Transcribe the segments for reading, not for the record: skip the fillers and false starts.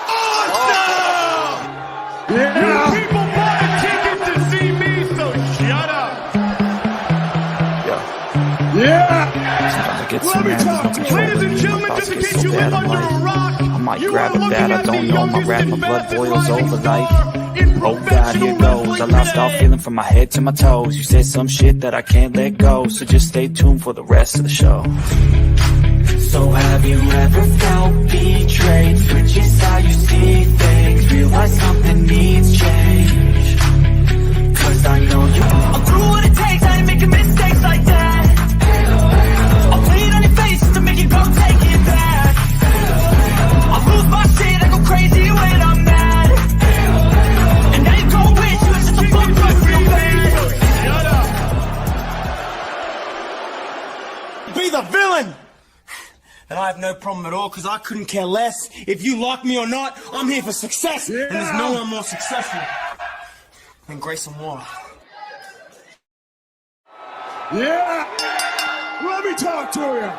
Awesome! Yeah. You people bought a ticket to see me, so shut up. Yeah. Sometimes I get so mad, there's no control. Ladies and gentlemen, just in case you live under a rock, I might grab it bad, I don't know. My rap, my blood boils over like, oh God, here goes. I lost all feeling from my head to my toes. You said some shit that I can't let go, so just stay tuned for the rest of the show. So have you ever felt betrayed? Switches how you see things, realize something needs change. Cause I know you. I'll do what it takes, I ain't making mistakes like that. I'll bleed on your face to make you go take it back. I'll lose my shit, I go crazy when I'm mad. And now you gon' wish you was just a fuck up real bad. Shut up. Be the villain! And I have no problem at all, because I couldn't care less if you like me or not. I'm here for success, and there's no one more successful than Grayson Waller. Yeah! Let me talk to you!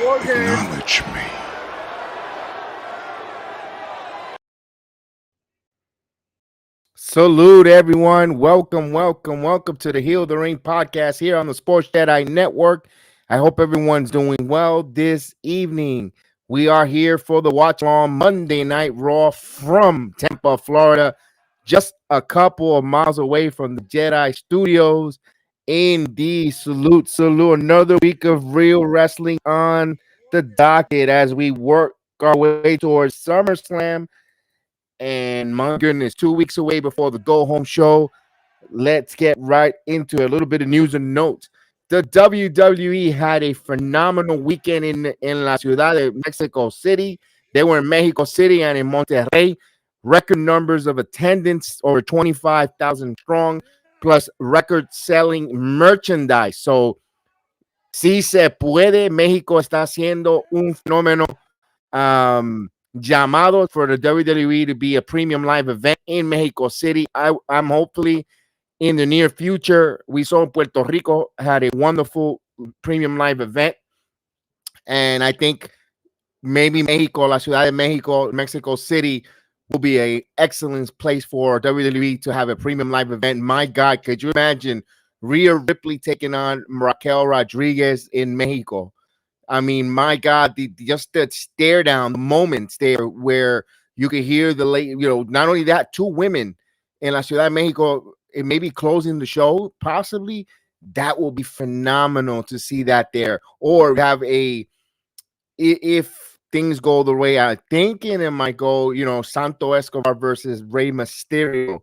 Okay. Acknowledge me. Salute, everyone. Welcome to the Heal the Ring podcast here on the Sports Jedi Network. I hope everyone's doing well this evening. We are here for the watch along Monday Night Raw from Tampa, Florida, just a couple of miles away from the Jedi Studios. Indeed, salute. Another week of real wrestling on the docket as we work our way towards SummerSlam. And my goodness, 2 weeks away before the go-home show. Let's get right into a little bit of news and notes. The WWE had a phenomenal weekend in La Ciudad de Mexico City. They were in Mexico City and in Monterrey. Record numbers of attendance, over 25,000 strong, plus record-selling merchandise. So, si se puede, México está haciendo un fenómeno llamado for the WWE to be a premium live event in Mexico City. I'm hopefully in the near future. We saw Puerto Rico had a wonderful premium live event. And I think maybe Mexico, La Ciudad de Mexico, Mexico City will be an excellent place for WWE to have a premium live event. My God, could you imagine Rhea Ripley taking on Raquel Rodriguez in Mexico? I mean, my God, just the stare down, the moments there where you could hear the late, not only that, two women in La Ciudad de Mexico, it may be closing the show, possibly. That will be phenomenal to see that there. Or have if things go the way I'm thinking, it might go, Santo Escobar versus Rey Mysterio,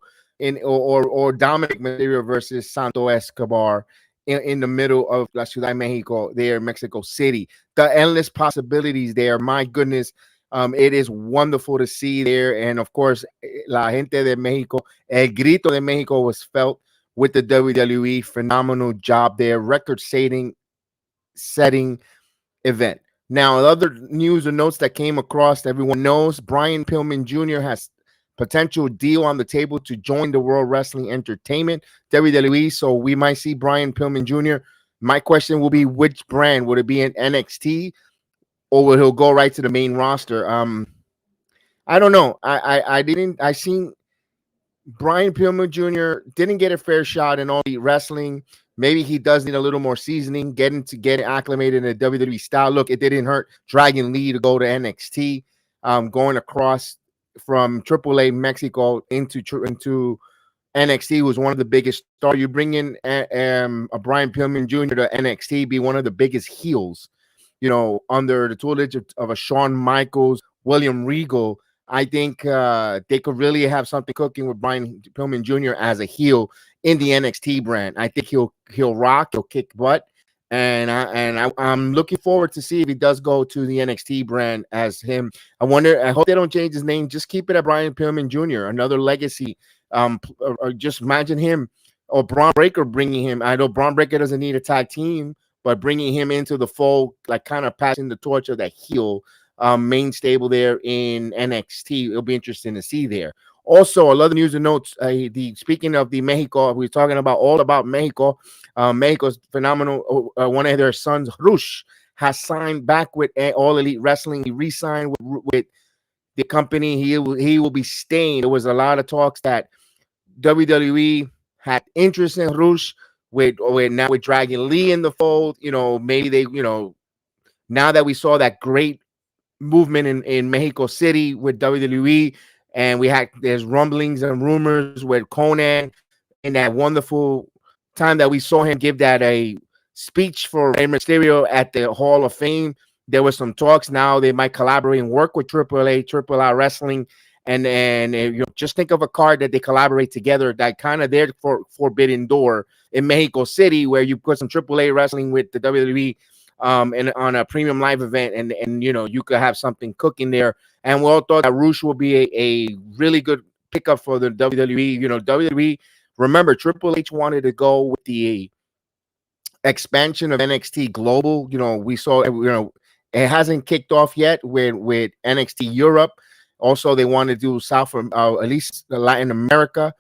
or Dominic Mysterio versus Santo Escobar in the middle of La Ciudad de Mexico, there in Mexico City. The endless possibilities there, my goodness. It is wonderful to see there. And of course, la gente de Mexico, el grito de Mexico was felt with the WWE. Phenomenal job there. Record-setting event. Now, other news and notes that came across, everyone knows Brian Pillman Jr. has potential deal on the table to join the World Wrestling Entertainment, WWE. So we might see Brian Pillman Jr. My question will be, which brand? Would it be in NXT? Or will he go right to the main roster? I don't know. I seen Brian Pillman Jr. didn't get a fair shot in all the wrestling. Maybe he does need a little more seasoning, get acclimated in the WWE style. Look, it didn't hurt Dragon Lee to go to NXT, going across from AAA Mexico into NXT was one of the biggest stars. You bring in a Brian Pillman Jr. to NXT, be one of the biggest heels, under the tutelage of a Shawn Michaels, William Regal. I think they could really have something cooking with Brian Pillman Jr. as a heel in the NXT brand. I think he'll rock, he'll kick butt, and I'm looking forward to see if he does go to the NXT brand as him. I hope they don't change his name. Just keep it at Brian Pillman Jr., another legacy. Or just imagine him or Braun Breaker bringing him. I know Braun Breaker doesn't need a tag team, but bringing him into the fold, like kind of passing the torch of that heel main stable there in NXT. It'll be interesting to see there. Also, a lot of news and notes. Speaking of the Mexico, we're talking all about Mexico. Mexico's phenomenal. One of their sons, Rush, has signed back with All Elite Wrestling. He re-signed with the company. He will be staying. There was a lot of talks that WWE had interest in Rush with Dragon Lee in the fold. Maybe they, now that we saw that great movement in Mexico City with WWE, and there's rumblings and rumors with Conan in that wonderful time that we saw him give that a speech for Rey Mysterio at the Hall of Fame. There was some talks. Now they might collaborate and work with Triple R Wrestling, and just think of a card that they collaborate together, that kind of there for Forbidden Door in Mexico City, where you put some AAA wrestling with the WWE, and on a premium live event, and you could have something cooking there. And we all thought that Rush will be a really good pickup for the WWE. WWE. Remember, Triple H wanted to go with the expansion of NXT Global. We saw, it hasn't kicked off yet with NXT Europe. Also, they want to do South, at least Latin America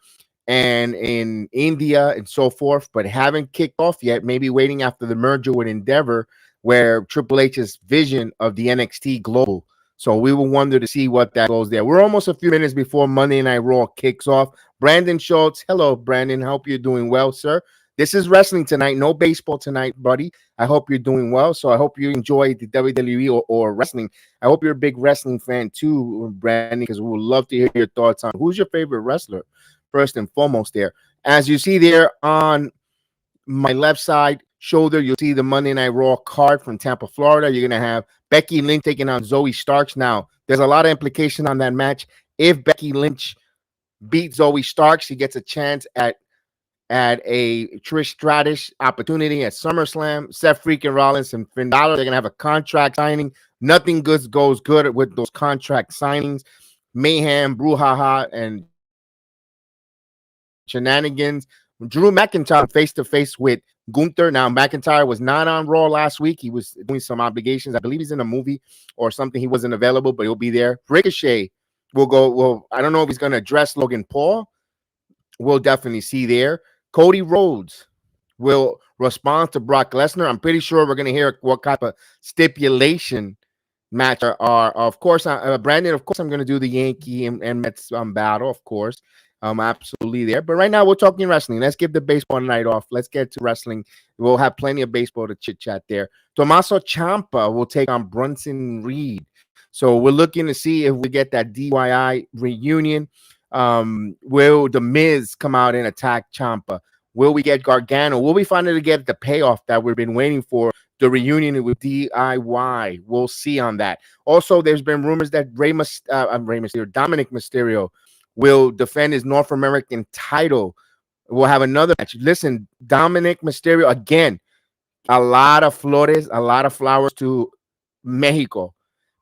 and in India and so forth, but haven't kicked off yet. Maybe waiting after the merger with Endeavor, where Triple H's vision of the NXT Global. So we will wonder to see what that goes there. We're almost a few minutes before Monday Night Raw kicks off. Brandon Schultz. Hello, Brandon. Hope you're doing well, sir. This is wrestling tonight. No baseball tonight, buddy. I hope you're doing well. So I hope you enjoy the WWE or wrestling. I hope you're a big wrestling fan too, Brandon, because we would love to hear your thoughts on who's your favorite wrestler, first and foremost there. As you see there on my left side shoulder, you'll see the Monday Night Raw card from Tampa, Florida. You're going to have Becky Lynch taking on Zoe Starks. Now, there's a lot of implication on that match. If Becky Lynch beats Zoe Starks, she gets a chance at a Trish Stratus opportunity at SummerSlam. Seth freaking Rollins and Finn Balor, they're going to have a contract signing. Nothing good goes good with those contract signings. Mayhem, brouhaha, and shenanigans. Drew McIntyre face-to-face with Gunther. Now, McIntyre was not on Raw last week. He was doing some obligations. I believe he's in a movie or something. He wasn't available, but he'll be there. Ricochet will go. Well, I don't know if he's going to address Logan Paul. We'll definitely see there. Cody Rhodes will respond to Brock Lesnar. I'm pretty sure we're going to hear what type of stipulation match are. Of course, Brandon, of course, I'm going to do the Yankee and Mets battle, of course. Absolutely there. But right now, we're talking wrestling. Let's give the baseball night off. Let's get to wrestling. We'll have plenty of baseball to chit-chat there. Tommaso Ciampa will take on Bronson Reed. So we're looking to see if we get that DIY reunion. Will The Miz come out and attack Ciampa? Will we get Gargano? Will we finally get the payoff that we've been waiting for, the reunion with DIY? We'll see on that. Also, there's been rumors that Dominic Mysterio will defend his North American title. We'll have another match. Listen, Dominic Mysterio, again, a lot of flowers to Mexico.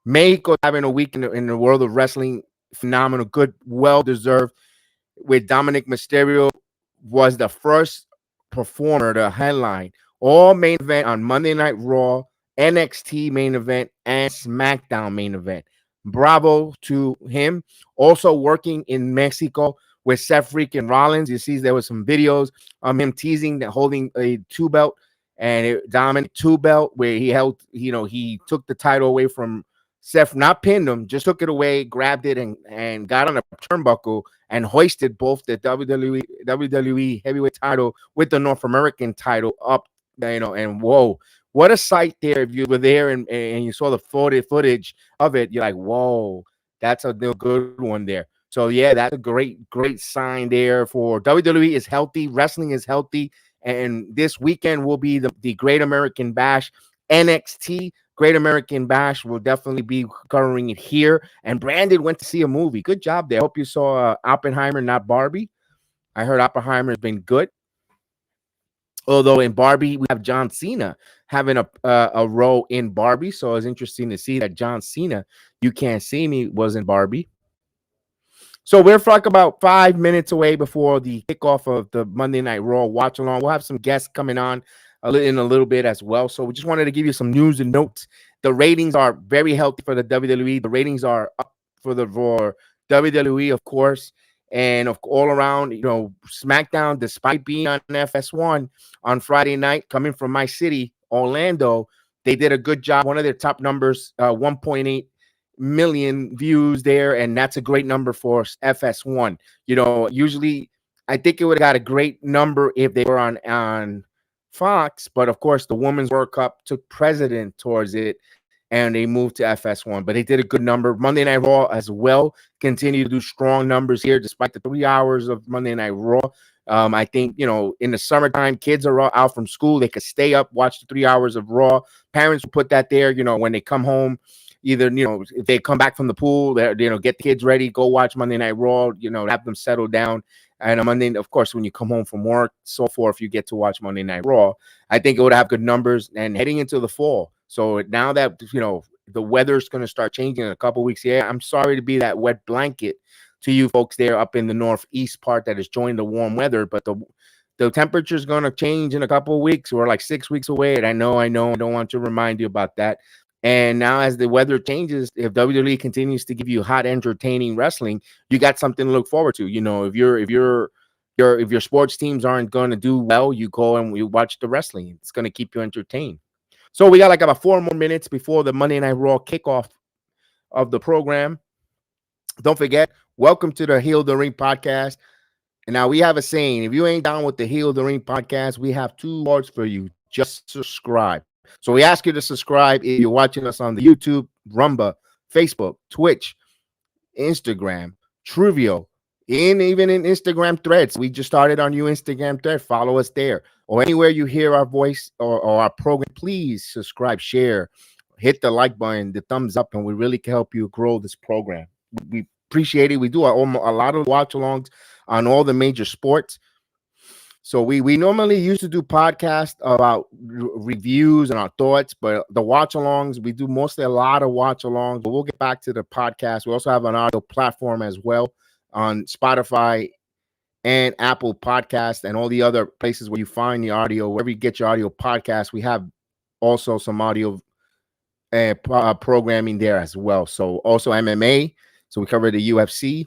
Mexico having a week in the world of wrestling. Phenomenal, good, well-deserved. With Dominic Mysterio was the first performer to headline all main event on Monday Night Raw, NXT main event, and SmackDown main event. Bravo to him. Also working in Mexico with Seth freaking Rollins. You see there was some videos of him teasing that holding a 2-belt, and Dominic 2-belt where he held, he took the title away from Seth, not pinned him, just took it away, grabbed it, and got on a turnbuckle and hoisted both the WWE heavyweight title with the North American title up, and whoa, what a sight there. If you were there and you saw the footage of it, you're like, whoa, that's a good one there. So, yeah, that's a great sign there for WWE is healthy, wrestling is healthy, and this weekend will be the Great American Bash. NXT Great American Bash will definitely be covering it here. And Brandon went to see a movie. Good job there. Hope you saw Oppenheimer, not Barbie. I heard Oppenheimer has been good. Although in Barbie, we have John Cena having a role in Barbie. So it's interesting to see that John Cena, You Can't See Me, was in Barbie. So we're like about 5 minutes away before the kickoff of the Monday Night Raw watch along. We'll have some guests coming on in a little bit as well. So we just wanted to give you some news and notes. The ratings are very healthy for the WWE. The ratings are up for WWE, of course. And all around, SmackDown, despite being on FS1 on Friday night, coming from my city, Orlando, they did a good job. One of their top numbers, 1.8 million views there, and that's a great number for FS1. Usually I think it would have got a great number if they were on Fox, but of course the Women's World Cup took precedent towards it, and they moved to FS1. But they did a good number. Monday Night Raw as well continue to do strong numbers here, despite the 3 hours of Monday Night Raw. I think, in the summertime, kids are out from school. They could stay up, watch the 3 hours of Raw. Parents will put that there, when they come home. Either, if they come back from the pool, get the kids ready, go watch Monday Night Raw, have them settle down. And on Monday, of course, when you come home from work, so forth, you get to watch Monday Night Raw. I think it would have good numbers. And heading into the fall, so now that, the weather's going to start changing in a couple of weeks here, I'm sorry to be that wet blanket to you folks there up in the northeast part that has joined the warm weather, but the temperature is going to change in a couple of weeks. We're like 6 weeks away, and I know. I don't want to remind you about that. And now, as the weather changes, if WWE continues to give you hot, entertaining wrestling, you got something to look forward to. If your sports teams aren't going to do well, you go and you watch the wrestling. It's going to keep you entertained. So we got like about 4 more minutes before the Monday Night Raw kickoff of the program. Don't forget, welcome to the Heal the Ring podcast. And now we have a saying: if you ain't down with the Heal the Ring podcast, we have 2 words for you: just subscribe. So we ask you to subscribe if you're watching us on the YouTube, Rumba, Facebook, Twitch, Instagram, Truvio, and even in Instagram threads. We just started our new Instagram thread. Follow us there. Or anywhere you hear our voice or our program, please subscribe, share, hit the like button, the thumbs up, and we really can help you grow this program. We appreciate it. We do a lot of watch-alongs on all the major sports. So we normally used to do podcasts about reviews and our thoughts, but the watch-alongs, we do mostly a lot of watch-alongs. But we'll get back to the podcast. We also have an audio platform as well on Spotify and Apple Podcasts and all the other places where you find the audio. Wherever you get your audio podcast, we have also some audio programming there as well. So also MMA. So we cover the UFC.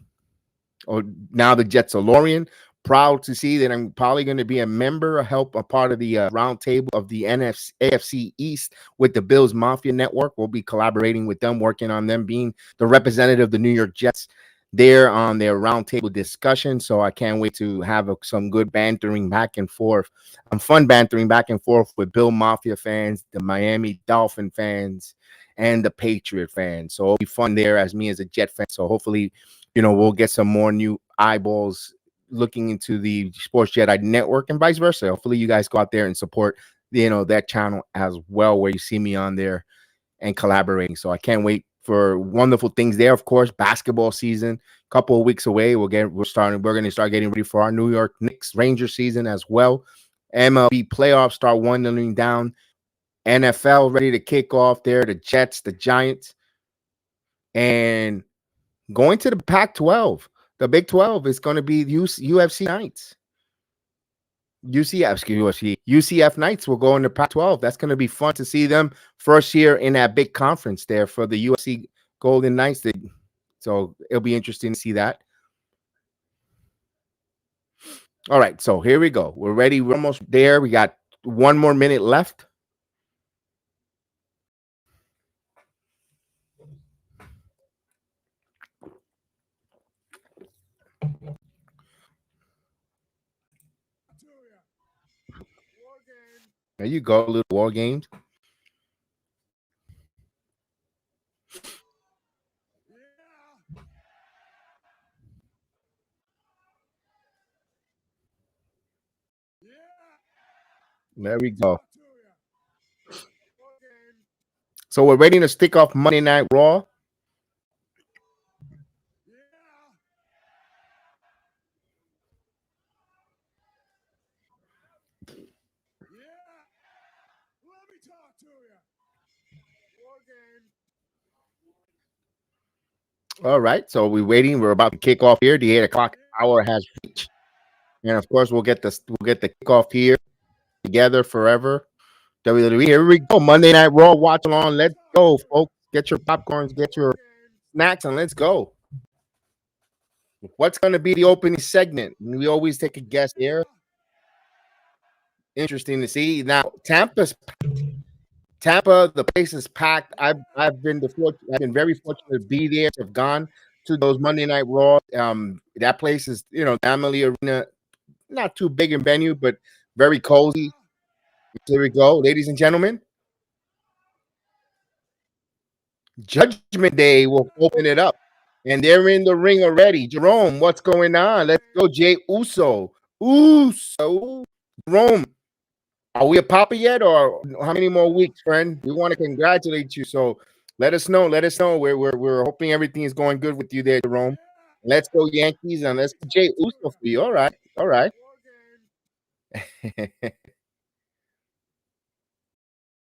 Or now the Jets of Lorien. Proud to see that I'm probably going to be a member, a part of the roundtable of the AFC East with the Bills Mafia Network. We'll be collaborating with them, working on them being the representative of the New York Jets there on their roundtable discussion. So I can't wait to have some good bantering back and forth. Fun bantering back and forth with Bill Mafia fans, the Miami Dolphin fans, and the Patriot fans. So it'll be fun there as me as a Jet fan. So hopefully, we'll get some more new eyeballs looking into the Sports Jedi Network and vice versa. Hopefully you guys go out there and support, that channel as well, where you see me on there and collaborating. So I can't wait for wonderful things there. Of course, basketball season, a couple of weeks away. We're going to start getting ready for our New York Knicks Ranger season as well. MLB playoffs start winding down. NFL ready to kick off there. The Jets, the Giants, and going to the Pac-12. The Big 12 is going to be UFC nights. UCF nights will go into Pac-12. That's going to be fun to see them first year in that big conference there for the UFC Golden Knights. So it'll be interesting to see that. All right, so here we go. We're ready. We're almost there. We got 1 more minute left. There you go, little war games. There we go. So we're ready to stick off Monday Night Raw. All right, so we're waiting. We're about to kick off here. The 8 o'clock hour has reached, and of course, we'll get the kickoff here together forever. WWE. Here we go. Monday Night Raw. Watch along. Let's go, folks. Get your popcorns, get your snacks, and let's go. What's going to be the opening segment? We always take a guess here. Interesting to see. Now, Tampa's Tampa, the place is packed. I've been very fortunate to be there. I've gone to those Monday Night Raw. That place is, the Amalie Arena, not too big in venue, but very cozy. Here we go, ladies and gentlemen. Judgment Day will open it up, and they're in the ring already. Jerome, what's going on? Let's go, Jay Uso. Jerome, are we a papa yet, or how many more weeks, friend? We want to congratulate you. So let us know. Let us know. We're hoping everything is going good with you there, Jerome. Let's go Yankees, and let's go Jay Uso for you. All right, all right.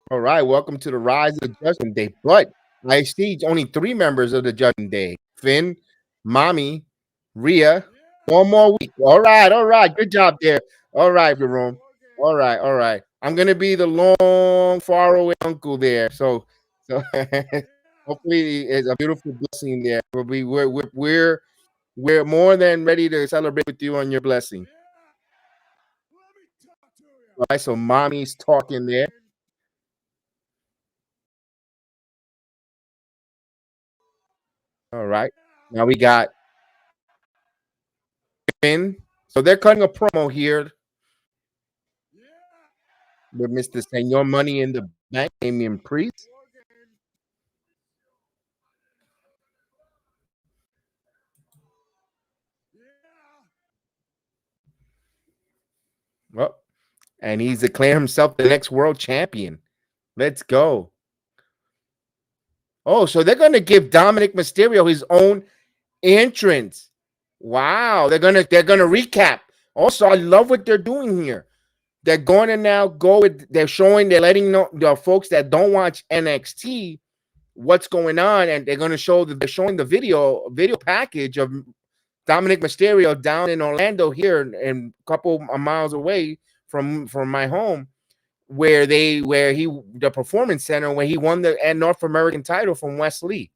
All right. Welcome to the Rise of the Judgment Day. But I see only 3 members of the Judgment Day: Finn, Mommy, Rhea. One more week. All right, all right. Good job there. All right, Jerome. All right, all right. I'm gonna be the long, far away uncle there. So hopefully it's a beautiful blessing there. We're more than ready to celebrate with you on your blessing. All right, so mommy's talking there. All right. Now we got Finn. So they're cutting a promo here with Mr. Senor Money in the Bank, Damian Priest. Well, and he's declared himself the next world champion. Let's go. Oh, so they're gonna give Dominic Mysterio his own entrance. Wow, they're gonna recap. Also, I love what they're doing here. They're going to now go with they're letting know the folks that don't watch NXT what's going on, and they're gonna they're showing the video package of Dominic Mysterio down in Orlando here and a couple of miles away from my home, where the Performance Center, where he won the North American title from Wes Lee.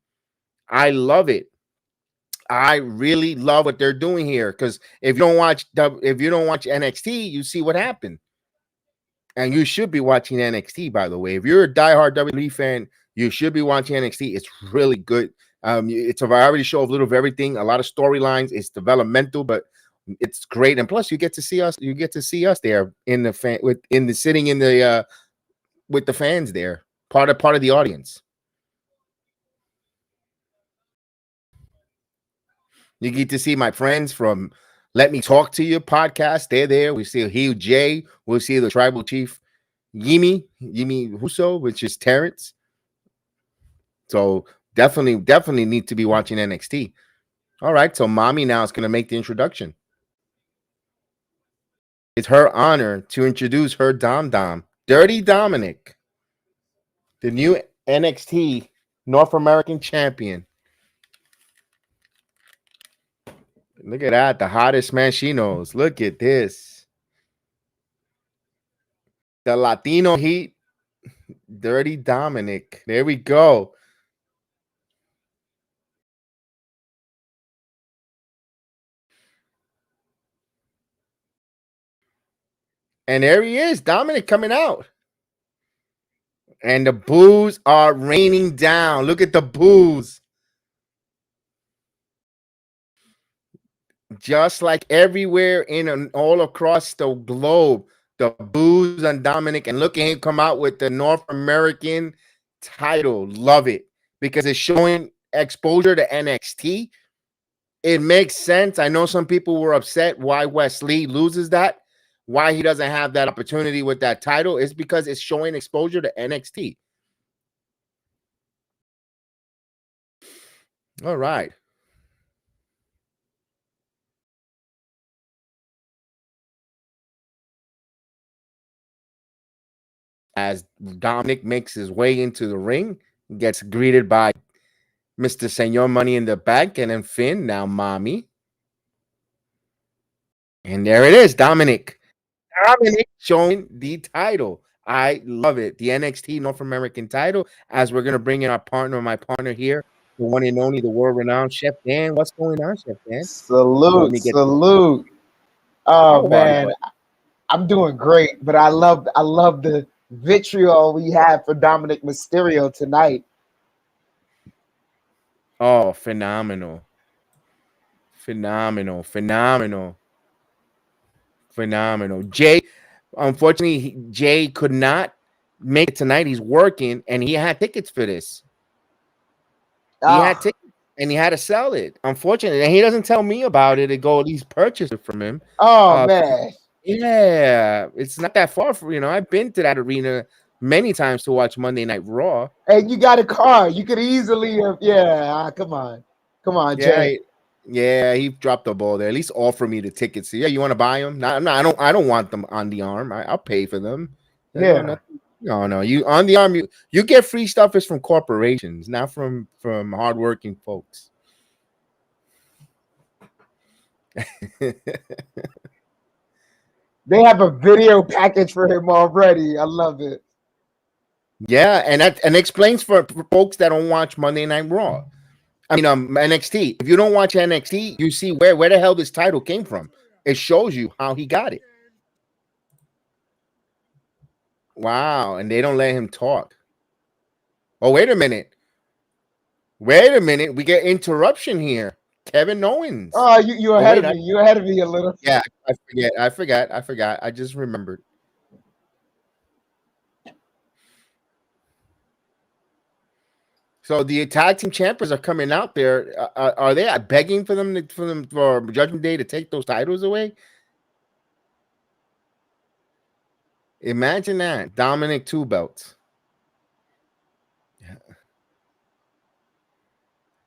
I love it. I really love what they're doing here, because if you don't watch NXT, you see what happened. And you should be watching NXT, by the way. If you're a diehard WWE fan, you should be watching NXT. It's really good. It's a variety show of little of everything, a lot of storylines. It's developmental, but it's great. And plus, you get to see us. You get to see us there in the fan sitting in the with the fans there, part of the audience. You get to see my friends from Let Me Talk to You podcast. They're there. We see Hugh J. We'll see the tribal chief Yimi Huso, which is Terrence. So definitely need to be watching NXT. All right, so mommy now is going to make the introduction. It's her honor to introduce her Dom, Dirty Dominic, the new NXT North American champion. Look at that, the hottest man she knows. Look at this. The Latino Heat, Dirty Dominic. There we go. And there he is, Dominic coming out. And the boos are raining down. Look at the boos. Just like everywhere all across the globe, the boos on Dominic. And look at him come out with the North American title. Love it, because it's showing exposure to NXT. It makes sense. I know some people were upset why Wes Lee loses that, why he doesn't have that opportunity with that title. It's because it's showing exposure to NXT. All right. As Dominic makes his way into the ring, gets greeted by Mr. Senor Money in the Bank, and then Finn, now mommy. And there it is, Dominic showing the title. I love it. The NXT North American title, as we're going to bring in my partner here, the one and only, the world-renowned Chef Dan. What's going on, Chef Dan? Salute. Oh, man. I'm doing great, but I love vitriol we had for Dominic Mysterio tonight. Oh, phenomenal. Phenomenal. Jay, unfortunately, Jay could not make it tonight. He's working, and he had tickets for this. He had tickets, and he had to sell it. Unfortunately, and he doesn't tell me about it. To go at least purchase it from him. Oh man, yeah, it's not that far from I've been to that arena many times to watch Monday Night Raw. and you got a car. You could easily have. Yeah, come on, Jay. Yeah, he dropped the ball there. At least offer me the tickets. Yeah, you want to buy them? No, I don't want them on the arm. I'll pay for them. Yeah. No. You on the arm. You get free stuff is from corporations, not from hardworking folks. They have a video package for him already. I love it. Yeah, and explains for folks that don't watch Monday Night Raw. I mean, NXT. If you don't watch NXT, you see where the hell this title came from. It shows you how he got it. Wow, and they don't let him talk. Oh, wait a minute. We get interruption here. Kevin Owens. Oh, you ahead of me. You ahead of me a little. Yeah, I forgot. I just remembered. So the tag team champions are coming out there. Are they begging for Judgment Day to take those titles away? Imagine that. Dominic 2 belts. Yeah.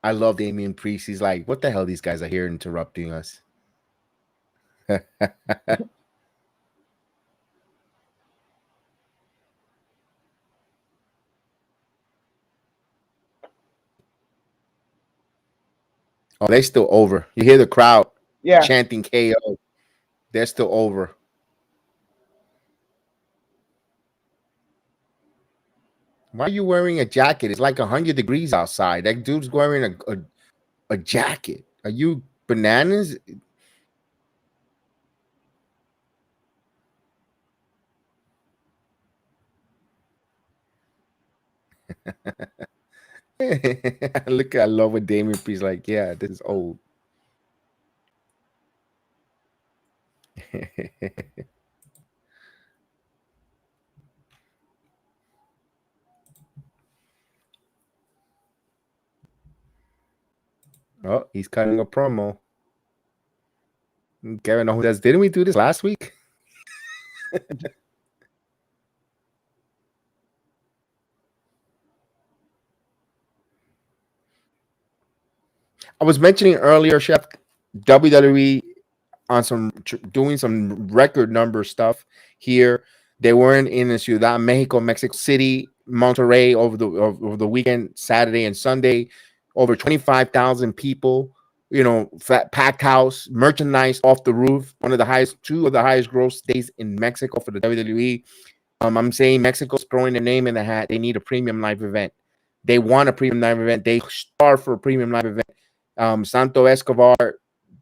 I love Damian Priest. He's like, what the hell? These guys are here interrupting us. Oh, they're still over. You hear the crowd chanting KO. They're still over. Why are you wearing a jacket? It's like 100 degrees outside. That dude's wearing a jacket. Are you bananas? Look, I love what Damian Priest like. Yeah, this is old. Oh, he's cutting a promo. Kevin Owens says, didn't we do this last week? I was mentioning earlier, Chef, WWE on doing some record number stuff here. They weren't in Ciudad Mexico, Mexico City, Monterrey over the weekend, Saturday and Sunday. Over 25,000 people, packed house, merchandise off the roof. Two of the highest gross days in Mexico for the WWE. I'm saying Mexico's throwing their name in the hat. They need a premium live event. They want a premium live event. They starve for a premium live event. Santo Escobar,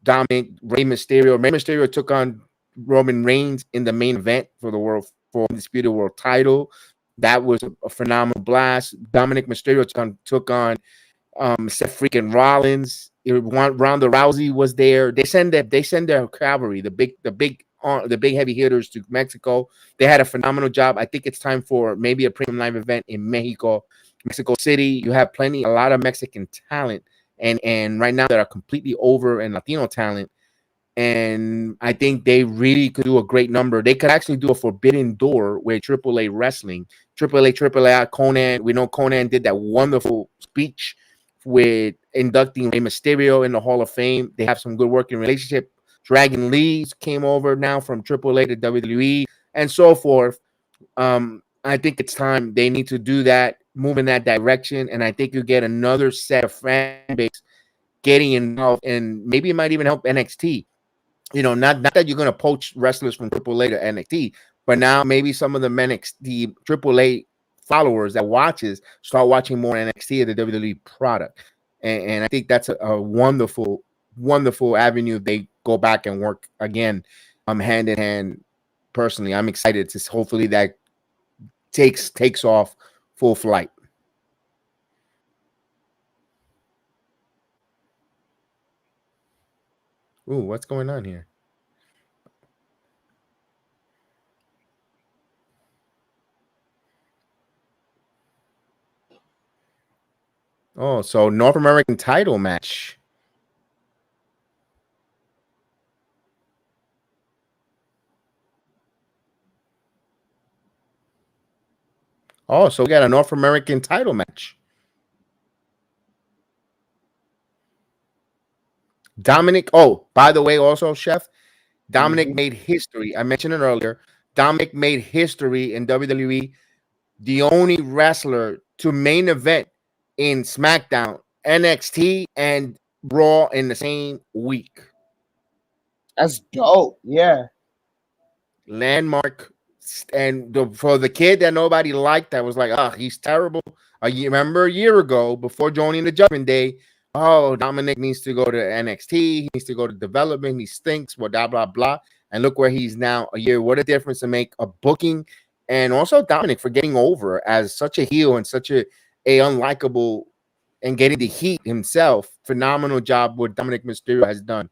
Dominic, Rey Mysterio. Rey Mysterio took on Roman Reigns in the main event for the Undisputed World title. That was a phenomenal blast. Dominic Mysterio took on Seth freaking Rollins. Ronda Rousey was there. They send their cavalry, the big heavy hitters to Mexico. They had a phenomenal job. I think it's time for maybe a premium live event in Mexico City. You have a lot of Mexican talent, and right now that are completely over, and Latino talent. And I think they really could do a great number. They could actually do a Forbidden Door with AAA wrestling. AAA, Conan. We know Conan did that wonderful speech with inducting Rey Mysterio in the Hall of Fame. They have some good working relationship. Dragon Lee came over now from AAA to WWE and so forth. I think it's time they need to do that, move in that direction. And I think you get another set of fan base getting involved, and maybe it might even help NXT. Not that you're going to poach wrestlers from AAA to NXT, but now maybe some of the NXT AAA followers that start watching more NXT of the WWE product. And I think that's a wonderful, wonderful avenue if they go back and work again hand in hand. Personally, I'm excited to hopefully that takes off full flight. Ooh, what's going on here? Oh, so North American title match. Oh, so we got a North American title match. Dominic. Oh, by the way, also, Chef, Dominic made history. I mentioned it earlier. Dominic made history in WWE, the only wrestler to main event in SmackDown, NXT, and Raw in the same week. That's dope. Yeah. Landmark. And for the kid that nobody liked, that was like, oh, he's terrible. Remember a year ago, before joining the Judgment Day, oh, Dominic needs to go to NXT. He needs to go to development. He stinks. Blah, blah, blah. And look where he's now a year. What a difference to make a booking. And also Dominic for getting over as such a heel and such a unlikable and getting the heat himself. Phenomenal job what Dominic Mysterio has done.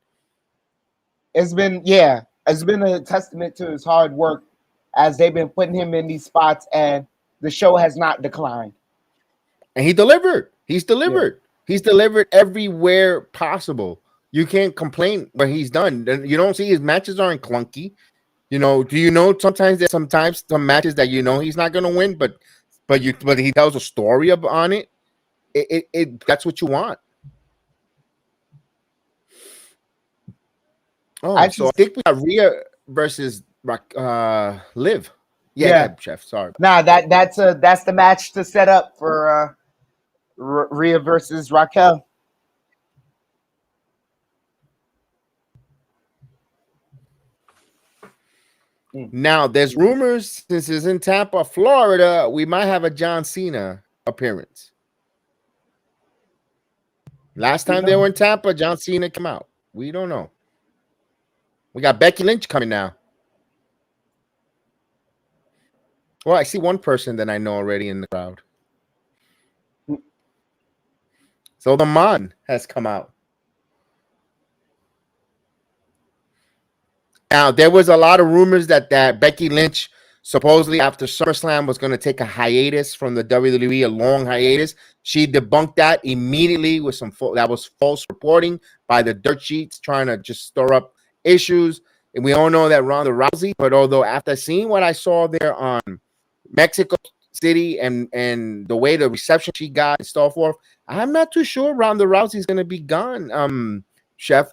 It's been a testament to his hard work as they've been putting him in these spots, and the show has not declined. And he delivered. He's delivered. Yeah. He's delivered everywhere possible. You can't complain what he's done. You don't see his matches aren't clunky. You know, do you know sometimes there's some matches that you know he's not going to win, but he tells a story on it. It that's what you want. Oh, I think we got Rhea versus Liv. Yeah, Chef. Sorry. Nah, that's the match to set up for Rhea versus Raquel. Now, there's rumors since it's in Tampa, Florida, we might have a John Cena appearance. Last time they were in Tampa, John Cena came out. We don't know. We got Becky Lynch coming now. Well, I see one person that I know already in the crowd. So the Mon has come out. Now, there was a lot of rumors that Becky Lynch supposedly after SummerSlam was going to take a hiatus from the WWE, a long hiatus. She debunked that immediately with that was false reporting by the dirt sheets trying to just stir up issues. And we all know that Ronda Rousey, but although after seeing what I saw there on Mexico City and the way the reception she got and so forth, I'm not too sure Ronda Rousey is going to be gone. Chef,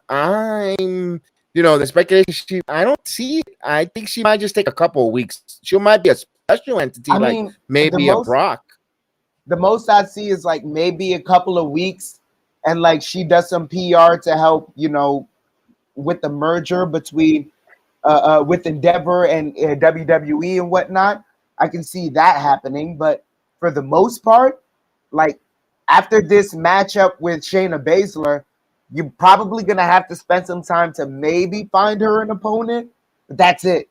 the speculation, I don't see it. I think she might just take a couple of weeks. She might be a special entity, maybe a Brock. The most I see is like maybe a couple of weeks, and like she does some PR to help, with the merger between with Endeavor and WWE and whatnot. I can see that happening, but for the most part, like after this matchup with Shayna Baszler, you're probably gonna have to spend some time to maybe find her an opponent, but that's it.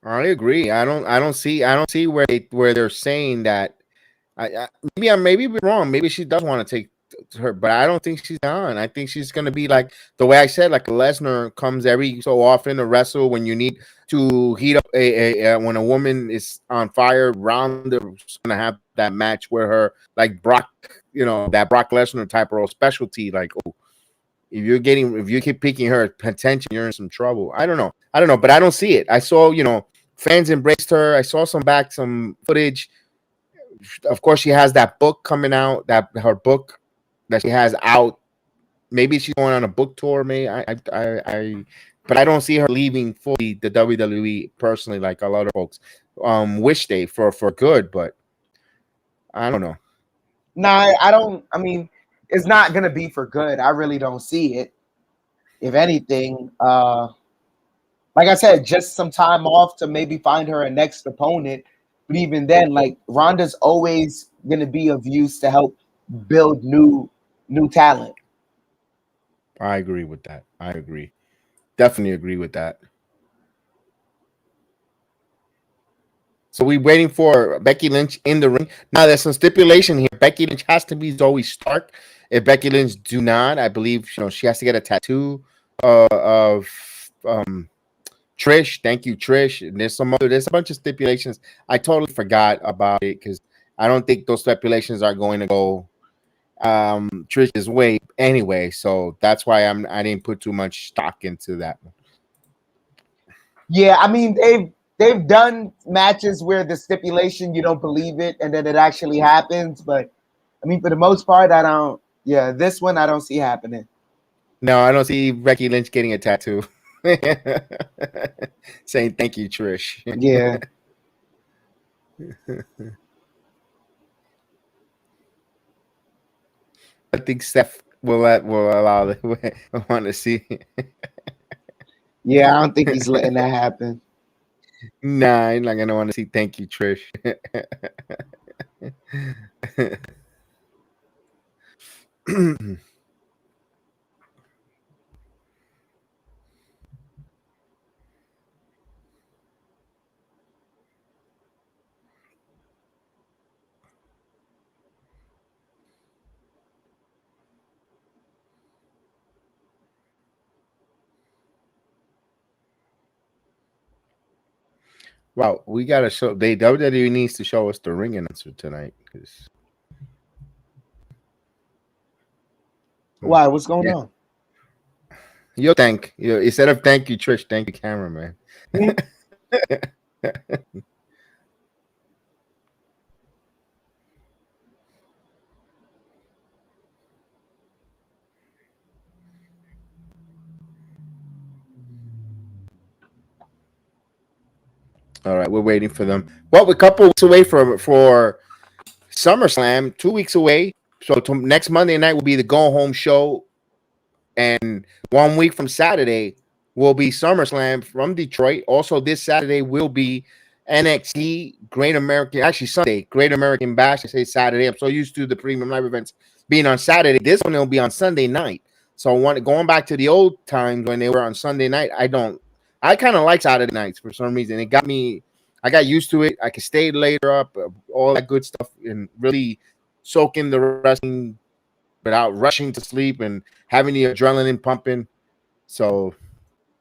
I agree. I don't see where they're saying that. Maybe we're wrong. Maybe she does want to take her, but I don't think she's on. I think she's gonna be like the way I said, like Lesnar comes every so often to wrestle when you need to heat up when a woman is on fire. Ronda's gonna have that match where her like Brock, that Brock Lesnar type role specialty. Like, oh, if you keep picking her attention, you're in some trouble. I don't know, but I don't see it. I saw, fans embraced her. I saw some footage. Of course, she has that book coming out, her book that she has out. Maybe she's going on a book tour. But I don't see her leaving fully the WWE personally, like a lot of folks wish they for good. But I don't know. Nah, I don't. I mean, it's not gonna be for good. I really don't see it. If anything, like I said, just some time off to maybe find her a next opponent. But even then, like Ronda's always gonna be of use to help build new talent. I agree with that. I agree. Definitely agree with that. So we're waiting for Becky Lynch in the ring. Now there's some stipulation here. Becky Lynch has to be Zoe Stark. If Becky Lynch do not, I believe she has to get a tattoo of Trish. Thank you, Trish. And there's a bunch of stipulations. I totally forgot about it because I don't think those stipulations are going to go Trish's way anyway. So that's why I didn't put too much stock into that one. Yeah, I mean they've done matches where the stipulation you don't believe it and then it actually happens, but I mean for the most part I don't. Yeah, this one I don't see happening. No, I don't see Becky Lynch getting a tattoo saying thank you, Trish. Yeah. I think Steph will allow. I want to see. Yeah, I don't think he's letting that happen. Nah, I'm not gonna want to see thank you, Trish. Wow, we gotta show. WWE needs to show us the ring announcer tonight. Why? What's going on? Instead of thank you, Trish, thank you, cameraman. All right, we're waiting for them. Well, we're a couple weeks away for SummerSlam, 2 weeks away. So next Monday night will be the go home show, and 1 week from Saturday will be SummerSlam from Detroit. Also, this Saturday will be NXT Sunday Great American Bash. I say Saturday. I'm so used to the premium live events being on Saturday. This one will be on Sunday night. So going back to the old times when they were on Sunday night, I kind of like Saturday nights for some reason. I got used to it. I could stay later up, all that good stuff, and really soak in the wrestling without rushing to sleep and having the adrenaline pumping. So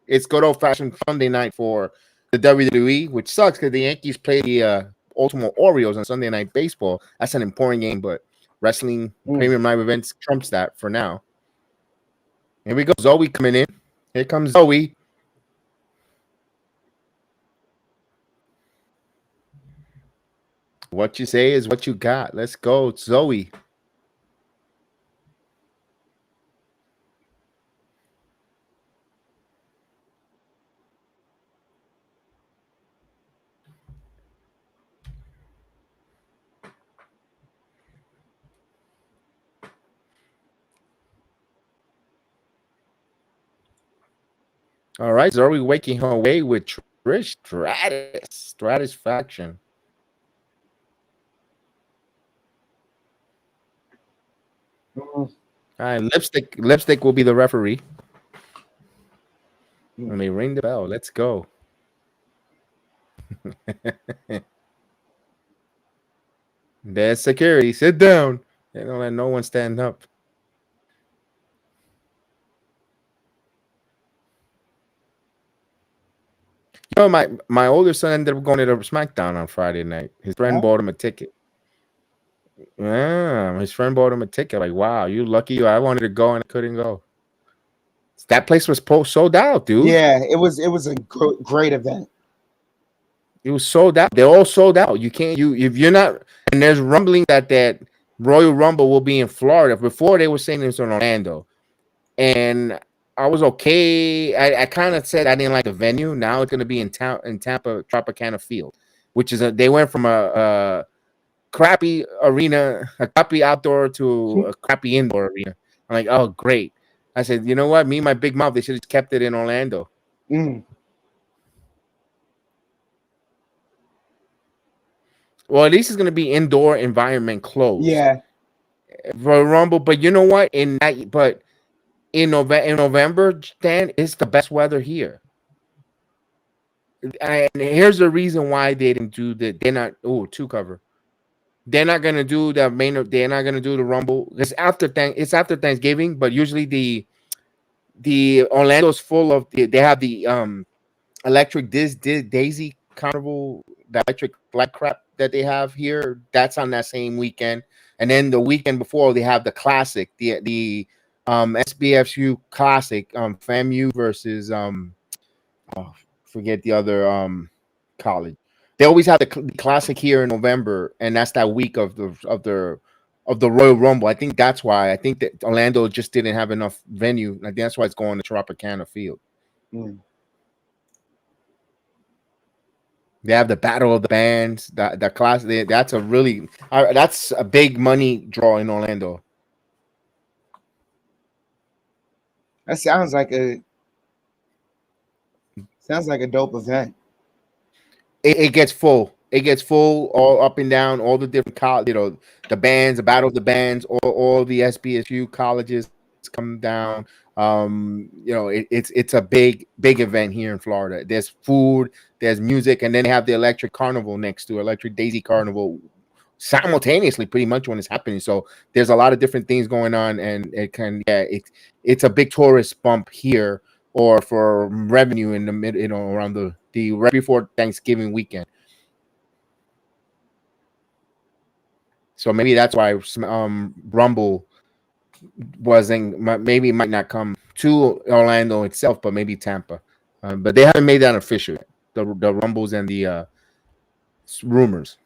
it's good old-fashioned Sunday night for the WWE, which sucks because the Yankees play the Baltimore Orioles on Sunday Night Baseball. That's an important game, but wrestling premium live events trumps that for now. Here we go. Zoe coming in. Here comes Zoe. What you say is what you got. Let's go, Zoe. All right, Zoe waking her way with Trish Stratus faction. All right, lipstick will be the referee. Let me ring the bell. Let's go. There's security. Sit down. They don't let no one stand up. You know, my older son ended up going to the SmackDown on Friday night. His friend bought him a ticket. Yeah, his friend bought him a ticket. Like, wow, you lucky. I wanted to go and I couldn't go. That place was sold out, dude. Yeah, it was a great event. It was sold out. They're all sold out. You can't if you're not, and there's rumbling that Royal Rumble will be in Florida. Before they were saying it was in Orlando, and I was okay. I kind of said I didn't like the venue. Now it's going to be in Tampa Tropicana Field, which is they went from a crappy arena, a crappy outdoor to a crappy indoor arena. I'm like, oh great. I said, you know what? Me and my big mouth, they should have kept it in Orlando. Well, at least it's going to be indoor environment closed. Yeah. For Rumble, but you know what? In November, Dan, it's the best weather here. And here's the reason why they didn't do the. They're not. Oh, two cover. They're not gonna do the main. They're not gonna do the Rumble. It's after Thanksgiving, but usually the Orlando's full of. They have the electric Daisy Carnival, the electric light crap that they have here. That's on that same weekend, and then the weekend before they have the classic, the SBFU classic, FAMU versus oh, forget the other college. They always have the classic here in November, and that's that week of the Royal Rumble. I think that's why. I think that Orlando just didn't have enough venue. I think that's why it's going to Tropicana Field. Mm. They have the Battle of the Bands. The class. That's a really that's a big money draw in Orlando. That sounds like a dope event. It gets full. It gets full all up and down. All the different the bands, the Battle of the Bands, all the SBSU colleges come down. It's a big event here in Florida. There's food, there's music, and then they have the Electric Carnival next to Electric Daisy Carnival simultaneously, pretty much when it's happening. So there's a lot of different things going on, and it's a big tourist bump here, or for revenue in the mid, around the right before Thanksgiving weekend. So maybe that's why Rumble maybe might not come to Orlando itself, but maybe Tampa. But they haven't made that official yet. The Rumbles and the rumors.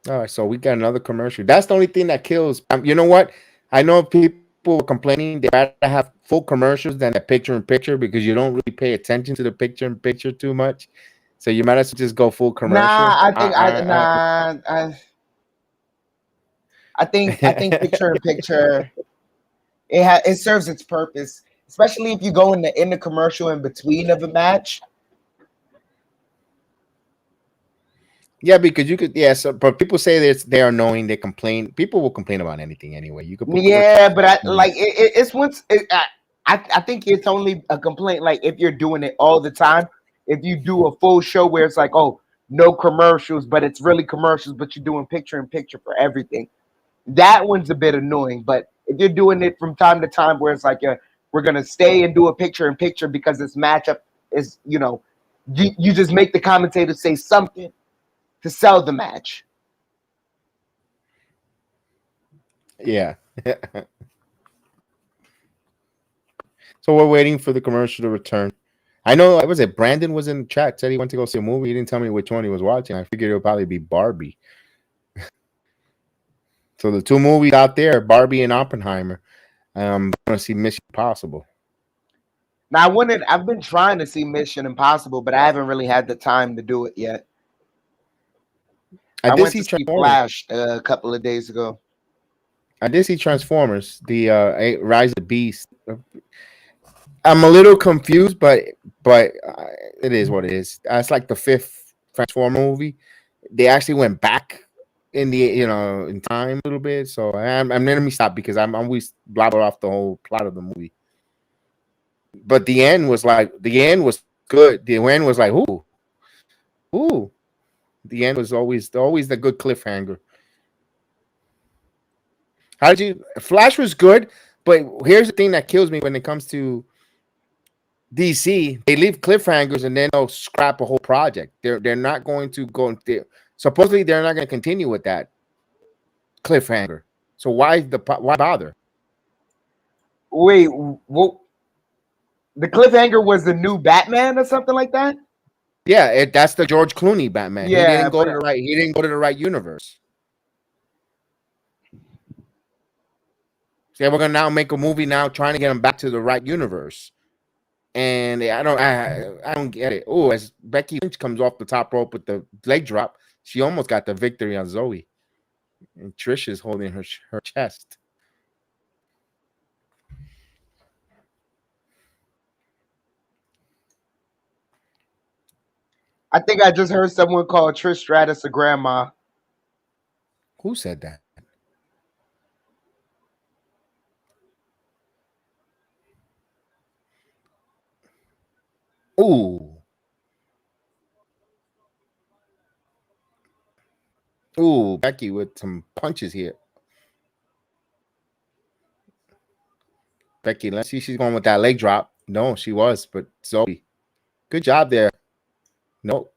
All right, so we got another commercial. That's the only thing that kills. You know what? I know people were complaining they rather have full commercials than a picture in picture because you don't really pay attention to the picture in picture too much. So you might as well just go full commercial. I think picture in picture it serves its purpose, especially if you go in the commercial in between of a match. Yeah, because you could. Yeah, so but people say they're annoying. They complain. People will complain about anything anyway. You could. Yeah, but it's once. I think it's only a complaint like if you're doing it all the time. If you do a full show where it's like, oh, no commercials, but it's really commercials, but you're doing picture in picture for everything. That one's a bit annoying. But if you're doing it from time to time where it's like, we're gonna stay and do a picture in picture because this matchup is, you just make the commentator say something to sell the match. Yeah. So we're waiting for the commercial to return. I know, was it Brandon was in chat, said he went to go see a movie. He didn't tell me which one he was watching. I figured it would probably be Barbie. So the two movies out there, Barbie and Oppenheimer. I'm going to see Mission Impossible. Now, I've been trying to see Mission Impossible, but I haven't really had the time to do it yet. I went to see Flash a couple of days ago. I did see Transformers, the Rise of the Beast. I'm a little confused, but it is what it is. It's like the fifth Transformer movie. They actually went back in the in time a little bit. So let me stop because I'm always blabber off the whole plot of the movie. But the end was good. The end was like, ooh. The end was always the good cliffhanger. Flash was good, but here's the thing that kills me when it comes to DC. They leave cliffhangers and then they'll scrap a whole project. They're not going to go. Supposedly they're not going to continue with that cliffhanger. So why bother? Wait, what? The cliffhanger was the new Batman or something like that? Yeah, that's the George Clooney Batman. Yeah, he didn't go to the right universe. So we're gonna now make a movie now trying to get him back to the right universe. And I don't get it. Oh, as Becky Lynch comes off the top rope with the leg drop, she almost got the victory on Zoe. And Trish is holding her chest. I think I just heard someone call Trish Stratus a grandma. Who said that? Ooh. Ooh, Becky with some punches here. Becky, let's see. She's going with that leg drop. No, she was, but Zoe. Good job there. No.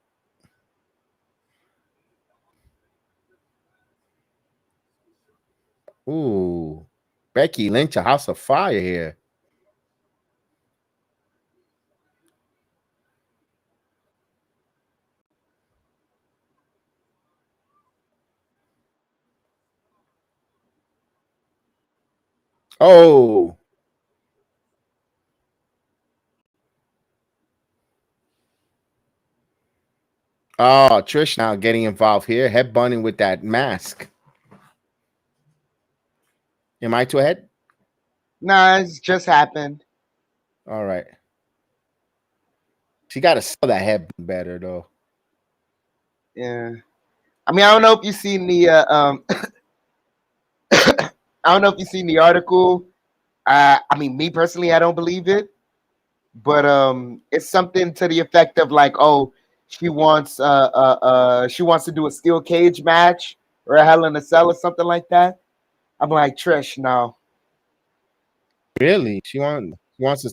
Ooh. Becky Lynch, a house of fire here. Oh. Oh, Trish now getting involved here. Head bunning with that mask. Am I too ahead? Nah, it's just happened. All right. She got to sell that head better, though. Yeah. I mean, I don't know if you've seen the I don't know if you've seen the article. I mean, me personally, I don't believe it, but it's something to the effect of like, oh, she wants to do a steel cage match or a Hell in a Cell or something like that. I'm like, Trish, no. Really? She wants to.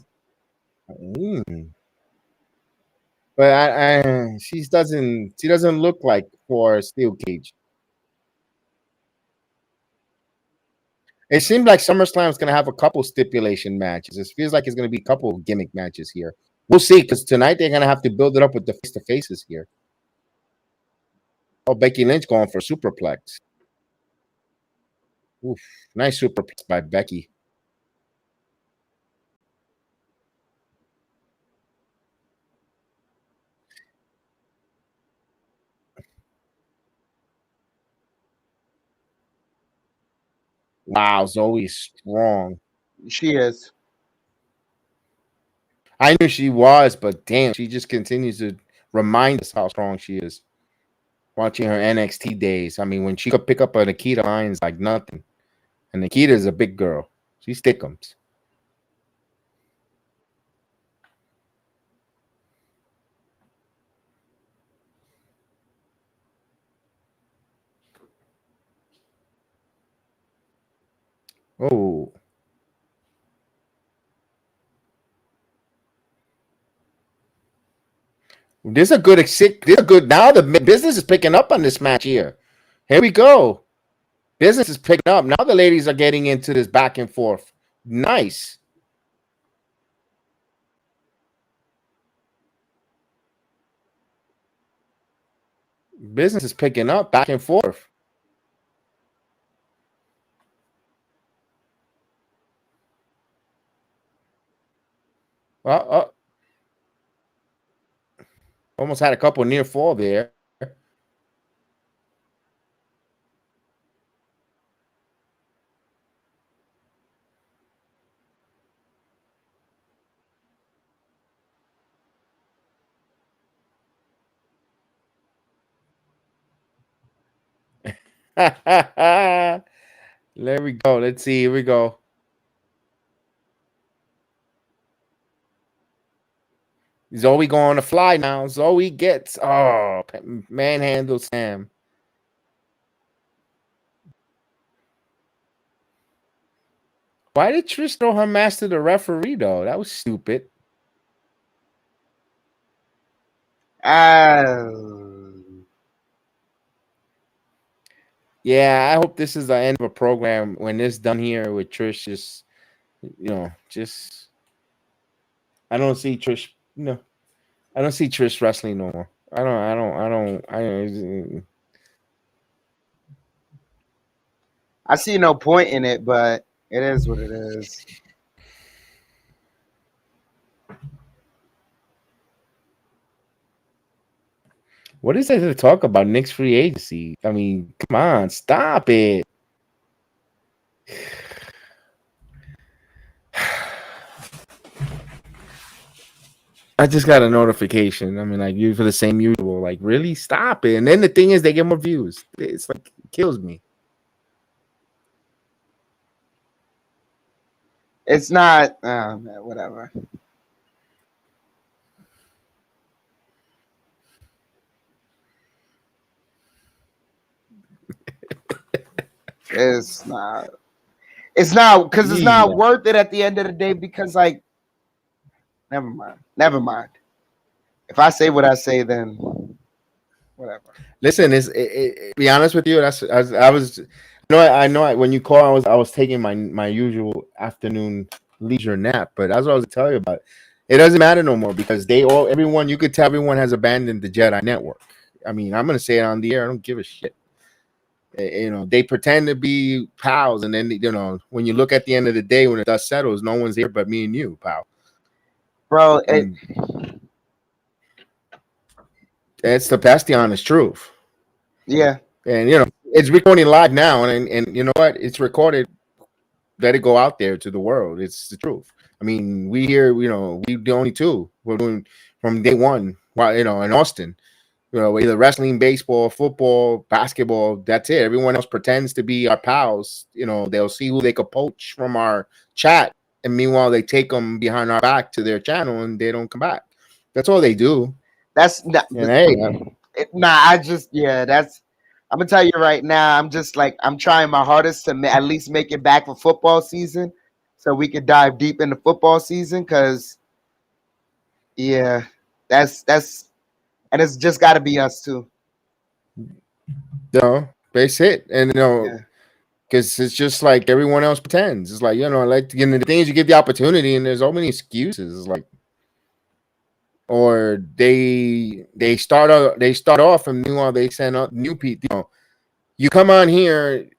But she doesn't look like for a steel cage. It seems like SummerSlam is going to have a couple stipulation matches. It feels like it's going to be a couple of gimmick matches here. We'll see, because tonight they're going to have to build it up with the face-to-faces here. Oh, Becky Lynch going for a superplex. Oof, nice superplex by Becky. Wow, Zoe's strong. She is. I knew she was, but damn, she just continues to remind us how strong she is. Watching her NXT days. I mean, when she could pick up a Nikita Lyons like nothing. And Nikita is a big girl. She stickums. Oh. This is a good. Now the business is picking up on this match here. Here we go. Business is picking up. Now the ladies are getting into this back and forth. Nice. Business is picking up back and forth. Almost had a couple near fall there. There we go. Let's see. Here we go. Zoe going to fly now. Zoe gets manhandle Sam. Why did Trish throw her mask to the referee though? That was stupid. Yeah, I hope this is the end of a program when this done here with Trish. Just I don't see Trish. No, I don't see Trish wrestling no more. I see no point in it, but it is what it is. What is there to talk about Nick's free agency? I mean, come on, stop it. I just got a notification. I mean, like you for the same usual. Like, really, stop it. And then the thing is, they get more views. It's like it kills me. It's not, man, whatever. It's not. It's not because it's not worth it at the end of the day. Because like, never mind. Never mind. If I say what I say, then whatever. Listen, be honest with you. I was. I know. When you call, I was taking my usual afternoon leisure nap. But that's what I was telling you about. It doesn't matter no more because everyone. You could tell everyone has abandoned the Jedi Network. I mean, I'm gonna say it on the air. I don't give a shit. They pretend to be pals, and then when you look at the end of the day, when the dust settles, no one's here but me and you, pal. Bro, that's the honest truth. Yeah, and it's recording live now, and you know what? It's recorded. Let it go out there to the world. It's the truth. I mean, we here, we the only two. We're doing from day one. While in Austin. Either wrestling, baseball, football, basketball, that's it. Everyone else pretends to be our pals. They'll see who they could poach from our chat. And meanwhile, they take them behind our back to their channel and they don't come back. That's all they do. That's not. I'm going to tell you right now, I'm trying my hardest to at least make it back for football season so we could dive deep into football season because, yeah, that's. And it's just got to be us too. Base hit, and because it's just like everyone else pretends. It's like the things you give the opportunity, and there's so many excuses. Or they start off and meanwhile they send out new people. You come on here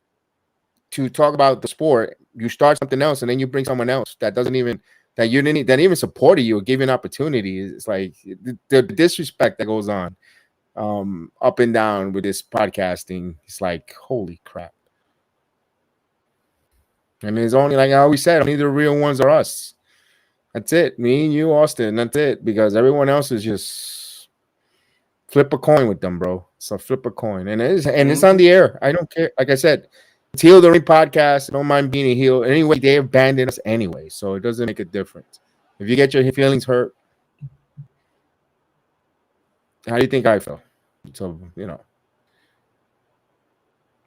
to talk about the sport, you start something else, and then you bring someone else that didn't even support you or give you an opportunity. It's like the disrespect that goes on up and down with this podcasting. It's like, holy crap. And it's only, like I always said, only the real ones are us. That's it. Me and you, Austin. That's it. Because everyone else is just flip a coin with them, bro. So flip a coin. And it's on the air. I don't care. Like I said, it's Heel the Ring podcast. I don't mind being a heel. Anyway, they abandoned us anyway, so it doesn't make a difference. If you get your feelings hurt, how do you think I feel? So,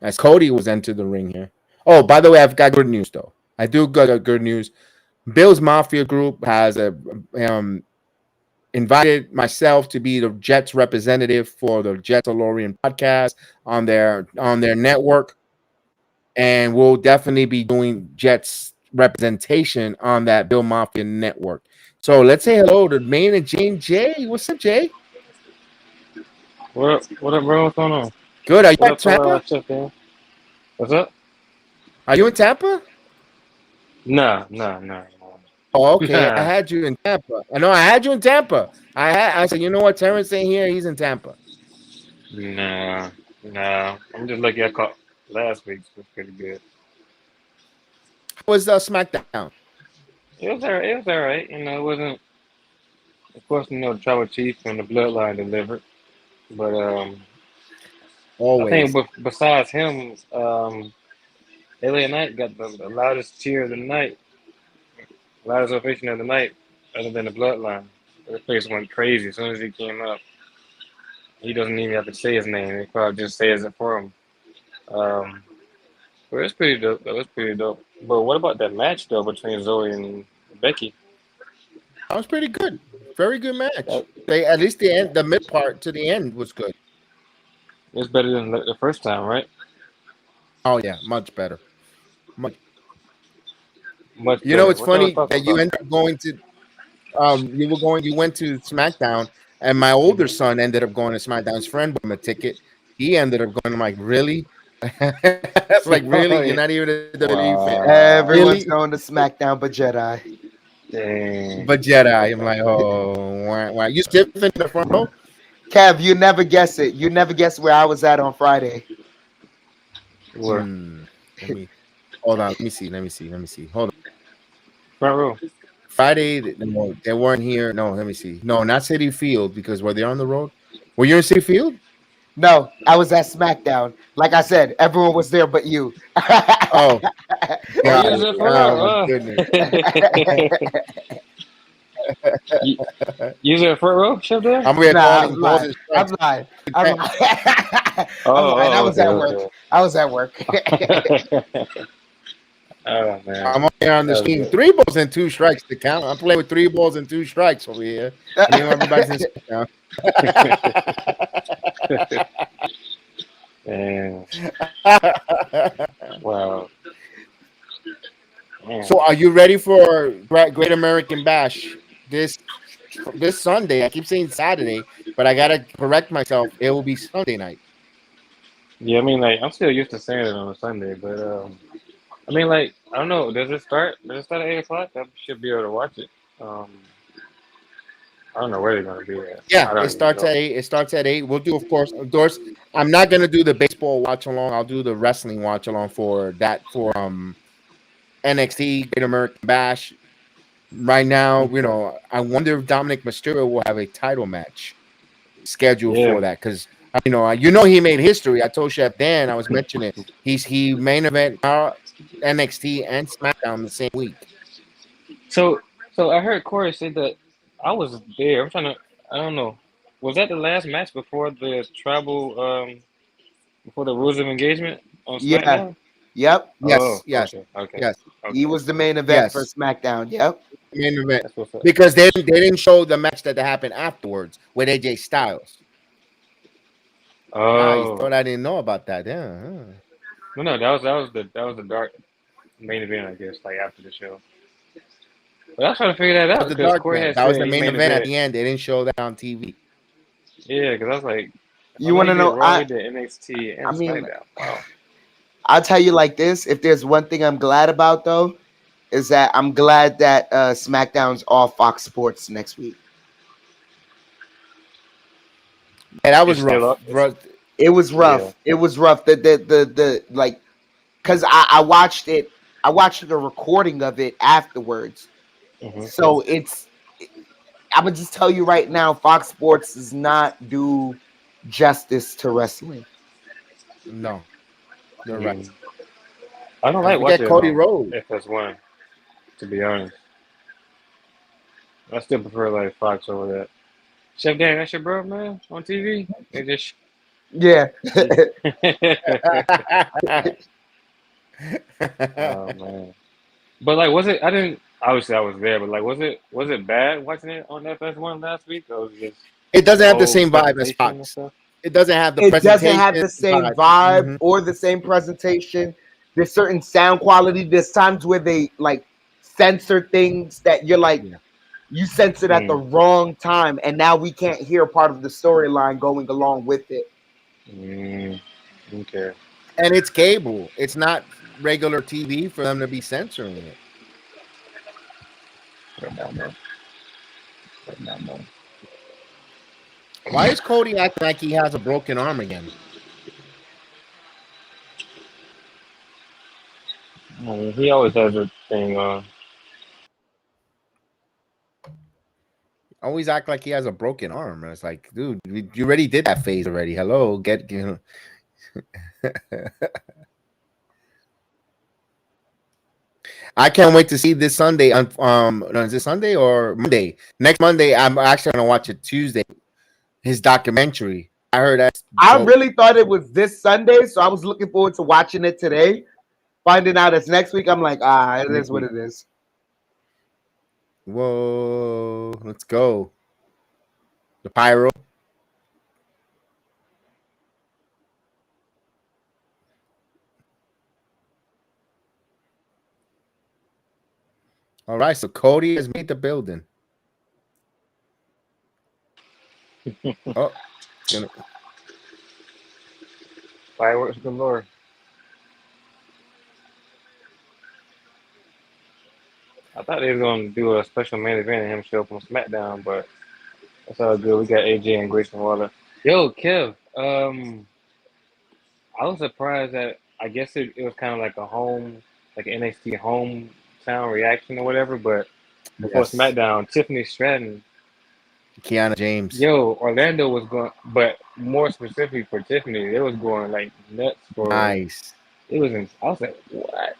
as Cody was entered the ring here. Oh, by the way, I've got good news, though. I do got good news. Bill's Mafia Group has invited myself to be the Jets representative for the Jets DeLorean podcast on their network. And we'll definitely be doing Jets representation on that Bill Mafia network. So let's say hello to Main and Jane Jay. What's up, Jay? What up, bro? What's going on? Good. Are you at Tampa? What's up? Are you in Tampa? No. Oh, okay. I had you in Tampa. I know I had you in Tampa. I said, you know what? Terrence ain't here. He's in Tampa. No. I'm just lucky I caught last week's. Was pretty good. How was SmackDown? It was all right. It wasn't. Of course, the Tribal Chief and the Bloodline delivered, but always. I think besides him, LA Knight got the loudest cheer of the night, loudest ovation of the night, other than the Bloodline. The place went crazy as soon as he came up. He doesn't even have to say his name; he probably just says it for him. But it's pretty dope. That was pretty dope. But what about that match though between Zoe and Becky? That was pretty good. Very good match. At least the mid part to the end was good. It's better than the first time, right? Oh yeah, much better. Much better. It's funny that you ended up going to you went to SmackDown, and my older son ended up going to SmackDown. His friend bought him a ticket. He ended up going. I'm like, really? Like, really? You're not even a WWE fan. Everyone's going to SmackDown but Jedi. Dang. But Jedi. I'm like, oh, wow. You stiff in the front row? Kev, you never guess it. You never guess where I was at on Friday. Where? Hold on. Let me see. Hold on. Front row. Friday, no, they weren't here. No, let me see. No, not City Field, because were they on the road? Were you in City Field? No, I was at SmackDown. Like I said, everyone was there but you. Oh, God. Oh, goodness. You, you there front row, Chef Dan? I'm here Nah, calling balls and I'm strikes. lying. I'm lying. I'm lying. I Oh, was at work. okay. I was at work. Oh man, I'm up here on the that was stream. good. 3 balls and 2 strikes to count. I'm playing with 3 balls and 2 strikes over here. I know everybody's in SmackDown. Man, wow. Man. So, are you ready for Great American Bash this Sunday? I keep saying Saturday, but I gotta correct myself. It will be Sunday night. Yeah, I mean, like, I'm still used to saying it on a Sunday, but I mean, like, I don't know. Does it start? Does it start at 8 o'clock? I should be able to watch it. I don't know where they're gonna be at. Yeah, I don't it even starts know. at 8. It starts at 8. We'll do, of course. I'm not gonna do the baseball watch along. I'll do the wrestling watch along for NXT Great American Bash. Right now, I wonder if Dominic Mysterio will have a title match scheduled Yeah. for that, because he made history. I told Chef Dan, I was mentioning it. He main event NXT and SmackDown the same week. So, I heard Corey say that I was there. I'm trying to. I don't know. Was that the last match before the tribal? Before the rules of engagement on Yeah. SmackDown? Yep. Oh, Yes, okay. yes, He was the main event for yes. SmackDown. Yep. Main event, That's what's up. because they didn't show the match that happened afterwards with AJ Styles. You Oh, thought I didn't know about that? Yeah. no, that was the dark main event, I guess, like after the show. But I was trying to figure that That out was the because dark Corey man. had That was said the he main main event at event. the end. They didn't show that on TV. Yeah, because I was like, You I want know to he did know? Raw, he did NXT and I mean, SmackDown. Wow. I'll tell you like this. If there's one thing I'm glad about, though, is that I'm glad that SmackDown's off Fox Sports next week. And that was It's still rough. up. It was Yeah. rough. It was rough. The like, because I watched it. I watched the recording of it afterwards. Hmm. So I'm gonna just tell you right now, Fox Sports does not do justice to wrestling. No, you're right. Mm. I don't And like forget watching it Cody on Rhodes. FS1, to be honest. I still prefer like Fox over that. Chef Dan, that's your bro, man, on TV? They just. Yeah. Oh man. But like, was it? I didn't. Obviously, I was there, but like, was it bad watching it on FS1 last week, or was it just It doesn't the have the whole same vibe as presentation and Fox. stuff? It doesn't have the It doesn't have presentation the same vibe. vibe or the same presentation. There's certain sound quality. There's times where they like censor things that you're like, Yeah. you censored at the Mm. wrong time, and now we can't hear part of the storyline going along with it. Mm. Okay. And it's cable. It's not regular TV for them to be censoring it. Right now, man. Right now, man. Why is Cody acting like he has a broken arm again? I mean, he always has a thing on. Always act like he has a broken arm. And it's like, dude, you already did that phase already. Hello, I can't wait to see this Sunday. No, is it Sunday or Monday? Next Monday, I'm actually gonna watch it Tuesday. His documentary. I heard that. I really thought it was this Sunday, so I was looking forward to watching it today. Finding out it's next week, I'm like, it is what it is. Whoa, let's go. The pyro. All right, so Cody has made the building. Oh, Fireworks galore. I thought they was gonna do a special main event and him show up on SmackDown, but that's all good. We got AJ and Grayson Waller. Yo, Kev. I was surprised that I guess it was kind of like a home, like an NXT hometown reaction or whatever. But before yes. SmackDown, Tiffany Stratton, Kiana James. yo, Orlando was going, but more specifically for Tiffany, they was going like nuts for. Nice. It was. I was like, what?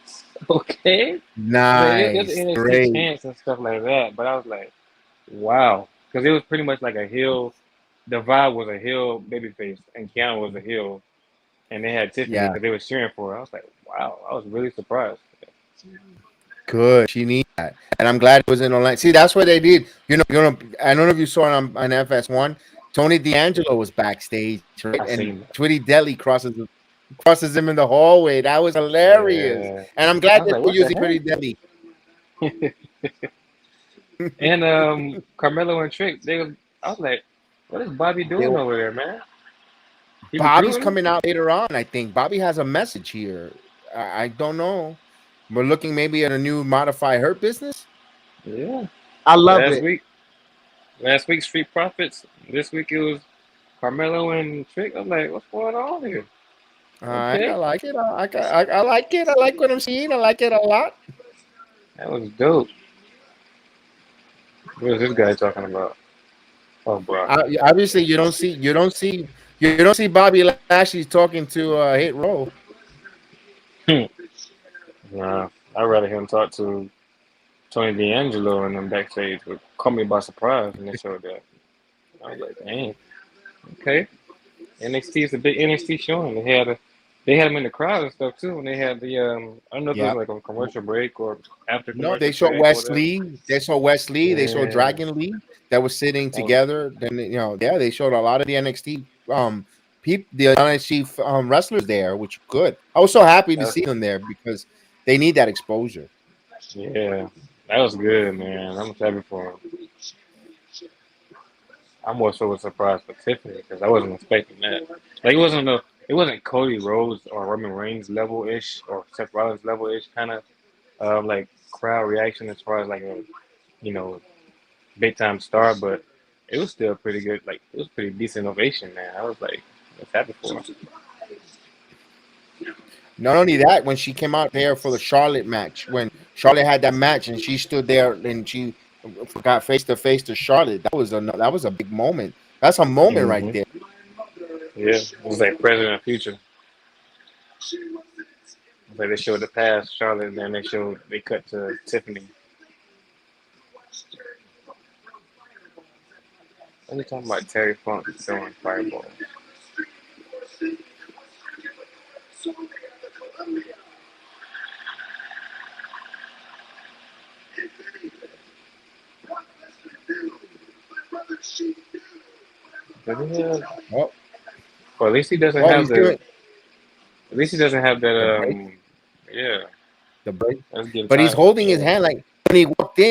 Okay. Nice. There's NXT Great. chants and stuff like that, but I was like, wow, because it was pretty much like a heel. The vibe was a heel babyface, and Keanu was a heel, and they had Tiffany Yeah, because they were cheering for her. I was like, wow, I was really surprised. good. She needs that, and I'm glad it was in online. See, that's what they did. I don't know if you saw it on FS1. Tony D'Angelo was backstage, right? I And seen that. Twitty Deli crosses him in the hallway. That was hilarious, Yeah, and I'm I glad was they're like, still what the using heck? Twitty Deli. And Carmelo and Trick, they was. I was like, what is Bobby They doing over there, man? He Bobby's recruiting? coming out later on. I think Bobby has a message here. I don't know. We're looking maybe at a new Modify Hurt business. Yeah. I love Last it. week, last week Street Profits. This week it was Carmelo and Trick. I'm like, what's going on here? I Okay, like it. I like it. I like what I'm seeing. I like it a lot. that was dope. What is this guy talking about? Oh, Brock. Obviously, you don't see Bobby Lashley talking to Hit Row. Nah, I'd rather him talk to Tony D'Angelo and them backstage. But caught me by surprise when they showed that. I was like, dang, okay. NXT is a big NXT showing. They had him in the crowd and stuff too. When they had the I don't know if it was Yeah. like on commercial break or after No, commercial they saw break or whatever. Wesley. They saw Wesley. They saw Yeah, Dragon Lee that was sitting that was together. Then yeah, they showed a lot of the NXT the NXT wrestlers there, which good. I was so happy to that was, see them there because they need that exposure. yeah, that was good, man. I'm happy for him. I'm more so surprised for Tiffany because I wasn't expecting that. Like it wasn't Cody Rhodes or Roman Reigns level ish or Seth Rollins level ish kind of like crowd reaction as far as like a you know big time star, but it was still pretty good. Like it was pretty decent ovation, man. I was like, I was happy for him. Not only that, when she came out there for the Charlotte match, when Charlotte had that match and she stood there and she got face to face to Charlotte, that was a big moment. That's a moment right Hmm. there. Yeah, it was like present and future. Like they showed the past Charlotte, and then they cut to Tiffany. What are you talking about? Terry Funk throwing fireballs. Does he have? Oh, Or at least he doesn't oh, have he's doing the. At least he doesn't have the that. break, Yeah, the break, that's getting but he's tired. holding his Yeah. hand like when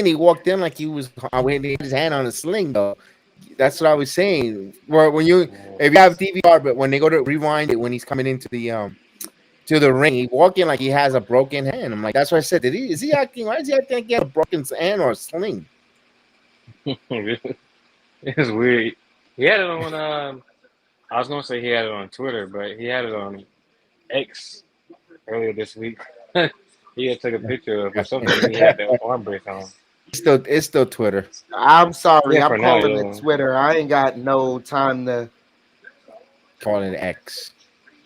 he walked in like he was when he had his hand on a sling though. That's what I was saying. Where when you Yeah. if you have DVR, but when they go to rewind it when he's coming into to the ring. He walking like he has a broken hand. I'm like, that's what I said. Is he acting? Why is he acting like he has a broken hand or a sling? It's weird. He had it on. I was gonna say he had it on Twitter, but he had it on X earlier this week. He had took a picture of or something. He had that arm brace on. It's still Twitter. I'm sorry. Yeah, I'm for now, calling it yeah. Twitter. I ain't got no time to. Calling it X.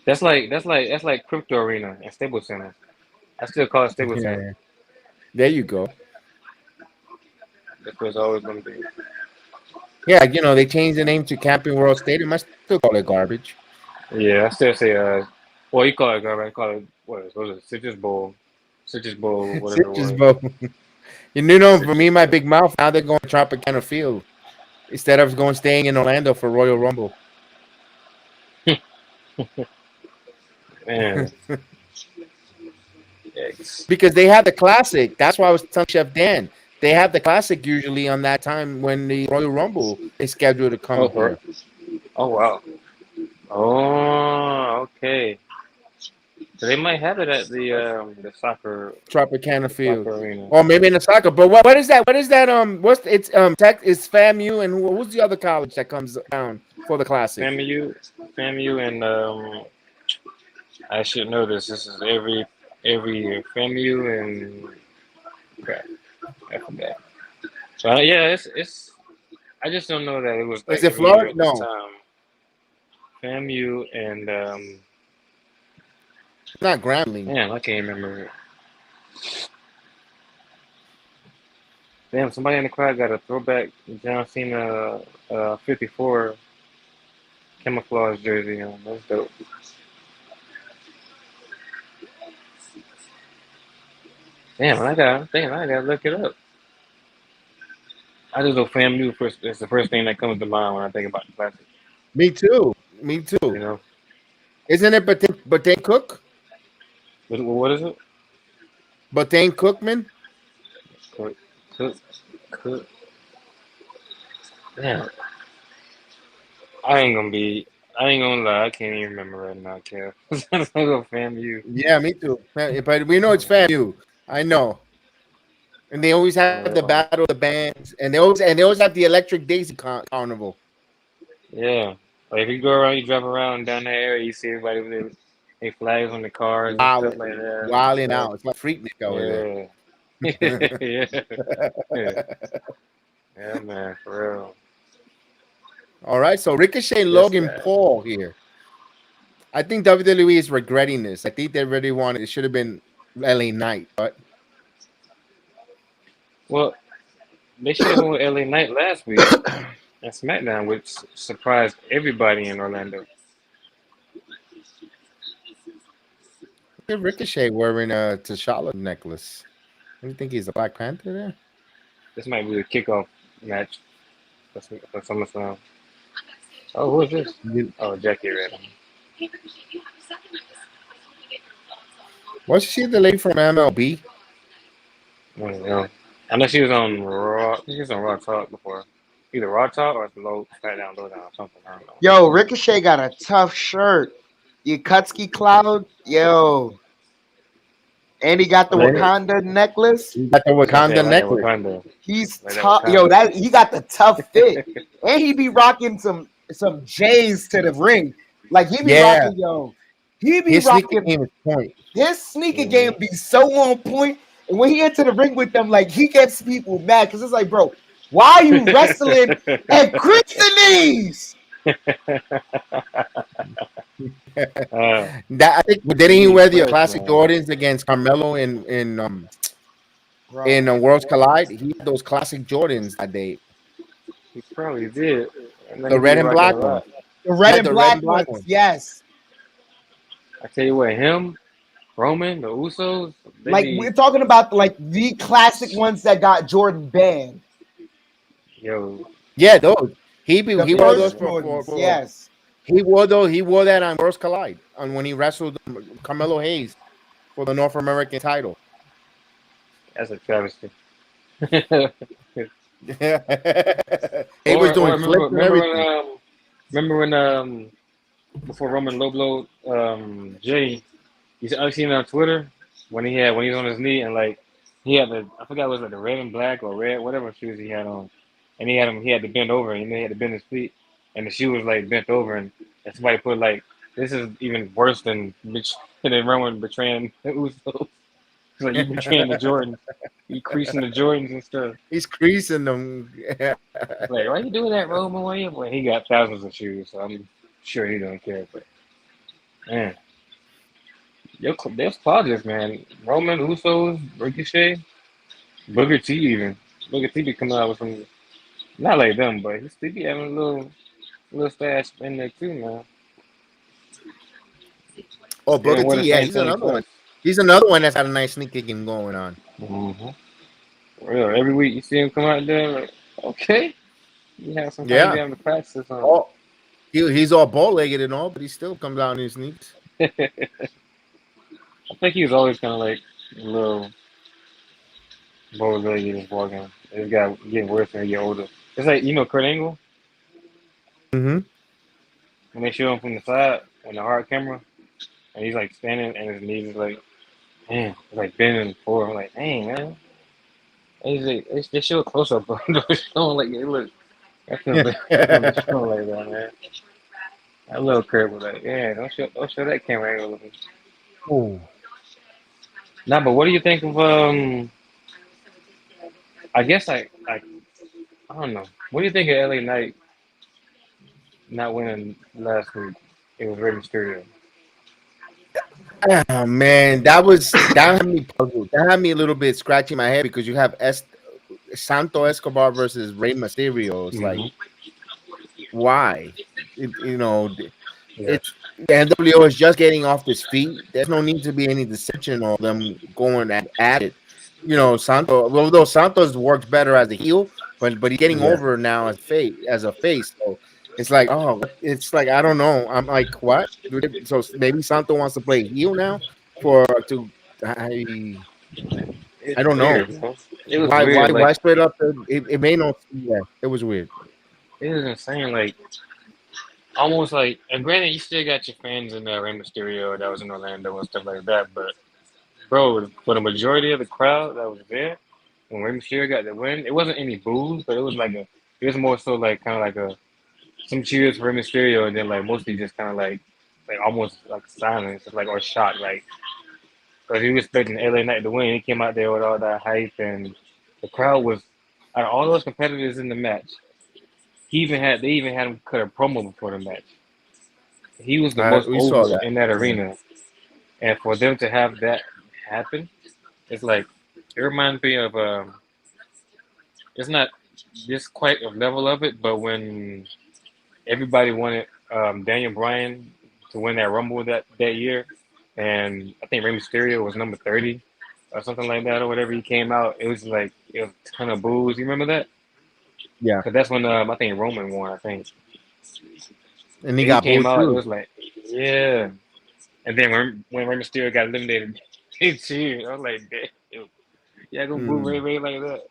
That's like Crypto Arena and Stable Center. I still call it Stable Center. Yeah. There you go. That's what it's always gonna be. Yeah, they changed the name to Camping World Stadium. I still call it garbage. Yeah, I still say well, you call it garbage. I call it what is it? Citrus Bowl, whatever it Citrus was. Bowl. For Citrus me, my big mouth. Now they're going to Tropicana Field instead of staying in Orlando for Royal Rumble. Man, yikes. Because they have the classic. That's why I was telling Chef Dan. They have the classic usually on that time when the Royal Rumble is scheduled to come Oh, here. oh wow. Oh, okay. So they might have it at the Tropicana the Field. soccer arena. Or maybe in the soccer. But what is that? What is that? What's it's Tech it's FAMU and who's the other college that comes down for the classic? FAMU, and I should know this. This is every year. FAMU and crap, I forgot. So yeah, it's. I just don't know that it was Is like it every year Florida? at this No, time. FAMU and it's not Grambling. man, I can't remember. Damn, somebody in the crowd got a throwback John Cena 54 camouflage jersey on. That's dope. I gotta look it up. I just know FAMU first. It's the first thing that comes to mind when I think about the classic. Me too. Me You too. know, Isn't it Batan Cook? what is it? Batan Cookman? Cook, cook, cook. Damn, I ain't gonna lie. I can't even remember right now, Kev. I'm gonna go FAMU. Yeah, me too. But we know it's FAMU. I know. And they always have the battle of the bands, and they always have the Electric Daisy Carnival. Yeah. Like if you go around, you drive around down that area, you see everybody with their flags on the cars and Wild, stuff like that. wilding out. It's like Freaknik over Yeah. Yeah. Yeah. Yeah, man, for real. All right, so Ricochet, Yes, Logan man. Paul here. I think WWE is regretting this. I think they really wanted it. Should have been LA Knight, but Well, they should have went with LA Knight last week at SmackDown, which surprised everybody in Orlando. look at Ricochet wearing a T'Challa necklace. What do you think he's a Black Panther there? This might be the kickoff match for SummerSlam. Oh, who is this? Oh, Jackie Red. Was she the lady from MLB? I don't know. I know she was on Raw. I think she was on Raw Talk before. Either Raw Talk or SmackDown Lowdown or something. I don't know. Yo, Ricochet got a tough shirt. Yakutski Cloud, yo. And he got the Wakanda necklace. He got the Yeah, Wakanda like that necklace. Wakanda. He's Like that tough. Wakanda. Yo, that he got the tough fit. And he be rocking some J's to the ring. Like he be Yeah. rocking, yo. He be His sneaker rocking. game is point. His sneaker game be so on point. And when he into the ring with them, like he gets people mad because it's like, bro, why are you wrestling at Christianese? That I think didn't he wear the Fresh, classic man. Jordans against Carmelo in Worlds Collide? He had those classic Jordans that day. He probably did. The red and black ones. The red Yeah, and the black red and black ones, ones. yes. I tell you what, him, Roman, the Usos, they Like be, we're talking about like the classic ones that got Jordan banned. yo, Yeah, those. He The wore those first for Jordans, yes. He wore that on Worlds Collide on when he wrestled Carmelo Hayes for the North American title. that's a travesty. He was doing flips and everything. Remember when before Roman low blow Jay, I seen it on Twitter when he was on his knee and like he had I forgot was it the red and black or red whatever shoes he had on, and he had to bend over and he had to bend his feet and the shoe was like bent over and somebody put like this is even worse than Roman betraying the Usos. It's like you betraying the Jordans, you creasing the Jordans and stuff. He's creasing them. Like, why you doing that, Roman? Why you? Well, he got thousands of shoes, so I'm sure he don't care. But man, there's closets, man. Roman, Usos, Ricochet, Booker T even. Booker T be coming out with some, not like them, but he still be having a little stash in there too, man. Oh, They don't Booker wear T, the yeah, same he's thing another one. twice. He's another one that's got a nice sneaker game going on. Mm-hmm. Real, every week you see him come out there, like, okay, you have some Yeah. time to have to practice or something. Oh, he's all ball-legged and all, but he still comes out in his sneaks. I think he was always kind of like a little bow-legged and walking. It got getting worse when he get older. It's like Kurt Angle Mm-hmm. when they show him from the side on the hard camera, and he's like standing and his knees is like, man, it's like bending forward. I'm like, dang man. And he's like, they show a close up, but they're showing like, hey, look, that's showing like that, man. That little Kurt was like, yeah, don't show that camera angle. Oh. Nah, but what do you think of I guess I don't know. What do you think of LA Knight not winning last week? It was Rey Mysterio. Oh, man, that had me puzzled. That had me a little bit scratching my head because you have Santo Escobar versus Rey Mysterio. It's like, why? Yeah. It's the NWO is just getting off this feet. There's no need to be any dissension or them going at it. Although Santos works better as a heel, but he's getting Yeah. over now as a face. So it's like, it's like I don't know. I'm like, what? So maybe Santos wants to play heel now for to I It's don't know. weird, man. It was Why weird. why Like why straight up? It made no. Yeah, it was weird. it was insane. Like almost like, and granted, you still got your fans in there, Rey Mysterio that was in Orlando and stuff like that. But bro, for the majority of the crowd that was there, when Rey Mysterio got the win, it wasn't any boos, but it was like it was more so like kind of like some cheers for Rey Mysterio, and then like mostly just kind of like almost like silence, like or shock, like because he was expecting LA Knight to win. He came out there with all that hype, and the crowd was out of all those competitors in the match. They even had him cut a promo before the match. He was the most We saw over that. in that Yeah. arena, and for them to have that happen, it's like it reminds me of it's not this quite a level of it, but when everybody wanted Daniel Bryan to win that Rumble that year, and I think Rey Mysterio was number 30 or something like that, or whatever he came out, it was like it was a ton of boos. You remember that? Yeah, Because that's when I think Roman won. I think and he and he got came booed out. It too. was like yeah, and then when Rey Mysterio got eliminated, he cheered. I was like, damn, yeah, gonna boo Hmm. Ray like that.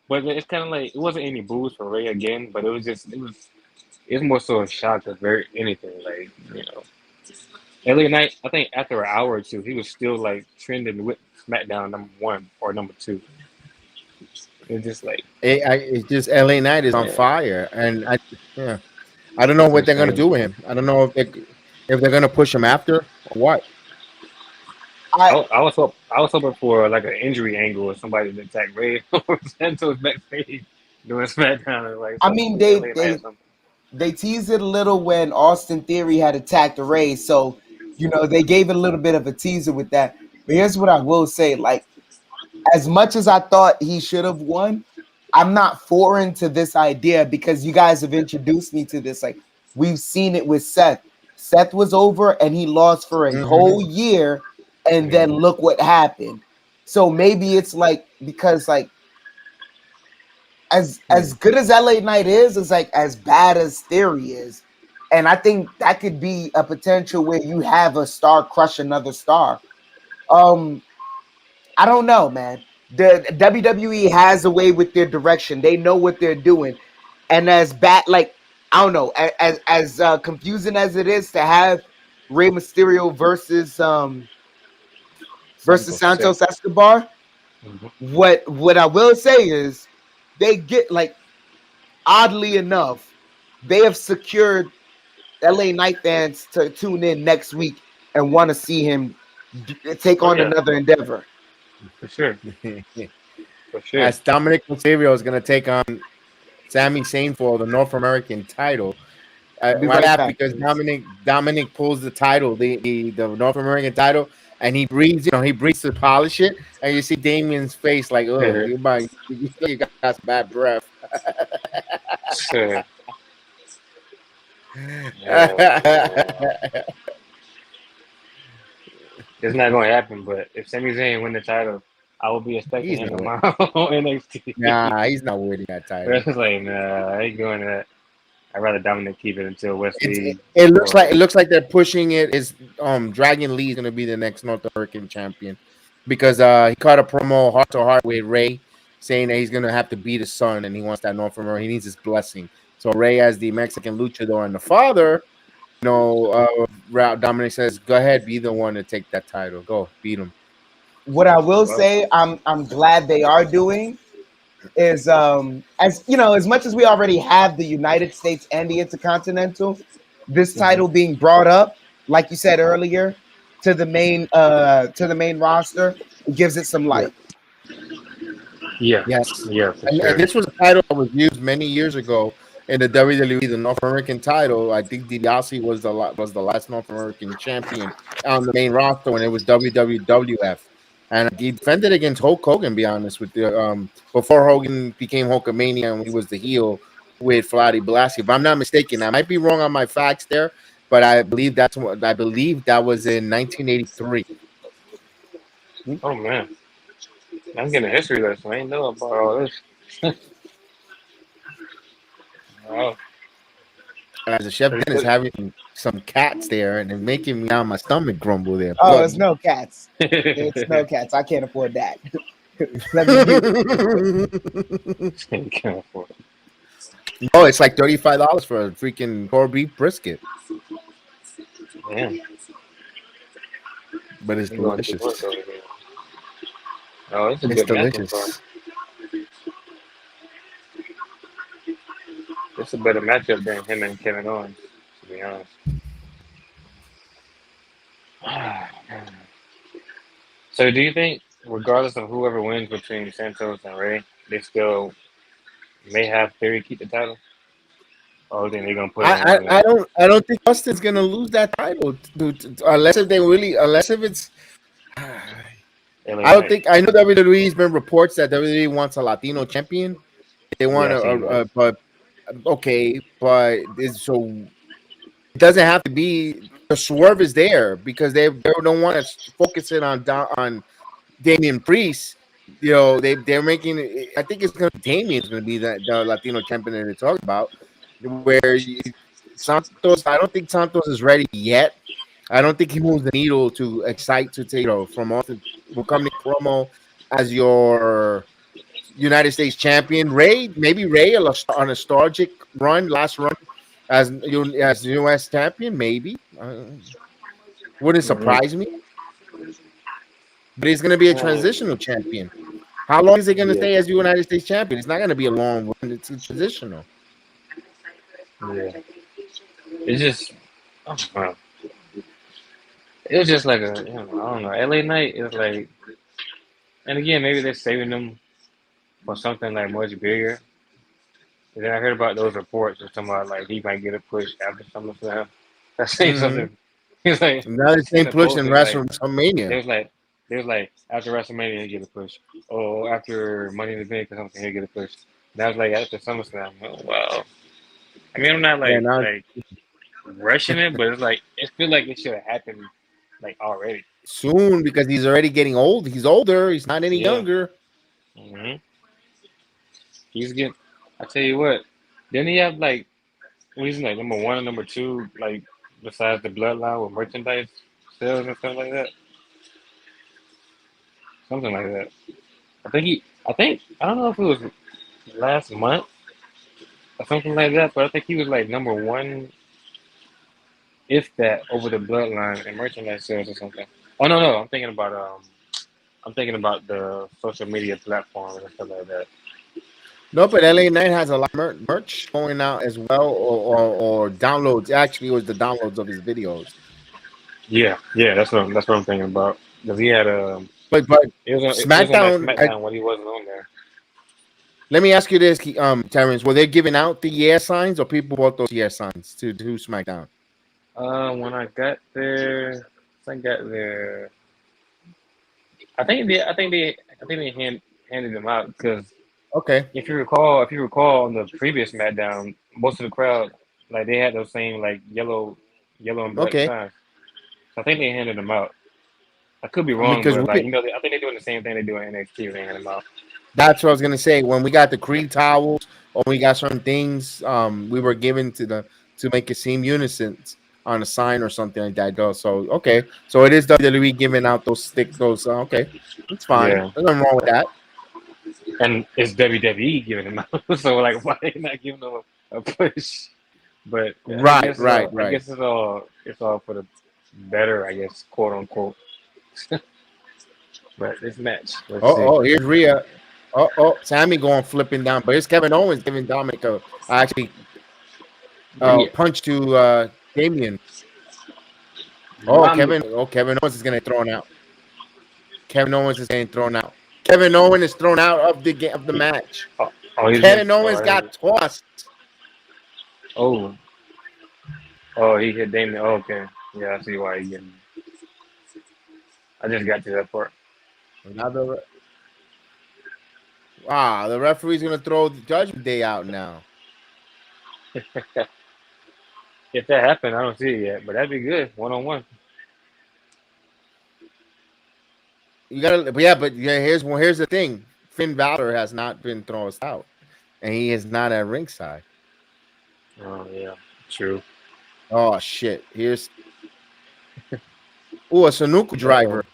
But it's kind of like it wasn't any boos for Ray again, but it was more so a shock than very anything. Like LA Knight. I think after an hour or two, he was still like trending with SmackDown #1 or #2. It's just like It's just LA Knight is on yeah, fire, and yeah, I don't know it's what they're gonna insane. do with him. I don't know if they're gonna push him after or what. I I was hoping for like an injury angle or somebody to attack Ray or Santos backstage doing SmackDown or like I something mean with LA Knight or something. they teased it a little when Austin Theory had attacked the Rays, so they gave it a little bit of a teaser with that. But here's what I will say: like, as much as I thought he should have won, I'm not foreign to this idea because you guys have introduced me to this. Like, we've seen it with Seth. Seth was over and he lost for a Hmm. whole year, and then Mhm. look what happened. So maybe it's like because like as good as LA Knight is like as bad as Theory is. And I think that could be a potential where you have a star crush another star. Um, I don't know, man. The WWE has a way with their direction. They know what they're doing. And as bad, like I don't know, as confusing as it is to have Rey Mysterio versus Santos, yeah. Santos Escobar, Mhm. what I will say is they get like oddly enough, they have secured LA Knight fans to tune in next week and want to see him take Oh on yeah, another endeavor. for sure, for sure. As Dominic Mysterio is gonna take on Sami Zayn for the North American title. I'll be I right laugh back. because Dominic pulls the title, the North American title, and he breathes to polish it, and you see Damien's face like, oh, you got some bad breath. Sure. Yeah, yeah. It's not going to happen, but if Sami Zayn win the title, I will be expecting He's him not on winning. my own NXT. Nah, he's not winning that But title. it's like, nah, I ain't doing that. I'd rather Dominic keep it until Wesley It looks like or they're pushing it. Is Dragon Lee is gonna be the next North American champion because he cut a promo heart to heart with Ray saying that he's gonna have to beat his son and he wants that North American. He needs his blessing. So Ray, as the Mexican luchador and the father, Dominic says, "Go ahead, be the one to take that title. Go beat him." What I will well, say, I'm glad they are doing is as as much as we already have the United States and the Intercontinental, this Mhm. title being brought up, like you said earlier, to the main roster, it gives it some Yeah. life. yeah, Yes, yeah, for and sure. this was a title that was used many years ago in the WWE, the North American title. I think DiBiase was the last North American champion on the main roster when it was WWF. And he defended against Hulk Hogan. Be honest with you, before Hogan became Hulkamania and he was the heel with Vladi Blasky. If I'm not mistaken, I might be wrong on my facts there, but I believe that was in 1983. Oh man, I'm getting a history lesson. I ain't know about all this. Oh, As a chef, so Dennis having some cats there and making me on my stomach grumble there. Oh, Blood. it's no cats. It's no cats. I can't afford that. Let me mute. Can't afford it. Oh, it's like $35 for a freaking corned beef brisket, Damn, but it's you going through work delicious. over here. Oh, it's a It's good match so far. delicious. It's a better matchup than him and Kevin Owens, to be honest. So, do you think, regardless of whoever wins between Santos and Ray, they still may have Theory keep the title? Or do you think they're gonna put it on I don't think Austin's gonna lose that title unless if they really unless if it's LA I don't Knight? think I know WWE's been reports that WWE wants a Latino champion. They want Yeah, I seen that. but okay, but it's so it doesn't have to be the swerve is there because they don't want to focus it on Damian Priest. You know, they're making it, I think it's gonna Damian's gonna be the Latino champion that they're talking about. Where Santos, I don't think Santos is ready yet. I don't think he moves the needle to excite to take from Austin becoming promo as your United States champion. Maybe Ray a nostalgic last run as US champion, maybe. Wouldn't Mm-hmm. surprise me. But he's gonna be a transitional champion. How long is he gonna Yeah, stay as United States champion? It's not gonna be a long run, it's a transitional. yeah. It's just, I don't know. It was just like a, I don't know. LA Knight is like, and again, maybe they're saving them for something like much bigger. And then I heard about those reports of talking about like he might get a push after SummerSlam. That's saying Mm-hmm. something. He's like Now the in same the push post in is like WrestleMania. there's like there's like after WrestleMania he get a push. Oh, after Money in the Bank or something he'll get a push. That was like after SummerSlam. Oh, wow. I mean I'm not Yeah, now like rushing it, but it's like it feels like it should have happened like already. soon because he's already getting old. He's older. He's not any Yeah. younger. hmm He's getting. I tell you what. Didn't he have like he's like number one and number two like besides the bloodline with merchandise sales and stuff like that? Something like that. I think I don't know if it was last month or something like that, but I think he was like number one, if that, over the bloodline and merchandise sales or something. Oh no, I'm thinking about the social media platforms and stuff like that. No, but LA Knight has a lot of merch going out as well, or downloads. Actually, it was the downloads of his videos. Yeah, yeah, that's what I'm thinking about. Because he had But it was on that SmackDown. SmackDown when he wasn't on there. Let me ask you this, Terrence: were they giving out the yeah signs, or people bought those yeah signs to SmackDown? When I got there, I think they handed them out because Okay, if you recall on the previous SmackDown, most of the crowd like they had those same like yellow and black okay, signs. So I think they handed them out. I could be wrong, because but like I think they're doing the same thing they do in NXT. They hand them out. that's what I was gonna say. When we got the Creed towels, or we got certain things, we were given to make it seem unison on a sign or something like that. Though, so okay, so it is WWE giving out those. Okay, it's fine. Yeah, There's nothing wrong with that. and it's WWE giving them out. So like, why they not giving them a push? But Right, right, I right. guess it's all for the better, I guess, quote unquote. But this match, let's see. Here's Rhea. Sammy going flipping down, but it's Kevin Owens giving Dominic a actually Rhea, punch to Damien. mommy. Kevin Owens is getting thrown out. Kevin Owens is getting thrown out. Kevin Owens is thrown out of the match. Oh, he's getting. Kevin Owens got tossed. Oh, oh, he hit Damien. Oh, okay, yeah, I see why he getting. I just got to that part. Now the referee's gonna throw the Judgment Day out now. If that happened, I don't see it yet, but that'd be good. 1-on-1. You gotta, but here's the thing: Finn Balor has not been thrown out, and he is not at ringside. Oh yeah, true. Oh shit! Here's a Sunuku driver.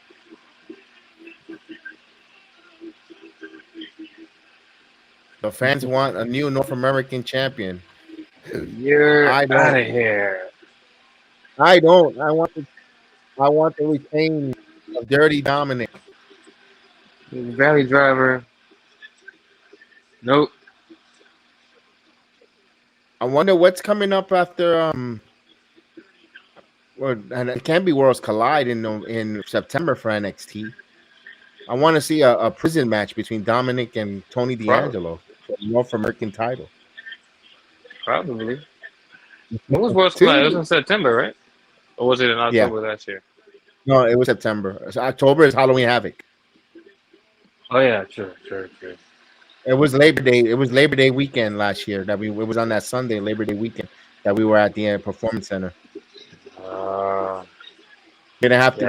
The fans want a new North American champion. You're I out don't. of here. I don't. I want the retain of Dirty Dominic. Valley driver. Nope. I wonder what's coming up after and it can be Worlds Collide in September for NXT. I want to see a prison match between Dominic and Tony D'Angelo for the North American title. Probably. What was Worlds Collide? It was in September, right? Or was it in October last year? No, it was September. So October is Halloween Havoc. Oh yeah, sure. It was Labor Day. It was Labor Day weekend last year it was on that Sunday, Labor Day weekend, that we were at the Performance Center. We didn't have to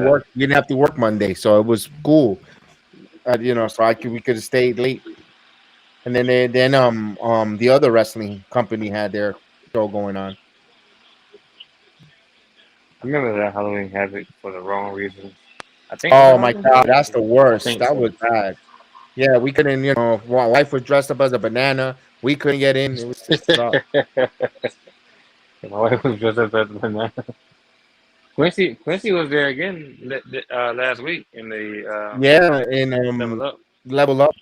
work. We didn't have to work Monday, so it was cool. So we could have stayed late. And then the other wrestling company had their show going on. I remember that Halloween Havoc for the wrong reasons. I think. Oh my god, that's the worst. That so. was bad. Yeah, we couldn't. My wife was dressed up as a banana. We couldn't get in. It was just tough. My wife was dressed up as a banana. Quincy was there again last week in the in Level Up.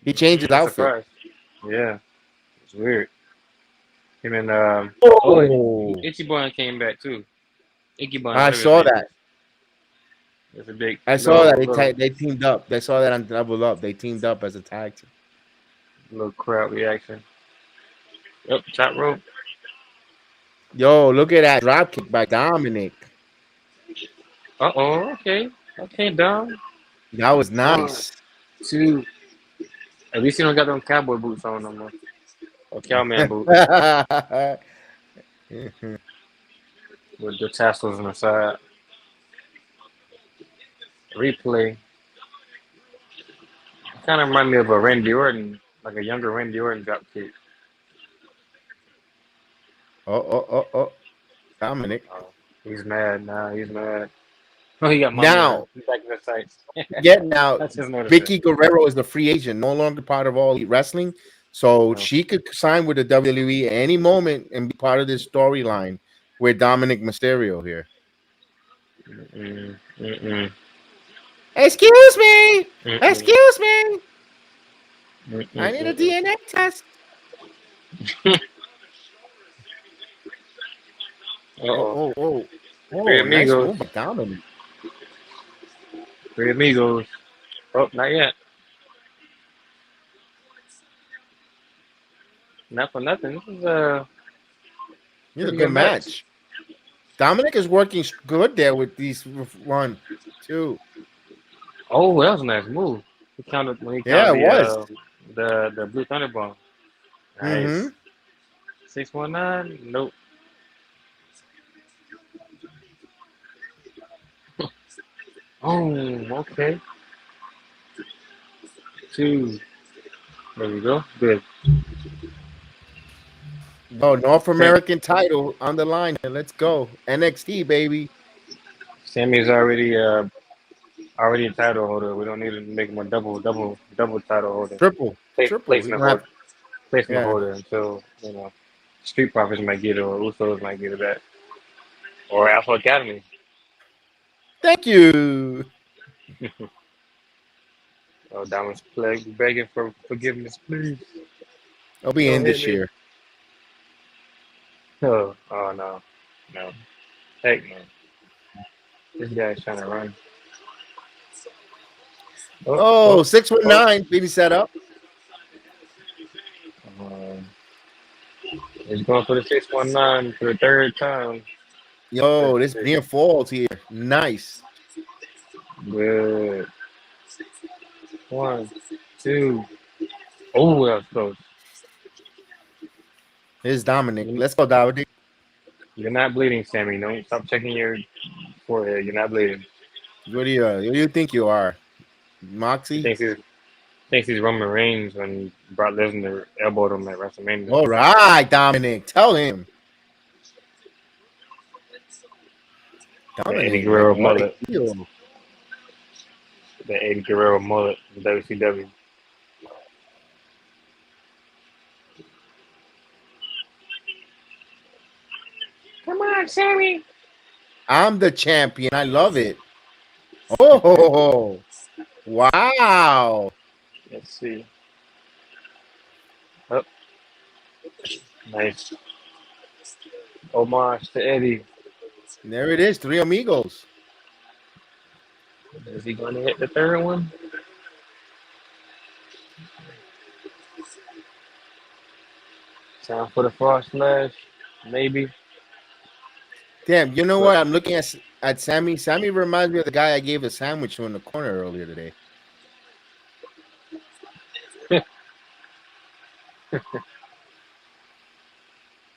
He changed his outfit. Surprised. Yeah, it's weird. Him and Itchy Bun came back too. Icky Bun. I saw that. It's a big. I saw that they teamed up. They saw that on Level Up. They teamed up as a tag team. Little crowd reaction. Yep, top rope. Yo, look at that drop kick by Dominic. Okay, Dom. That was nice. 1, 2. At least you don't got them cowboy boots on no more. Or cowman boots. With the tassels on the side. Replay. Kind of remind me of a Randy Orton, like a younger Randy Orton drop kick. Oh. Dominic. He's mad now. He's mad. Oh, he got money. Now, he's back in the sights. now, Vicky Guerrero is the free agent, no longer part of All Elite Wrestling. So she could sign with the WWE at any moment and be part of this storyline with Dominic Mysterio here. Excuse me. Excuse me. I need a DNA test. Oh. Three Nice amigos. move by Dominic. Three amigos. Oh, not yet. Not for nothing. This is a good match. Dominic is working good there with these 1, 2. Oh, that was a nice move. He counted when he counted the Blue Thunder Bomb. Nice. 619. Nope. Oh, okay. 2. There we go. Good. Oh, North American title on the line. Let's go. NXT, baby. Sammy's already a title holder. We don't need to make him a double title holder. Triple. Placement holder until, Street Profits might get it or Usos might get it back. Or Alpha Academy. Thank you. Diamond's begging for forgiveness, please. I'll be in this year. Oh no. Heck no. This guy's trying to run. 619. Baby set up. He's going for the 619 for the third time. Yo, this near falls here. Nice. Good. 1, 2. Oh, that was close. Here's Dominic. Let's go, Dominic. You're not bleeding, Sammy. Don't stop checking your forehead. You're not bleeding. What do you think you are? He Moxie? thinks he's Roman Reigns when Brock Lesnar elbowed him at WrestleMania. All right, Dominic. Tell him. The Eddie Dominic, Guerrero man, what a mullet. heel. The Eddie Guerrero mullet in WCW. Come on, Sammy. I'm the champion. I love it. Oh, wow. Let's see. Oh, nice. Homage to Eddie. There it is. Three amigos. Is he going to hit the third one? Time for the frost slash, maybe. Damn, you know what? I'm looking at Sammy. Sammy reminds me of the guy I gave a sandwich to in the corner earlier today.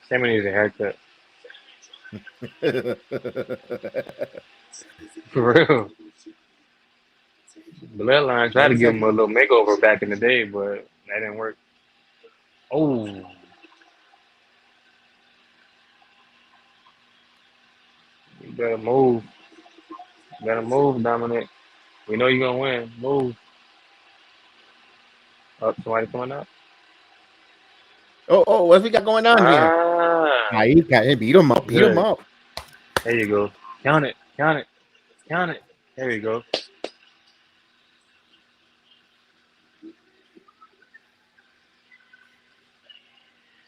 Sammy needs a haircut. For real. Bloodline tried to give him a little makeover back in the day, but that didn't work. Oh. You better move. You better move, Dominic. We know you're going to win. Move. Oh, somebody coming up? Oh, what we got going on here? Ah. He got him. Beat him up. Beat him up. There you go. Count it. Count it. Count it. There you go.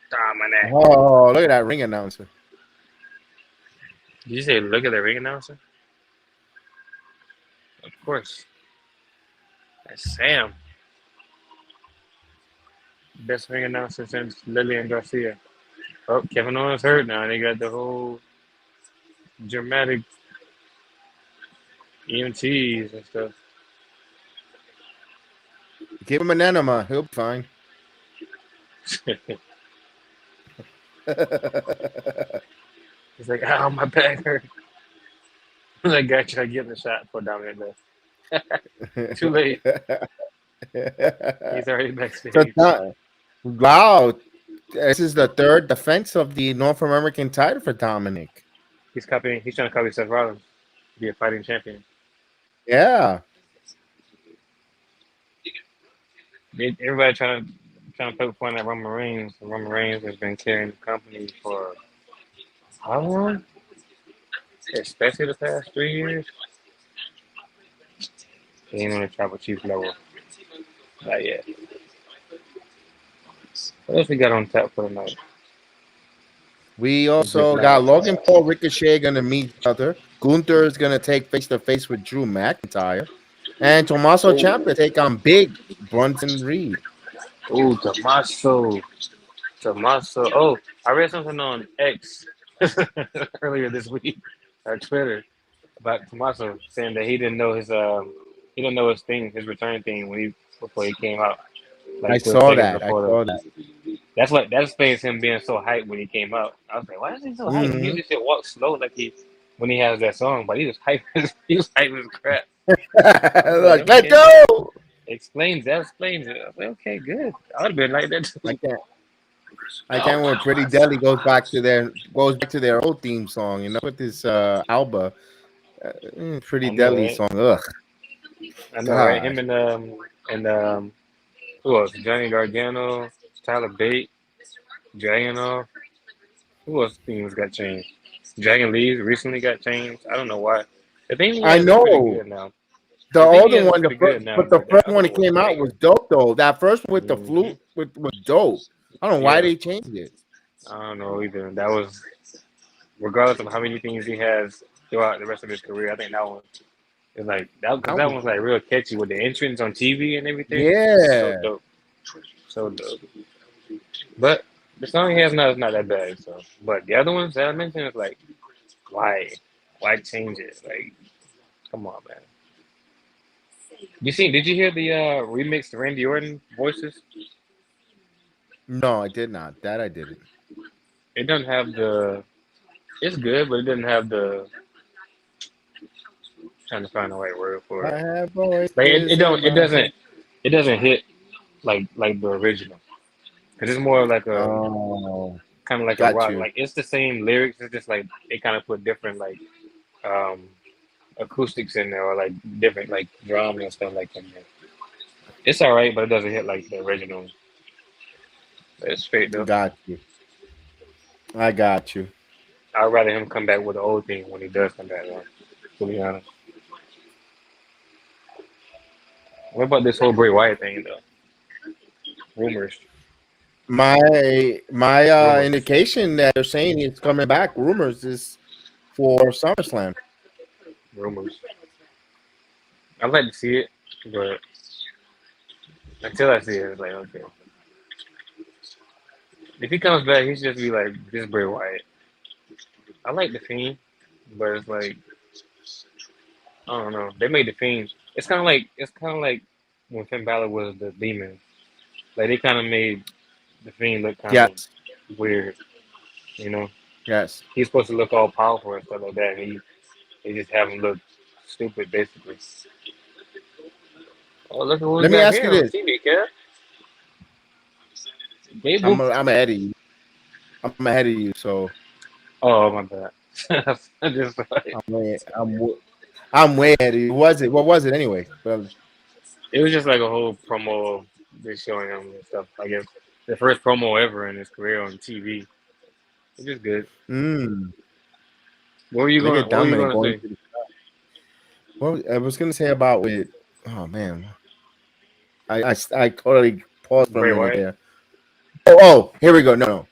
Dominic. Oh, look at that ring announcer. Did you say look at the ring announcer? Of course. That's Sam. Best ring announcer since Lillian Garcia. Oh, Kevin Owens hurt now. They got the whole dramatic EMTs and stuff. Give him an enema. He'll be fine. He's like, ow, my back hurt. That guy tried getting the shot for Dominic left. Too late. He's already backstage. Wow. This is the third defense of the North American title for Dominic. He's trying to copy Seth Rollins, be a fighting champion. Yeah. Everybody trying to poke fun at Roman Reigns. Roman Reigns has been carrying the company for how long? Especially the past 3 years. He ain't on the tribal chief level. Not yet. What else we got on tap for tonight? We also got Logan Paul, Ricochet going to meet each other. Gunther is going to take face-to-face with Drew McIntyre. And Tommaso Ciampa take on Big Bronson Reed. Oh, Tommaso. Oh, I read something on X earlier this week, or Twitter, about Tommaso saying that he didn't know his return thing before he came out. Like I saw that. That explains him being so hyped when he came out. I was like, why is he so hyped? He usually walk slow when he has that song, but he was hyped. He was hyped as crap. Like, let's go. Explains it. I was like, okay, good. I would have been like that too. I can't when Pretty Deadly goes back to their old theme song, with this Alba Pretty Deadly song. Ugh. I know, right? Him and who else? Johnny Gargano, Tyler Bate, Dragunov. Who else themes got changed? Dragon Lee recently got changed. I don't know why. The thing I know. Now. The older one, the first one that came out was dope though. That first one with the flute was dope. I don't know why they changed it. I don't know either. That was, regardless of how many things he has throughout the rest of his career, I think that one is like that one's like real catchy with the entrance on TV and everything. Yeah, so dope. But the song he has now is not that bad. So, but the other ones that I mentioned is like, why change it? Like, come on, man. Did you hear the remixed Randy Orton voices? No, I did not. That I didn't. It doesn't have the. It's good, but it doesn't have the. Trying to find the right word for I it. have Like voices in my head. it doesn't hit like the original. Cause it's more like a Oh, kind of like a got rock. you. Like it's the same lyrics. It's just like they kind of put different like um acoustics in there or like different like drums and stuff like that. It's all right, but it doesn't hit like the original. But it's straight though. Got you. I got you. I'd rather him come back with the old thing when he does come back. Though, to be honest. What about this whole Bray Wyatt thing though? Rumors, My rumors, indication that they're saying it's coming back. Rumors is for SummerSlam. rumors. I'd like to see it, but until I see it, it's like okay. If he comes back, he should just be like this Bray Wyatt. I like the Fiend, but it's like I don't know. They made the Fiend. It's kind of like when Finn Balor was the Demon. Like they kind of made the Fiend look kind of Yes, weird. You know, yes. he's supposed to look all powerful and stuff like that. And they just have him look stupid, basically. Oh, look at what we Let me got ask you here on this. TV, kid. Gable. I'm ahead of you. I'm ahead of you. So Oh my bad. I just I'm way, I'm way ahead of you. What was it anyway? Well, it was just like a whole promo of just showing him and stuff. I guess the first promo ever in his career on TV. It's just good. mm, What were you look going? at What were you Dominic going to going say? to the. What I was gonna say about with. Oh man, I totally paused for a Bray minute Wyatt. there. Oh, here we go. No,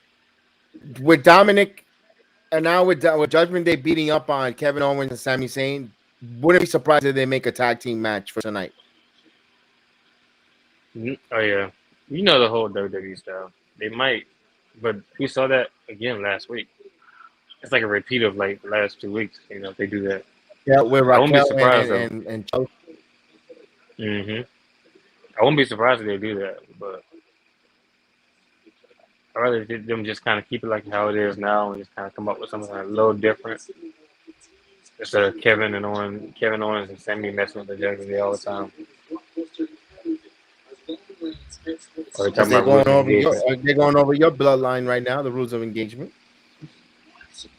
with Dominic and now with Judgment Day beating up on Kevin Owens and Sami Zayn, wouldn't be surprised if they make a tag team match for tonight. Oh yeah, you know the whole WWE style. They might, but we saw that again last week. It's like a repeat of like the last 2 weeks. You know, if they do that, Yeah, with I won't be Raquel surprised though. and Chelsea. I won't be surprised if they do that, but I rather them just kind of keep it like how it is now and just kind of come up with something a little different instead of Kevin Owens and Sammy messing with the Judgment Day all the time. Or they As talking about rules of engagement. they're going over your bloodline right now, the rules of engagement.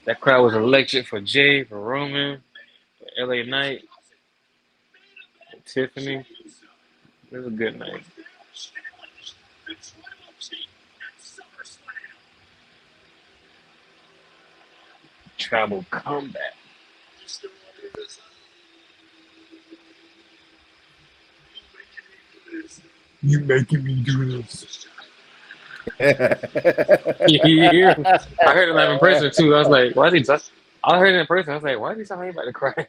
That crowd was electric for Jay, for Roman, for LA Knight, for Tiffany. It was a good night. Tribal combat. You making me do this. Yeah. I heard it live in person too. I was like, why is he talk-? I heard it in person. I was like, why is he talking about to cry?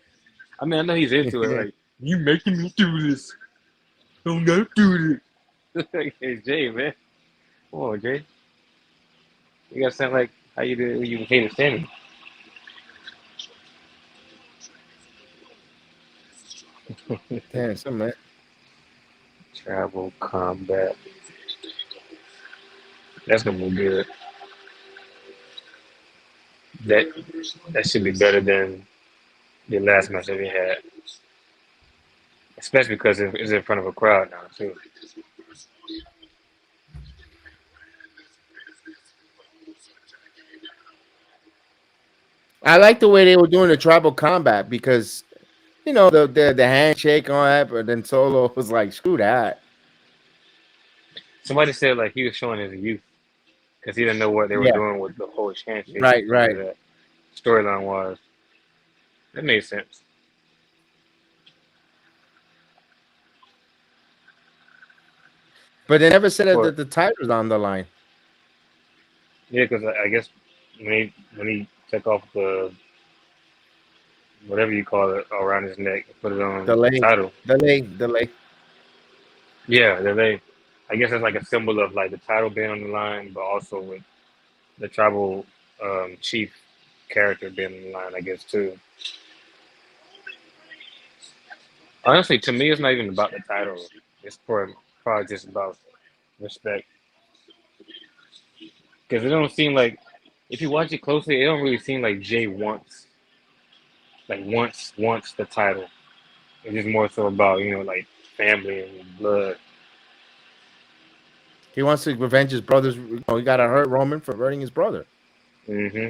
I mean, I know he's into it. Like, you making me do this. Don't go do this. Hey, Jay, man. Come on, Jay. You gotta sound like how you did when you hated Sammy. Damn, some man. Travel combat. That's gonna be good. That that should be better than the last match that we had, especially because it's in front of a crowd now too. I like the way they were doing the tribal combat because the handshake on that, but then Solo was like, screw that. Somebody said like he was showing his youth because he didn't know what they were Yeah, doing with the whole handshake right, and right. that storyline was. That made sense. But they never said But that the title's on the line. yeah, because I guess when he took off the whatever you call it around his neck and put it on the Delay, title. delay. Yeah, they I guess it's like a symbol of like the title being on the line, but also with the tribal chief character being on the line, I guess too. Honestly, to me, it's not even about the title. It's probably just about respect. Because it don't seem like, if you watch it closely, it don't really seem like Jay wants the title. It's just more so about, like family and blood. He wants to revenge his brothers. He got to hurt Roman for hurting his brother. hmm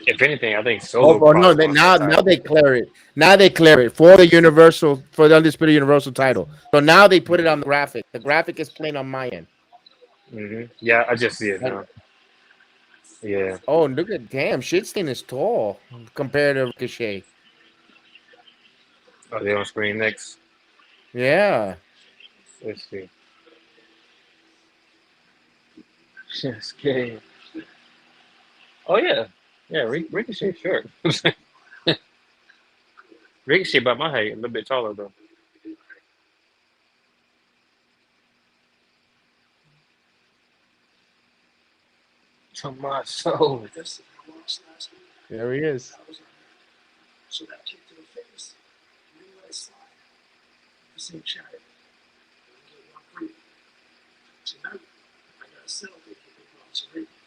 If anything, I think Oh, Solo but no, probably wants that now title. they clear it. Now they clear it for the undisputed universal title. So now they put it on the graphic. The graphic is playing on my end. Yeah, I just see it Like, now. Yeah. oh, look at damn, Shitstain is tall compared to Ricochet. Are they on screen next? Yeah. Let's see. Shinsuke. Oh yeah, yeah. Ricochet short. Ricochet about my height, a little bit taller though. Tommaso. There he is.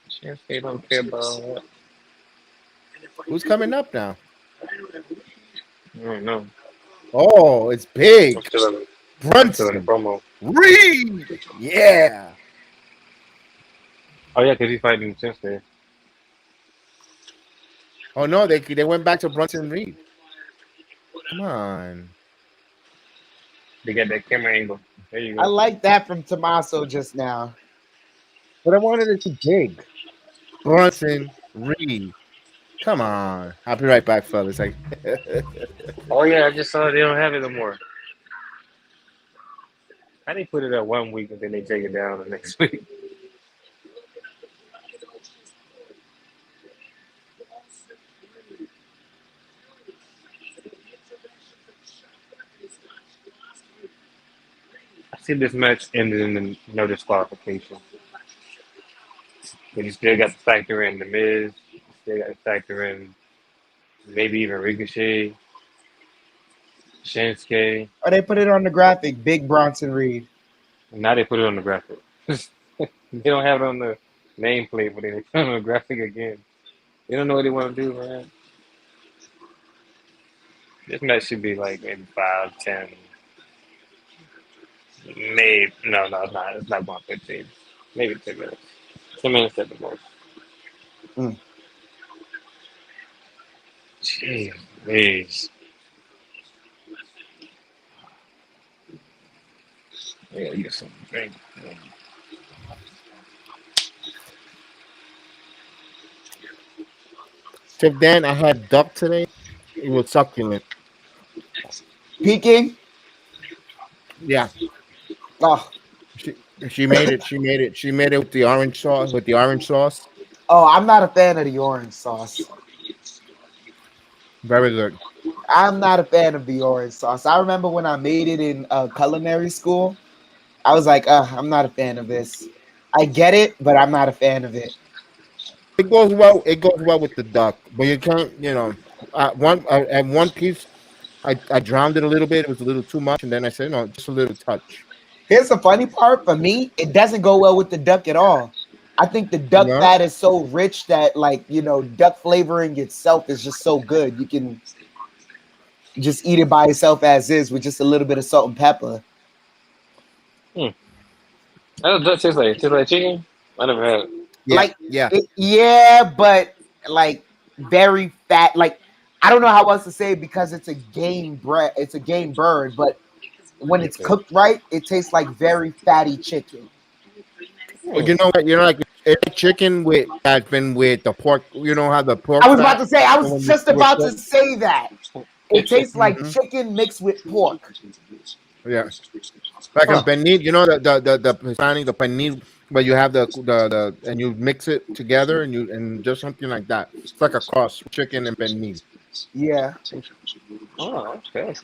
Shinsuke don't care about all that. Who's coming up now? I don't know. Oh, it's I'm big. still in the Brunson. promo. Reed. Yeah. Oh yeah, because he's fighting Shinsuke. Oh no, they went back to Brunson Reed. Come on. They got that camera angle. There you I go. like that from Tommaso just now. But I wanted it to be big. Brunson Reed. Come on. I'll be right back, fellas. Like, Oh yeah, I just saw they don't have it no more. How they put it up 1 week and then they take it down the next week? I see this match ended in the no disqualification. But you still got to factor in the Miz. You still got to factor in maybe even Ricochet, Shinsuke. Or they put it on the graphic, Big Bronson Reed. And now they put it on the graphic. They don't have it on the nameplate, but they put it on the graphic again. They don't know what they want to do, man. This match should be like maybe 5, 10, maybe. No, it's not. It's not going 15. Maybe 10 minutes. 10 minutes at the most. Mm. Jeez. I gotta get something to drink. Chef Dan, I had duck today. It was succulent. Peking? Yeah. Oh, She made it. She made it. She made it with the orange sauce. With the orange sauce. I'm not a fan of the orange sauce. Very good. I'm not a fan of the orange sauce. I remember when I made it in culinary school, I was like, I'm not a fan of this. I get it, but I'm not a fan of it. It goes well. It goes well with the duck, but you can't. At one piece, I drowned it a little bit. It was a little too much, and then I said, no, just a little touch. Here's the funny part for me, it doesn't go well with the duck at all. I think the duck No? fat is so rich that, duck flavoring itself is just so good. You can just eat it by itself as is with just a little bit of salt and pepper. I don't know, tastes like chicken. I never had it. Yeah, But very fat. Like, I don't know how else to say it because it's a game bird, but when it's cooked right, it tastes like very fatty chicken. Well, you know what? It's chicken with that's been with the pork. You know how the pork. I was about to say that. It tastes like Mhm. chicken mixed with pork. Yeah, like a pernil. You know the Hispanic, the pernil, but you have the and you mix it together and just something like that. It's like a cross chicken and pernil. Yeah. Oh, okay.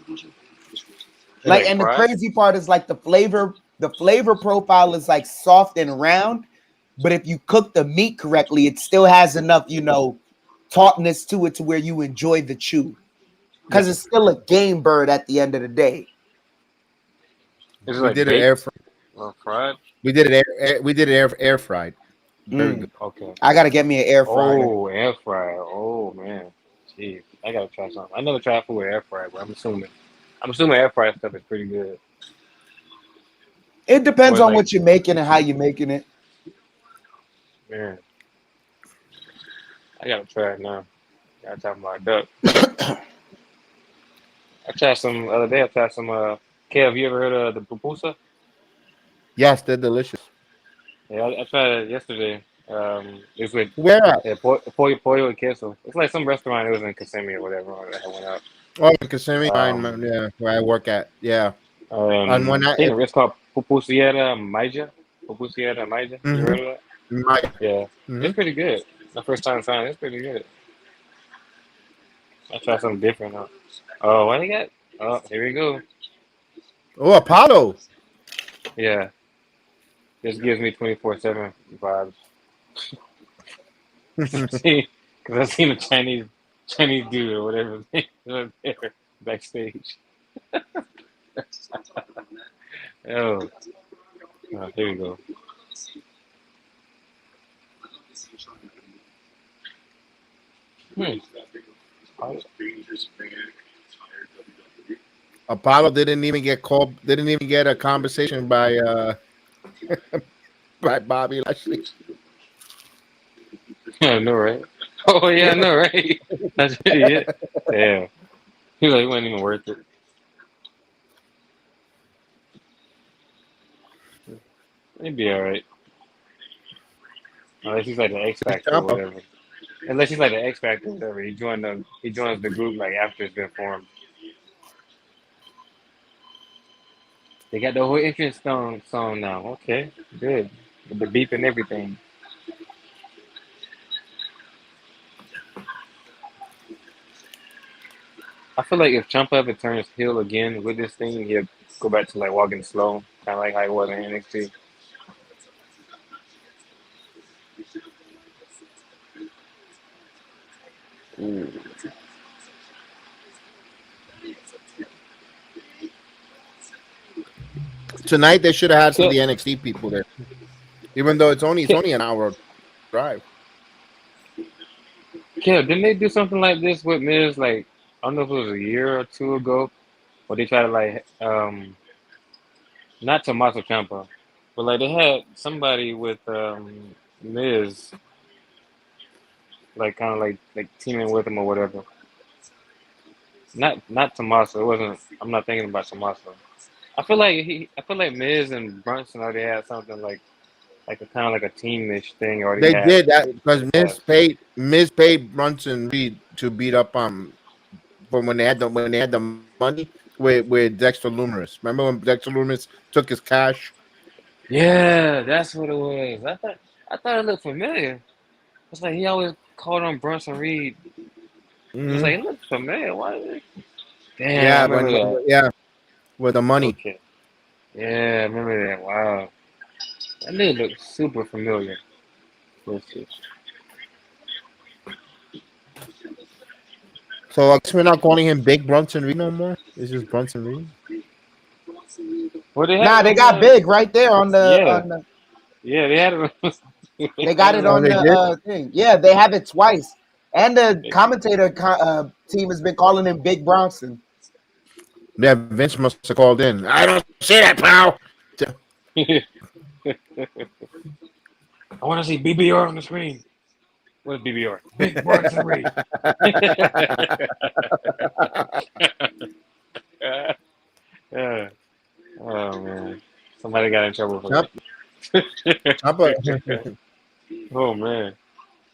And the crazy part is the flavor profile is soft and round, but if you cook the meat correctly, it still has enough, tautness to it to where you enjoy the chew. because it's still a game bird at the end of the day. Is it We like did it baked air fried. or fried? We did it air fried. Very good. Okay. I gotta get me an air fryer. Oh, air fryer. Oh man, jeez, I gotta try something. I never tried food with air fryer, but I'm assuming air fryer stuff is pretty good. It Or depends it's on like, what you're making and how you're making it. man, I gotta try it now. Gotta try my duck. I tried some the other day. I tried some. Kev, have you ever heard of the pupusa? Yes, they're delicious. Yeah, I tried it yesterday. It's with Where at? pollo and queso. It's like some restaurant. It was in Kissimmee or whatever. I went out. Oh, Kissimmee. Um, Yeah, where I work at. Yeah. On one I night. think it's called Pupusiera Maija. Pupusiera Maija. You Mm-hmm. heard of that? Yeah, Mm-hmm. it's pretty good. My first time trying it. It's pretty good. I tried something different. Oh, what they got? Oh, here we go. Oh, Apollo. Yeah, this gives me 24/7 vibes. See, because I seen a Chinese dude or whatever there backstage. Oh, here we go. Hmm. Apollo didn't even get called. Didn't even get a conversation by by Bobby Lashley. I know, right? Oh yeah, I know, right? That's really it. Yeah, he like wasn't even worth it. He'd be all right. Unless he's like the X Factor or Ciampa. whatever. Unless he's like the X Factor or whatever. He joins the group like after it's been formed. They got the whole entrance song now. Okay, good. With the beep and everything. I feel like if Ciampa ever turns heel again with this thing, he'll go back to like walking slow, kind of like how he was in NXT. Tonight they should have had some of So, the NXT people there. Even though it's only an hour drive. yeah, didn't they do something like this with Miz? Like I don't know if it was a year or two ago, where they tried to like not Tommaso Ciampa, but like they had somebody with Miz, like kind of like teaming with him or whatever. Not Tommaso. It wasn't. I'm not thinking about Tommaso. I feel like Miz and Brunson already had something like a kind of like a teamish thing already They had did that because in the past. Miz paid Brunson Reed to beat up from when they had the money with Dexter Lumis. Remember when Dexter Lumis took his cash? Yeah, that's what it was. I thought it looked familiar. It's like he always called on Brunson Reed. It's Mm-hmm. like it looks familiar. Why? Damn, I Yeah, remember that. with the money. Okay. Yeah, I remember that. Wow. That name looks super familiar. Let's see. So I guess we're not calling him Big Brunson Reed no more. It's just Brunson Reed. Well, they had Nah, it they on got big right there on the yeah, yeah, they had it on, they they had got it it Oh, on on, they the did. thing. Yeah, they have it twice. And the they- commentator team has been calling him Big Bronson. Yeah, Vince must have called in. I don't see that, pal. I want to see BBR on the screen. What is BBR? Big Bronson Reed. Yeah. Oh man, somebody got in trouble for Ciampa, that. Oh man,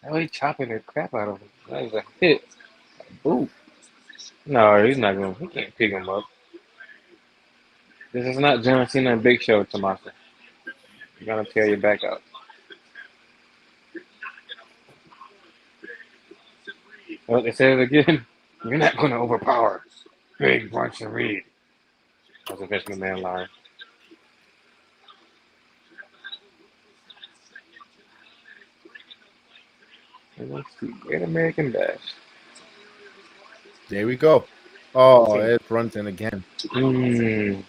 how he chopping the crap out of him? That was a hit. Ooh. No, he's not going. He can't pick him up. This is not John Cena and Big Show, Tommaso. You're gonna tear your back out. Well, they said it again. You're not gonna overpower Big Bronson Reed. That's a Vince McMahon line. And let's see, Great American Bash. there we go. Oh, it's Brunson again. Mm.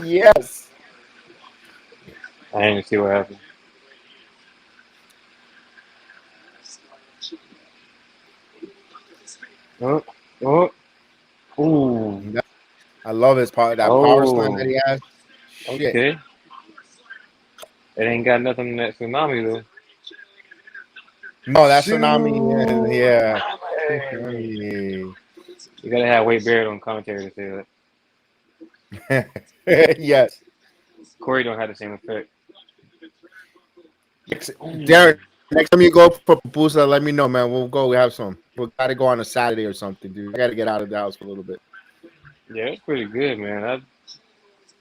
Yes. I didn't see what happened. Oh, oh, ooh, I love his power. That power slam that oh. he has. Shit. Okay. It ain't got nothing in that tsunami though. No, that's Tsunami. Yeah. Hey. Tsunami. You gotta have Wade Barrett on commentary to say Yes. that. Corey don't have the same effect. Darren, next time you go for pupusa, let me know, man. We'll go. We have some. We gotta go on a Saturday or something, dude. I gotta get out of the house for a little bit. Yeah, it's pretty good, man.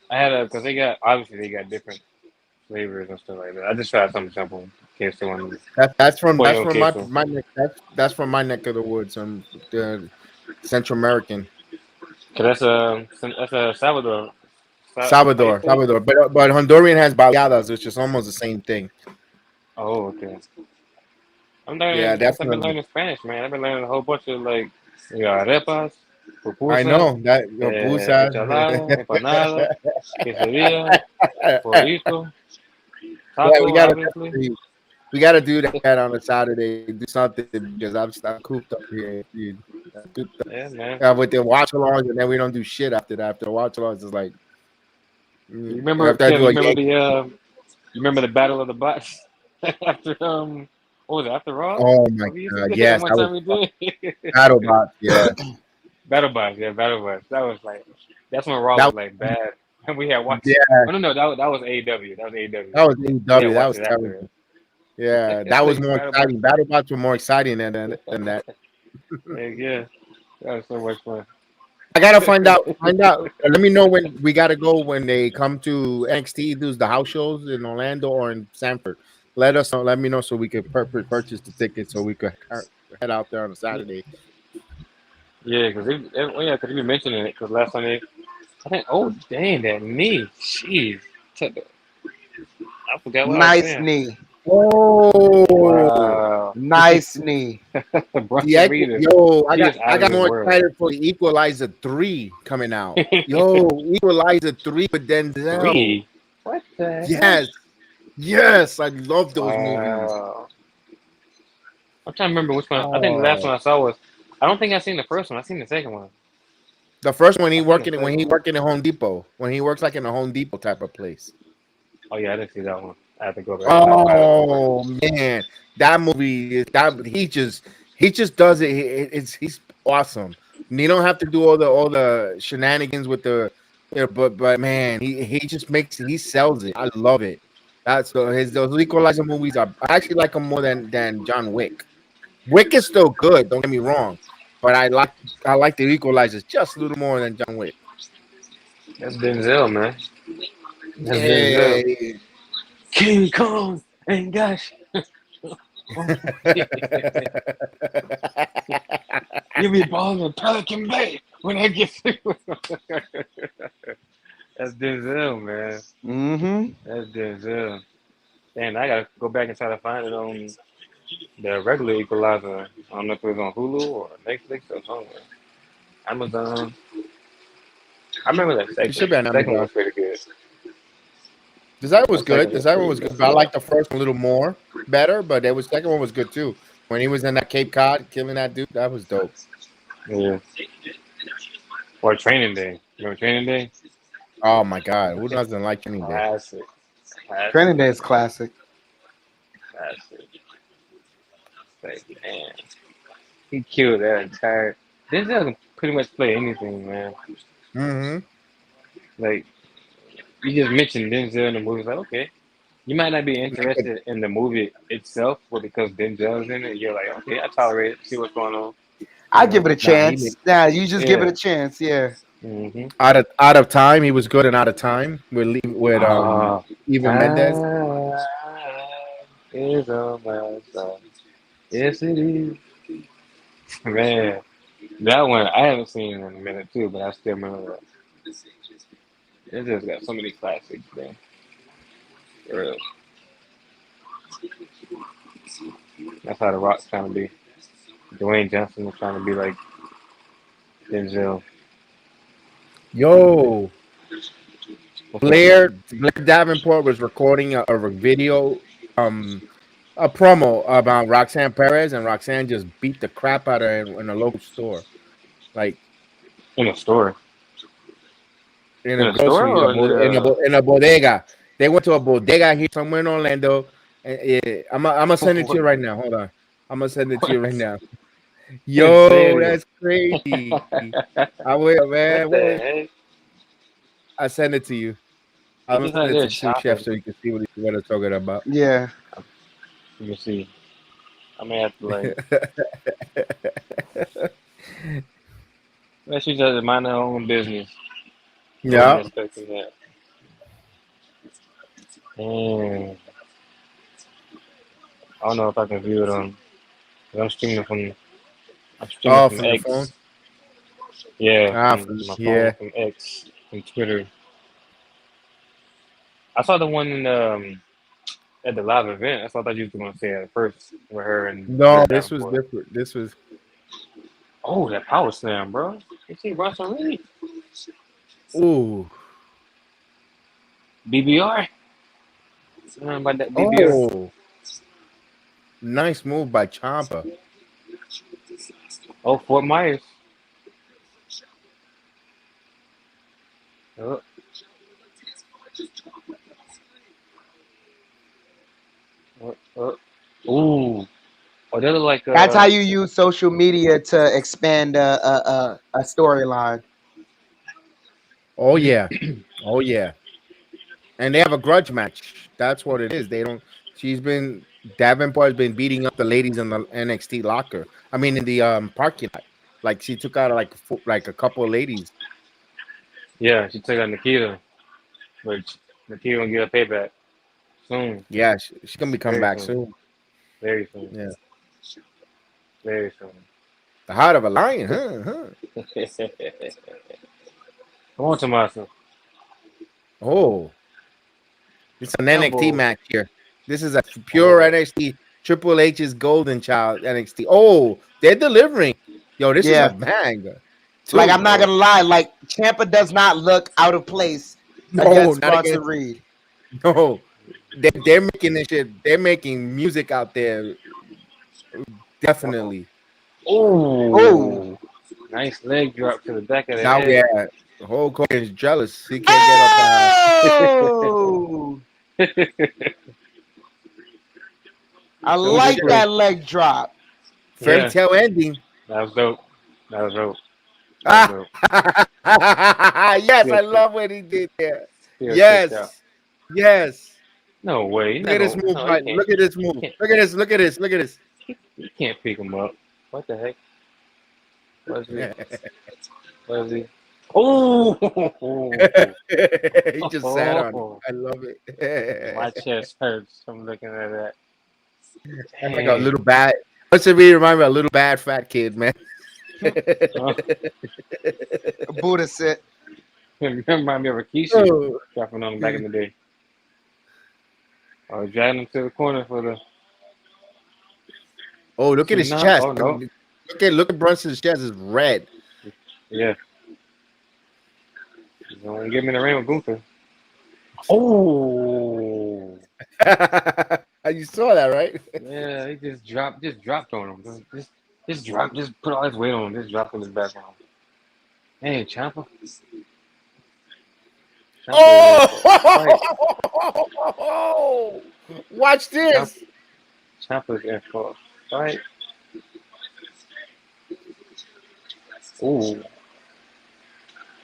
I had because they got different flavors and stuff like that. I just tried something simple in case someone That's from pollo my queso. neck. That's from my neck of the woods. The Central American. Cause that's a Salvador. Salvador, Paisa? Salvador. But Honduran has baleadas, which is almost the same thing. Oh, okay. Yeah, I guess I've been definitely. learning Spanish, man. I've been learning a whole bunch of like, arepas, I pupusa, know that pupusa. enchilada, empanada, quesadilla, burrito, Yeah, taco, obviously. we gotta do that on a Saturday. Do something because I'm cooped up here, dude. I'm cooped up. Yeah, man. With the watch alongs, and then we don't do shit after that. After the watch alongs, it's like You remember, after I Kev? do You a remember yank. you remember the Battle of the Bots after what was it, after Raw? Oh my We used to god, do that yes, one that was time we did. battle box. Yeah, Battle Bots, yeah, Battle Bots. That was like that's when Raw that was like bad, and we had watched it. yeah, Oh no, that was AEW. That was AEW. that was We had AEW. That watched was it after terrible. it. Yeah, It's that was like more Battle Bots. exciting. Battle bots were more exciting than that. Yeah, that was so much fun. I gotta find out. Let me know when we gotta go when they come to NXT. Do the house shows in Orlando or in Sanford. Let us know. Let me know so we could purchase the tickets so we could head out there on a Saturday. Yeah, because you mentioning it. Because last time I think, oh dang, that knee, jeez, I forgot what I was Nice saying. knee. Oh, Wow, Nice knee. the Bronson Reed is I he got is out of this more world. excited for the Equalizer 3 coming out. Yo, Equalizer 3 with Denzel. Three? What the heck? Yes, yes, I love those movies. Wow. I'm trying to remember which one. I think the last Oh, one I saw was. I don't think I seen the first one. I seen the second one. the first one I seen the second when he one. working at Home Depot when he works like in a Home Depot type of place. Oh yeah, I didn't see that one. I have to go back. I have to find it. Oh man, that movie is that he just does it. He's awesome. And you don't have to do all the shenanigans with the but man, he just he sells it. I love it. That's those Equalizer movies are I actually like them more than John Wick. Wick is still good. Don't get me wrong, but I like the Equalizers just a little more than John Wick. That's Denzel, man. That's Denzel. Yeah. King Kong and gosh. You be balling in Pelican Bay when I get through. That's Denzel, man. Mm-hmm. That's Denzel. And I gotta go back and try to find it on the regular Equalizer. I don't know if it was on Hulu or Netflix or somewhere. Amazon. I remember that It second should one. be on The second one Amazon. was pretty good. Desire was The second good. one was Desire pretty was good. good. But I like the first one a little more better, but it was second one was good too. When he was in that Cape Cod killing that dude, that was dope. Yeah. Or Training Day. Remember Training Day? Oh my god, who doesn't like Training Day? Classic. Training Classic. Day is classic. Classic. Like, man. He killed that entire. Denzel can pretty much play anything, man. Mm-hmm. Like, you just mentioned Denzel in the movie. Like, okay. You might not be interested in the movie itself, but because Denzel's in it, you're like, okay, I tolerate it, see what's going on. I give it a Nah, he made chance. Nah, you just give it Yeah. a chance. Yeah. Mm-hmm. out of time. He was good and out of time with Ah, Eva Mendes. time is on my side. Yes, it is. Man, that one I haven't seen in a minute too, but I still remember that. It just got so many classics, man. For real. That's how the Rock's trying to be. Dwayne Johnson was trying to be like Denzel. Yo, Blair Davenport was recording a video, a promo about Roxanne Perez, and Roxanne just beat the crap out of her in a local store, like In a store. in In a a store grocery, or the in a bodega. They went to a bodega here somewhere in Orlando. And I'm gonna send it to you right now. Hold on, I'm gonna send it to you right now. in Yo, serio? that's crazy. I will, man. What the Wait, heck? I send it to you. They I'm gonna just out send it there to Chief Chef shopping. so you can see what I'm talking about. Yeah. Let me see. I may have to like. Well, she just mind her own business. I wasn't Yeah. expecting that. And I don't know if I can view it on. 'Cause I'm streaming Oh, from from your phone. X. Yeah, Ah, from my phone, yeah. from X, from Twitter. I saw the one in at the live event. That's what I thought you were going to say at first with her and No, Blair this was Davenport. different. This was. Oh, that power slam, bro! You see Russell Reed, Ooh. BBR. Remember about that BBR? Oh, nice move by Ciampa. Oh, Fort Myers. Oh, Ooh. Oh, they look like That's how you use social media to expand a storyline. Oh yeah. Oh yeah. And they have a grudge match. That's what it is. They don't. She's been Davenport has been beating up the ladies in the NXT locker. I mean, in the parking lot. Like she took out like a couple of ladies. yeah. She took out Nikita, but Nikita gonna get a payback soon, Yeah, she's gonna be coming very back soon, soon. very soon, Yeah, very soon. the heart of a lion, huh? Come on, Tommaso. Oh, it's an NXT Elbow. match here. This is a I pure know it. NXT. Triple H's golden child NXT. Oh, they're delivering. Yo, this is a Yeah. bang Like, too. I'm not Oh, gonna lie, like Champa does not look out of place No, against not Bronson against. Reed. No, they're making this shit. They're making music out there. uh-oh. Definitely. Oh. Oh, nice leg drop to the back of the Now, head. yeah, Hulk Hogan is jealous. He can't get up the Oh! I That was like clean. that leg drop. fairy Yeah, tale ending. that was dope. That was dope. That was Ah, dope. yes, Still I kick, love what he did there. still kicked out. Yes, yes. No way. He's Look not at this gonna. move, No, he Mike. can't. Look at this He move. can't. Look at this. Look at this. Look at this. He can't pick him up. What the heck? Was he? Was he? Oh! He just sat on it. I love My it. chest hurts from looking at that. I'm like a Dang. little bad. What's it remind me of a little bad fat kid, man. Buddha sit. Remind me of Rikishi Oh, dropping on him back in the day. Or dragging him to the corner for the oh, look at two his knot. chest. Oh no. Look at Brunson's chest. It's red. Yeah. Don't give me the ring with Gunther. Oh. You saw that, right? Yeah, he just dropped on him. Just put all his weight on him. Just dropped on his back on him. Hey, Ciampa. Oh! Watch this. Ciampa's in for a fight. Ooh.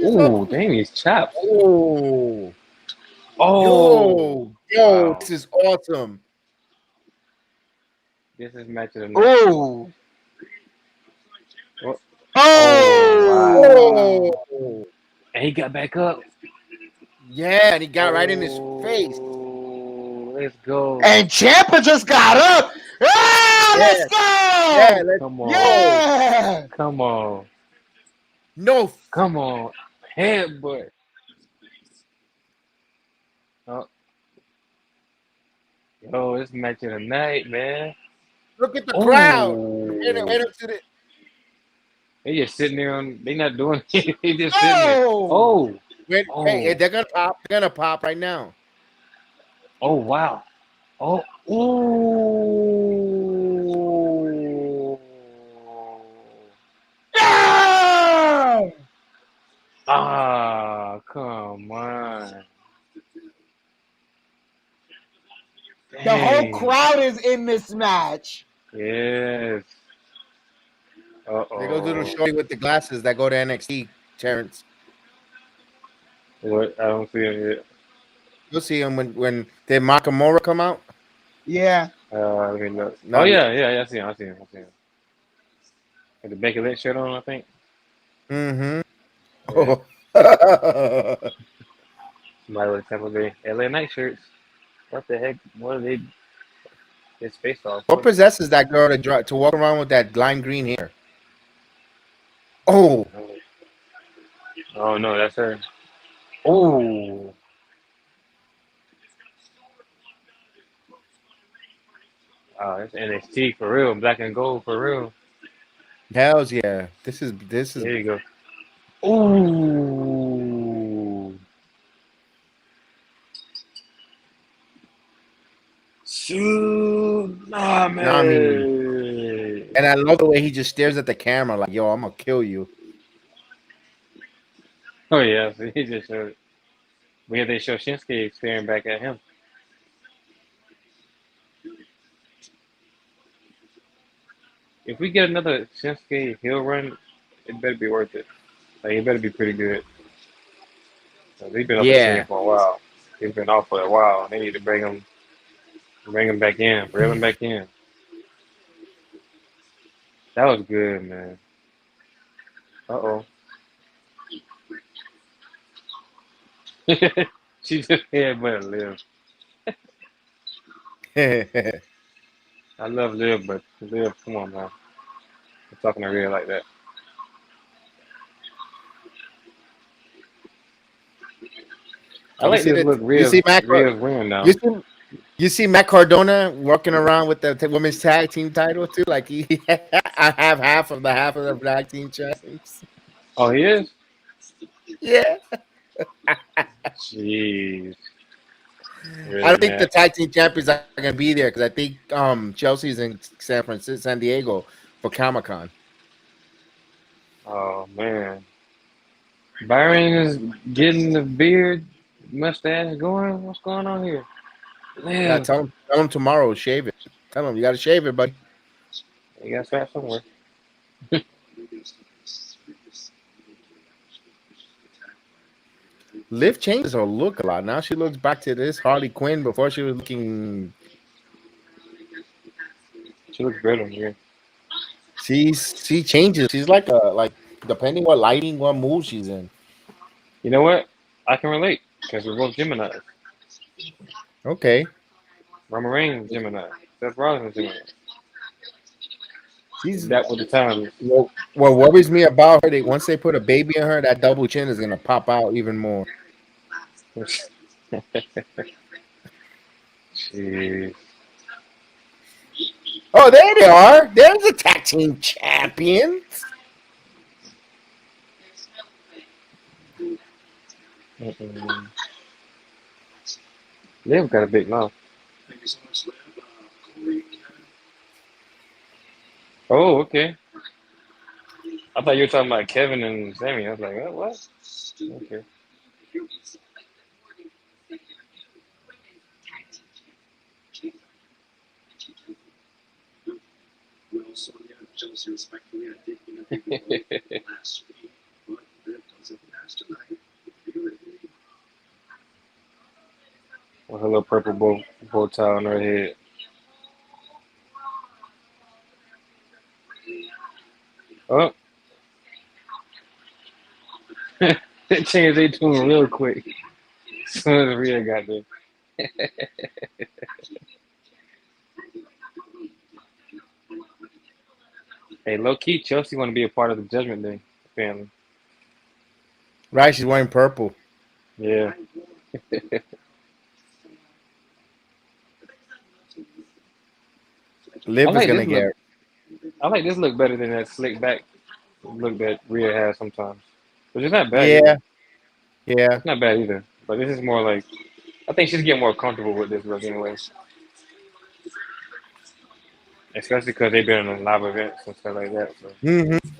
Ooh, dang, he's chopped. Oh, Oh. yo, Wow. this is awesome. This is match of the night. Oh. Oh, Oh. wow. Oh, And he got back up. yeah, and he got right in his face. Let's go. And Ciampa just got up. Ah, Yeah, let's yeah, go. let's Come on. Yeah. Come on. no. Come on. Headbutt. Oh. Yo, this match of the night, man. Look at the crowd. They just sitting there on. They not doing it. They just sitting there. Oh, Hey, they're gonna pop. They're gonna pop right now. oh, wow. Oh, ooh. Ah, come on. The whole Dang. crowd is in this match. Yes. They go to the Uh-oh. shorty with the glasses that go to NXT, Terrence. What? I don't see him yet. You'll see him when did Nakamura come out? Yeah. Let me look. No. Oh, yeah. I see him. I see him. With the Becky Lynch shirt on, I think. Mm-hmm. Yeah. Oh. Somebody with Tampa Bay LA Night shirts. What the heck? What are they? It's face off. What possesses that girl to walk around with that lime green hair? Oh, Oh, no, that's her. Oh. That's NXT for real. Black and gold for real. hells yeah! This is There you go. Ooh. Tsunami. and I love the way he just stares at the camera like, "Yo, I'm gonna kill you." Oh, yeah. So he just showed it. We had they show Shinsuke staring back at him. If we get another Shinsuke heel run, it better be worth it. Like, it better be pretty good. He's been off the scene Yeah, for a while. He's been off for a while. They need to bring him back in, reel him back in. That was good, man. Uh-oh. She just headbutted Liv. I love Liv, but Liv, come on, man. I'm talking to real like that. I like this look you see Matt. Rhea's wearing now. You see Matt Cardona walking around with the women's tag team title too. Like I have half of the tag team champions. Oh, he is? Yeah, Jeez. I don't think the Matt. tag team champions are gonna be there because I think Chelsea's in San Diego for Comic-Con. Oh, man. Byron is getting the beard mustache going. What's going on here? Yeah, Liv. tell him tomorrow. Shave it. Tell him you got to shave it, buddy. You got fat somewhere. Liv changes her look a lot. Now she looks back to this Harley Quinn. Before she was looking. She looks better here. She changes. She's like depending what lighting, what mood she's in. You know what? I can relate because we're both Gemini. Okay. Roman Reigns Gemini. Seth Rollins Gemini. She's That was the time. what worries me about her. Once they put a baby in her, that double chin is gonna pop out even more. Jeez. Oh, there they are. There's the tag team champions. Liv got a big mouth. Oh, okay. I thought you were talking about Kevin and Sammy. I was like, what? Okay. With her little purple bow tie on her head. Oh. They changed their tune real quick. As soon as Rhea got there. Hey, low key, Chelsea want to be a part of the Judgment Day family. Right, she's wearing purple. Yeah. Liv is like gonna this get. look. I like this look better than that slick back look that Rhea has sometimes. Which is not bad Yeah, either. yeah. It's not bad either. But this is more like I think she's getting more comfortable with this look anyways. Especially because they've been on live events and stuff like that. So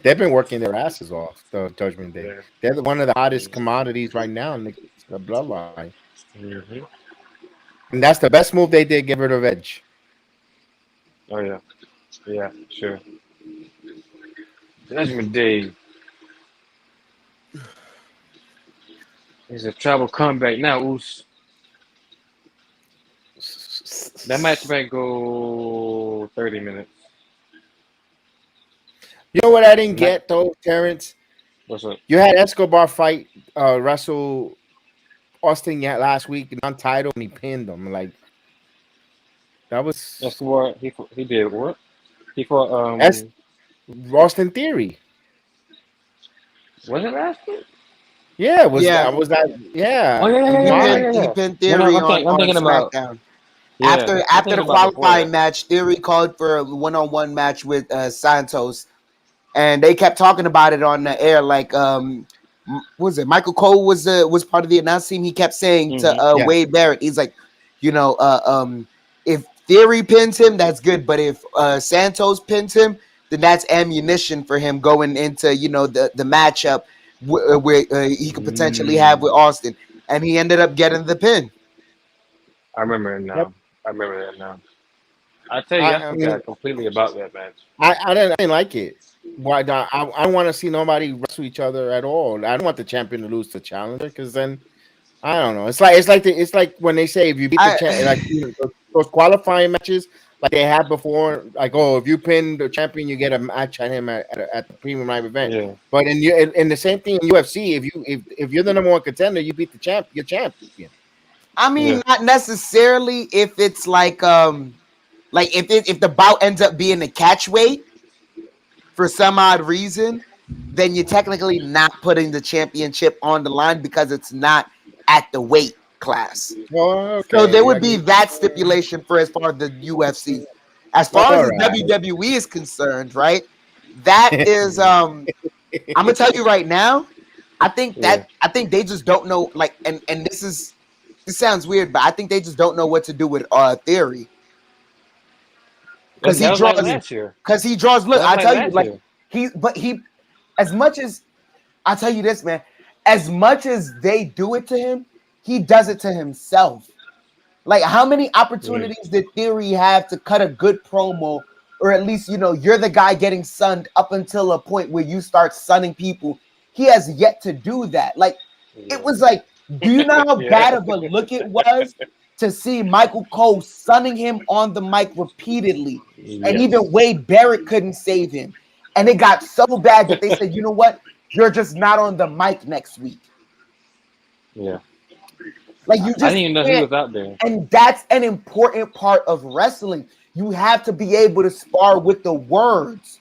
They've been working their asses off. The Judgment Day. yeah. They're one of the hottest commodities right now in the bloodline, Hmm. and that's the best move they did. Get rid of Edge. Oh yeah. Yeah, sure. Judgment Day is a travel comeback now, Oos. That match might go 30 minutes. You know what I didn't Not, get though, Terrence? what's up? You had Escobar fight wrestle Austin last week non-title, and he pinned him. Like that was Escobar, he did what? He fought that's Austin Theory. was it last week? Yeah, Yeah, was that? Yeah, Oh yeah, yeah, he yeah, yeah, Why? pinned yeah, he yeah. pinned No, Theory no, I'm on thinking about SmackDown. yeah, I'm After thinking the about before qualifying that. match, Theory called for a one-on-one match with Santos, and they kept talking about it on the air. Like, what was it Michael Cole was part of the announce team? He kept saying to Hmm. Yeah. Wade Barrett, he's like, you know, if Theory pins him, that's good, but if Santos pins him, then that's ammunition for him going into the matchup where he could potentially have with Austin, and he ended up getting the pin. I remember it Yep. now. I remember that now. I tell you, I I mean, forgot completely about that match. I didn't like it. Why not? I don't want to see nobody wrestle each other at all. I don't want the champion to lose to challenger because then I don't know. It's like when they say if you beat the champ, like those qualifying matches like they had before, like if you pin the champion, you get a match at him at the premium live event. Yeah, But in the same thing in UFC, if you're the number one contender, you beat the champ, you're champion. I mean, yeah, not necessarily if it's like if the bout ends up being a catch weight for some odd reason, then you're technically not putting the championship on the line because it's not at the weight class. Oh, So there okay. would be that stipulation for as far as the UFC. As far as All the right. WWE is concerned, right? That is I'm gonna tell you right now, yeah. I think they just don't know, like, and this sounds weird, but I think they just don't know what to do with Theory. Because And he that was like draws last year. look, That was I like tell you, last like year. he as much as I'll tell you this, man, as much as they do it to him, he does it to himself. Like, how many Mm. opportunities did Theory have to cut a good promo, or at least, you're the guy getting sunned up until a point where you start sunning people? He has yet to do that. Like, it Yeah, was like, do you know how yeah, bad of a look it was to see Michael Cole sunning him on the mic repeatedly? And yes, even Wade Barrett couldn't save him. And it got so bad that they said, you know what? You're just not on the mic next week. yeah. Like, you I just didn't even know he can't. was out there. And that's an important part of wrestling. You have to be able to spar with the words.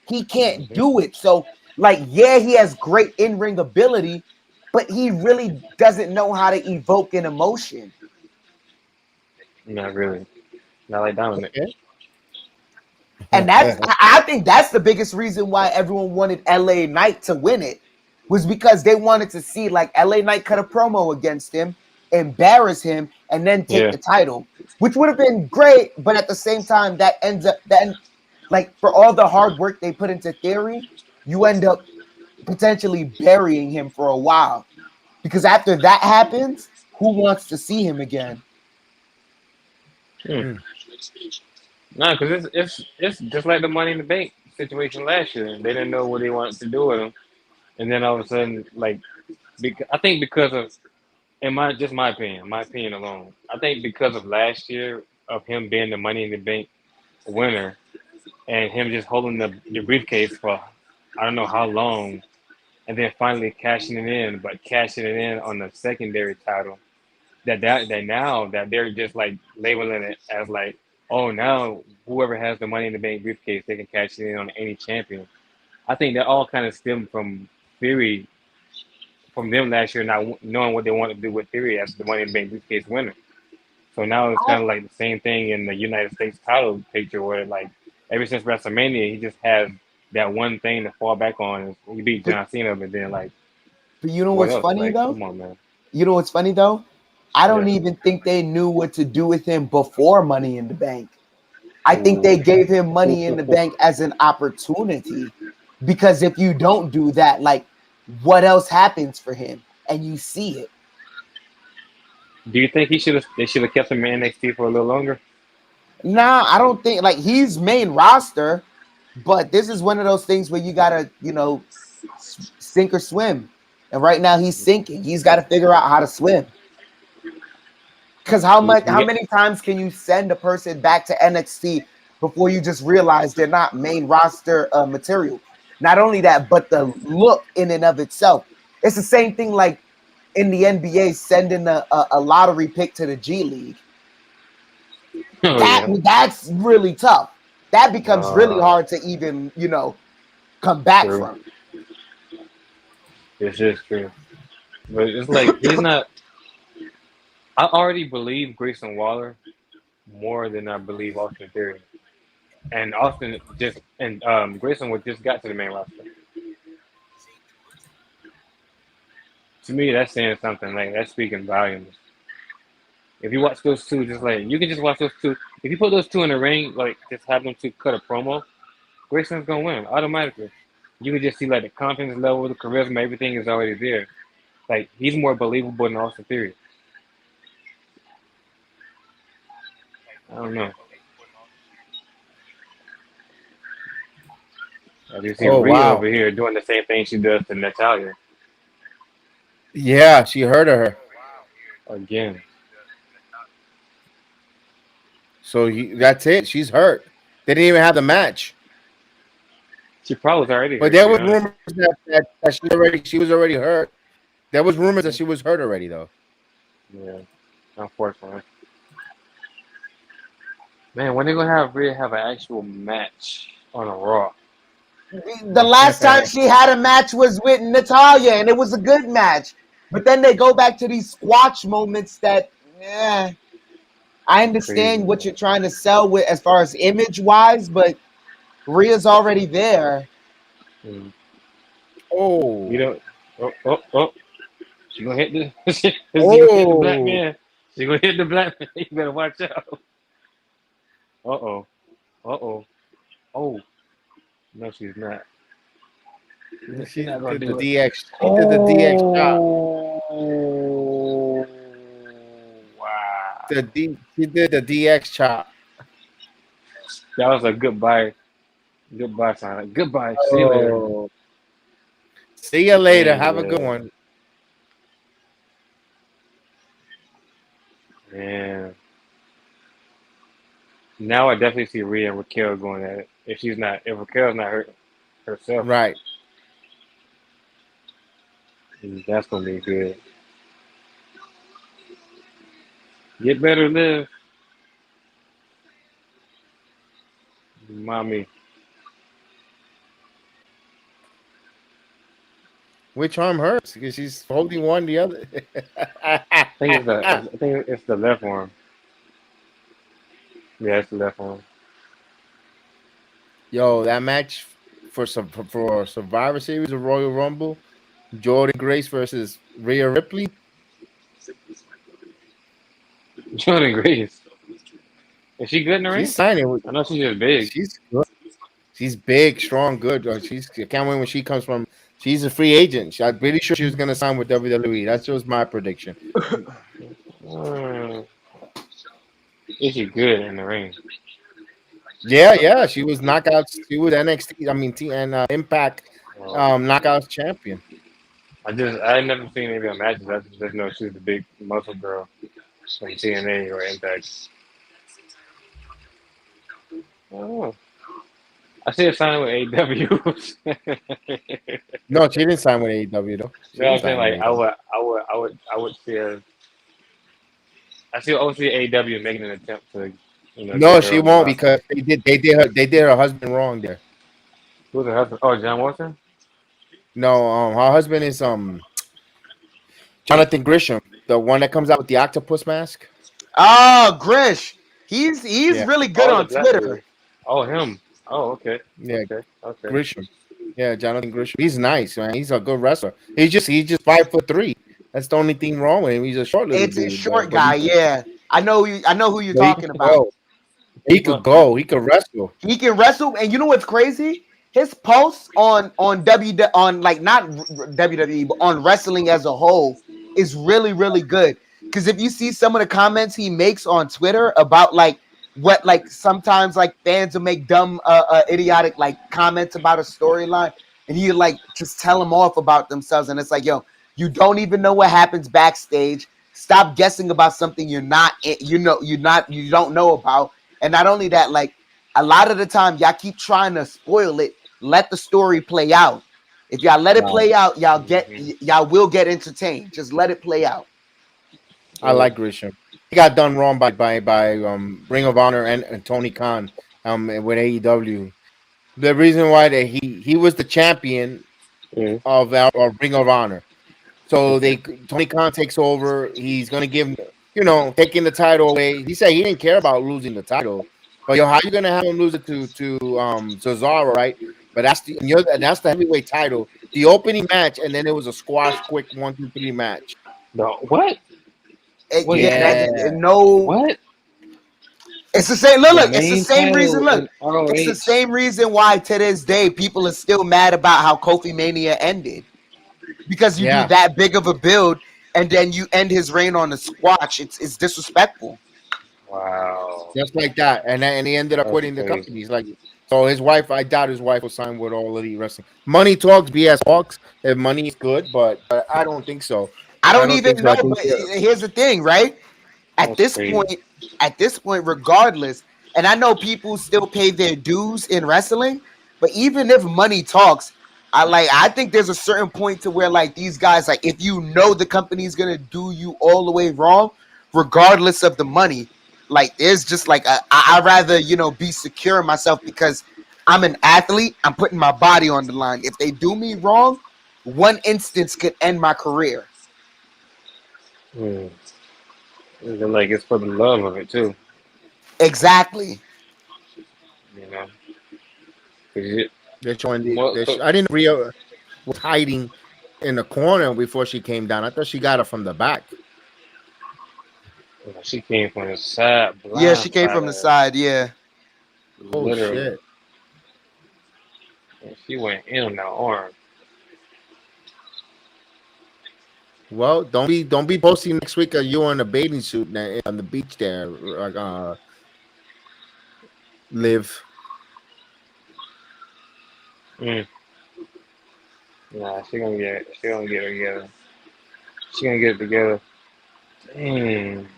He can't Hmm. do it. So, like, yeah, he has great in-ring ability, but he really doesn't know how to evoke an emotion. Not really. Not like Dominic. Okay. And I think that's the biggest reason why everyone wanted LA Knight to win it, was because they wanted to see, like, LA Knight cut a promo against him, embarrass him, and then take Yeah, the title, which would have been great. But at the same time, that ends up then, like, for all the hard work they put into Theory, you end up potentially burying him for a while, because after that happens, who wants to see him again? no, because it's just like the Money in the Bank situation last year. They didn't know what they wanted to do with him, and then all of a sudden, like, I think because of, in my opinion alone, I think because of last year of him being the Money in the Bank winner and him just holding the briefcase for I don't know how long, and then finally cashing it in, but cashing it in on the secondary title. That now that they're just like labeling it as like, oh, now whoever has the Money in the Bank briefcase, they can cash it in on any champion. I think that all kind of stemmed from Theory, from them last year not knowing what they wanted to do with Theory as the Money in the Bank briefcase winner. So now it's kind of like the same thing in the United States title picture, where like ever since WrestleMania, he just has that one thing to fall back on. He beat John Cena, but then like, But you know what what's else? funny Like, though? come on, man. You know what's funny though? I don't Yeah. even think they knew what to do with him before Money in the Bank. I think Ooh. they gave him Money in the Bank as an opportunity, because if you don't do that, like, what else happens for him? And you see it. Do you think they should have kept him in NXT for a little longer? Nah, I don't think, like, he's main roster, but this is one of those things where you gotta, sink or swim. And right now he's sinking. He's got to figure out how to swim. Because how Yeah. many times can you send a person back to NXT before you just realize they're not main roster material? Not only that, but the look in and of itself. It's the same thing like in the NBA sending a lottery pick to the G League. Oh yeah. That's really tough. That becomes really Uh, hard to even, come back true. from. This is true. But it's like he's not. I already believe Grayson Waller more than I believe Austin Theory. And Austin just and Grayson was just got to the main roster. To me, that's saying something. Like that's speaking volumes. If you watch those two, just like you can just watch those two. If you put those two in the ring, like just have them two cut a promo, Grayson's gonna win automatically. You can just see like the confidence level, the charisma, everything is already there. Like he's more believable than Austin Theory. I don't know. Have you seen Oh Rhea wow. over here doing the same thing she does to Natalia Yeah, she heard of her. again? So that's it. She's hurt. They didn't even have the match. She probably was already But hurt, to there be was honest. rumors that she was already hurt. There was rumors that she was hurt already though. Yeah, unfortunately. Man, when they gonna have Rhea have an actual match on a Raw? The last time she had a match was with Natalia, and it was a good match. But then they go back to these squash moments that, I Crazy, understand what man. you're trying to sell with as far as image wise, but Rhea's already there. Mm. You Oh. don't. Oh! She gonna hit the. She gonna hit the black Oh. man. She gonna hit the black man. You better watch out. Uh oh. Oh no, she's not. She's She not gonna did the do it. DX. She did the DX shot. Oh wow! She did the DX chop. That was a goodbye. Goodbye sign. Goodbye. See you later. Oh. See you later. Have a good Yeah, one. man. Now I definitely see Rhea and Raquel going at it. If Raquel's not hurt herself, Right. that's gonna be good. Get better, live, mommy. Which arm hurts? Because she's holding one the other. I think it's the left arm. Yeah, it's the left arm. Yo, that match for Survivor Series of Royal Rumble, Jordan Grace versus Rhea Ripley. Jordan Grace. Is she good in the ring? She's signing with. I know she's just big. She's good. She's big, strong, good. I can't wait when she comes from. She's a free agent. I'm pretty sure she was going to sign with WWE. That's just my prediction. Is she good in the ring? Yeah. She was knockouts. She was NXT. I mean, Impact knockouts champion. I never seen any of her matches. I just know she's the big muscle girl from TNA or Impact. Oh. I see a sign with AEW. No, she didn't sign with AEW though. You know what I'm saying? Like I would see her. I see AEW making an attempt to, No, get her she on the won't roster. because they did her husband wrong there. Who's her husband? Oh, John Watson. No, her husband is Jonathan Grisham, the one that comes out with the octopus mask. Oh, Grish. He's Yeah, really good Oh, the on black Twitter. dude. Oh, him. Oh, okay. yeah, Okay. Grisham. Yeah, Jonathan Grisham. He's nice, man. He's a good wrestler. He's just 5'3". That's the only thing wrong with him. He's a short little It's a dude, short but guy, yeah. I know who you're he talking can about. go. He could But go. He could wrestle. He can wrestle, and you know what's crazy? His posts on on like not WWE but on wrestling as a whole is really good. Because if you see some of the comments he makes on Twitter about like what like sometimes like fans will make dumb idiotic like comments about a storyline, and he like just tell them off about themselves, and it's like, yo, you don't even know what happens backstage. Stop guessing about something you don't know about. And not only that, like a lot of the time, y'all keep trying to spoil it. Let the story play out. If y'all let it play out, y'all will get entertained. Just let it play out. I like Grisham. He got done wrong by Ring of Honor and Tony Khan with AEW. The reason why that he was the champion mm, of Ring of Honor. So Tony Khan takes over. He's gonna give taking the title away. He said he didn't care about losing the title, but how you gonna have him lose it to Cesaro, right? But that's the heavyweight title. The opening match, and then it was a squash, quick 1, 2, 3 match. no, what? Wait, Yeah, Yeah, no. what? It's the same. The Look, it's the main same reason. title Look, in it's the ROH. same reason why to this day people are still mad about how Kofi Mania ended, because you do yeah, that big of a build and then you end his reign on the squash. It's disrespectful. Wow, just like that. And he ended up that's quitting the crazy. company. He's like, so his wife. I doubt his wife will sign with All Elite Wrestling. Money talks, BS talks. If money is good, but I don't think so. I I don't don't think even so. know, I think but here's the thing, right? At That's this crazy. point, regardless, and I know people still pay their dues in wrestling, but even if money talks, I think there's a certain point to where like these guys, like if you know the company's gonna do you all the way wrong, regardless of the money, like there's just like I'd rather be secure in myself because I'm an athlete. I'm putting my body on the line. If they do me wrong, one instance could end my career. Mm. And then, like, it's for the love of it too, Exactly. you know. 'Cause you, they're showing well, I didn't real was hiding in the corner before she came down. I thought she got her from the back. she came from the side, Yeah, she came from the blindsided, side. Yeah. Oh literally. shit! And she went in on that arm. Well, don't be posting next week of you in a bathing suit on the beach there, like live. Mm. Nah, she gonna get it together. She gonna get it together. Dang.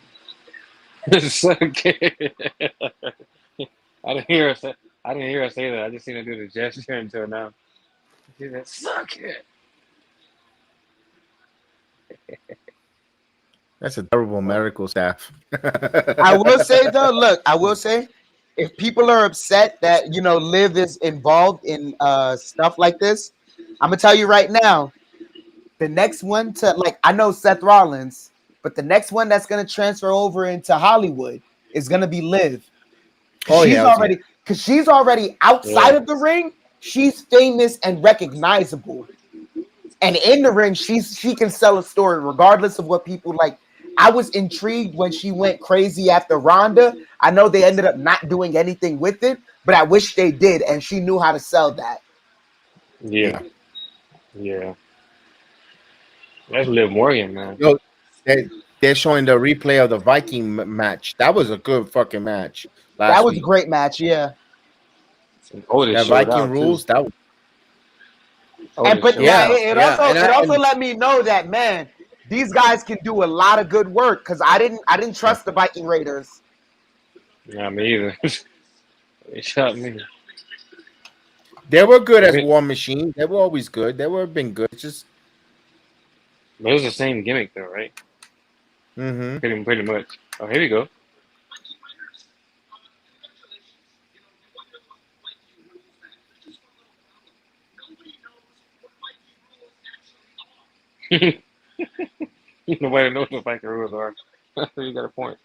So good. I didn't hear her say. I didn't hear her say that. I just seen her do the gesture until now. She said, "Suck it." That's a terrible Wow. medical staff. I will say though, look, I will say if people are upset that Liv is involved in stuff like this, I'm gonna tell you right now, the next one to like I know Seth Rollins, but the next one that's gonna transfer over into Hollywood is gonna be Liv. Because Oh she's yeah, yeah. already because she's already outside Yeah. of the ring, she's famous and recognizable. And in the ring, she can sell a story regardless of what people like. I was intrigued when she went crazy after Ronda. I know they ended up not doing anything with it, but I wish they did, and she knew how to sell that. Yeah. Yeah. Yeah. That's Liv Morgan, man. Yo, they're showing the replay of the Viking match. That was a good fucking match That last was a week. great match, yeah. And Otis That showed Viking out too. rules. That was, And Otis but showed now yeah, out. yeah. it also let me know that man, these guys can do a lot of good work because I didn't Yeah. trust the Viking Raiders. Not me either. They shot me. They were good But as it, War Machine. They were always good. They were been good. It's just but it was the same gimmick though, right? mm-hmm. Pretty much. Oh, here we go. Nobody knows what Viking rules are. You got a point.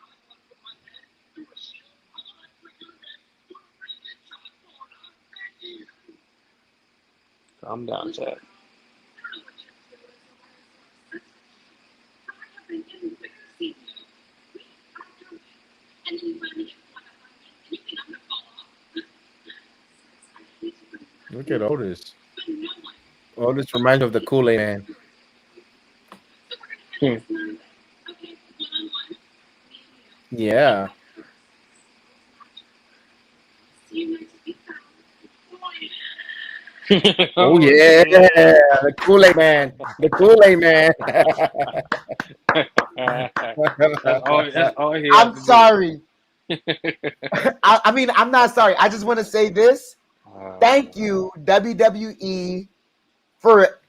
I'm down, Chad. Look at Otis. Otis reminds me of the Kool-Aid Man. Yeah. Oh yeah, the Kool-Aid Man. The Kool-Aid Man. That's all he has I'm to do. sorry. I mean, I'm not sorry. I just want to say this. Thank you, WWE, for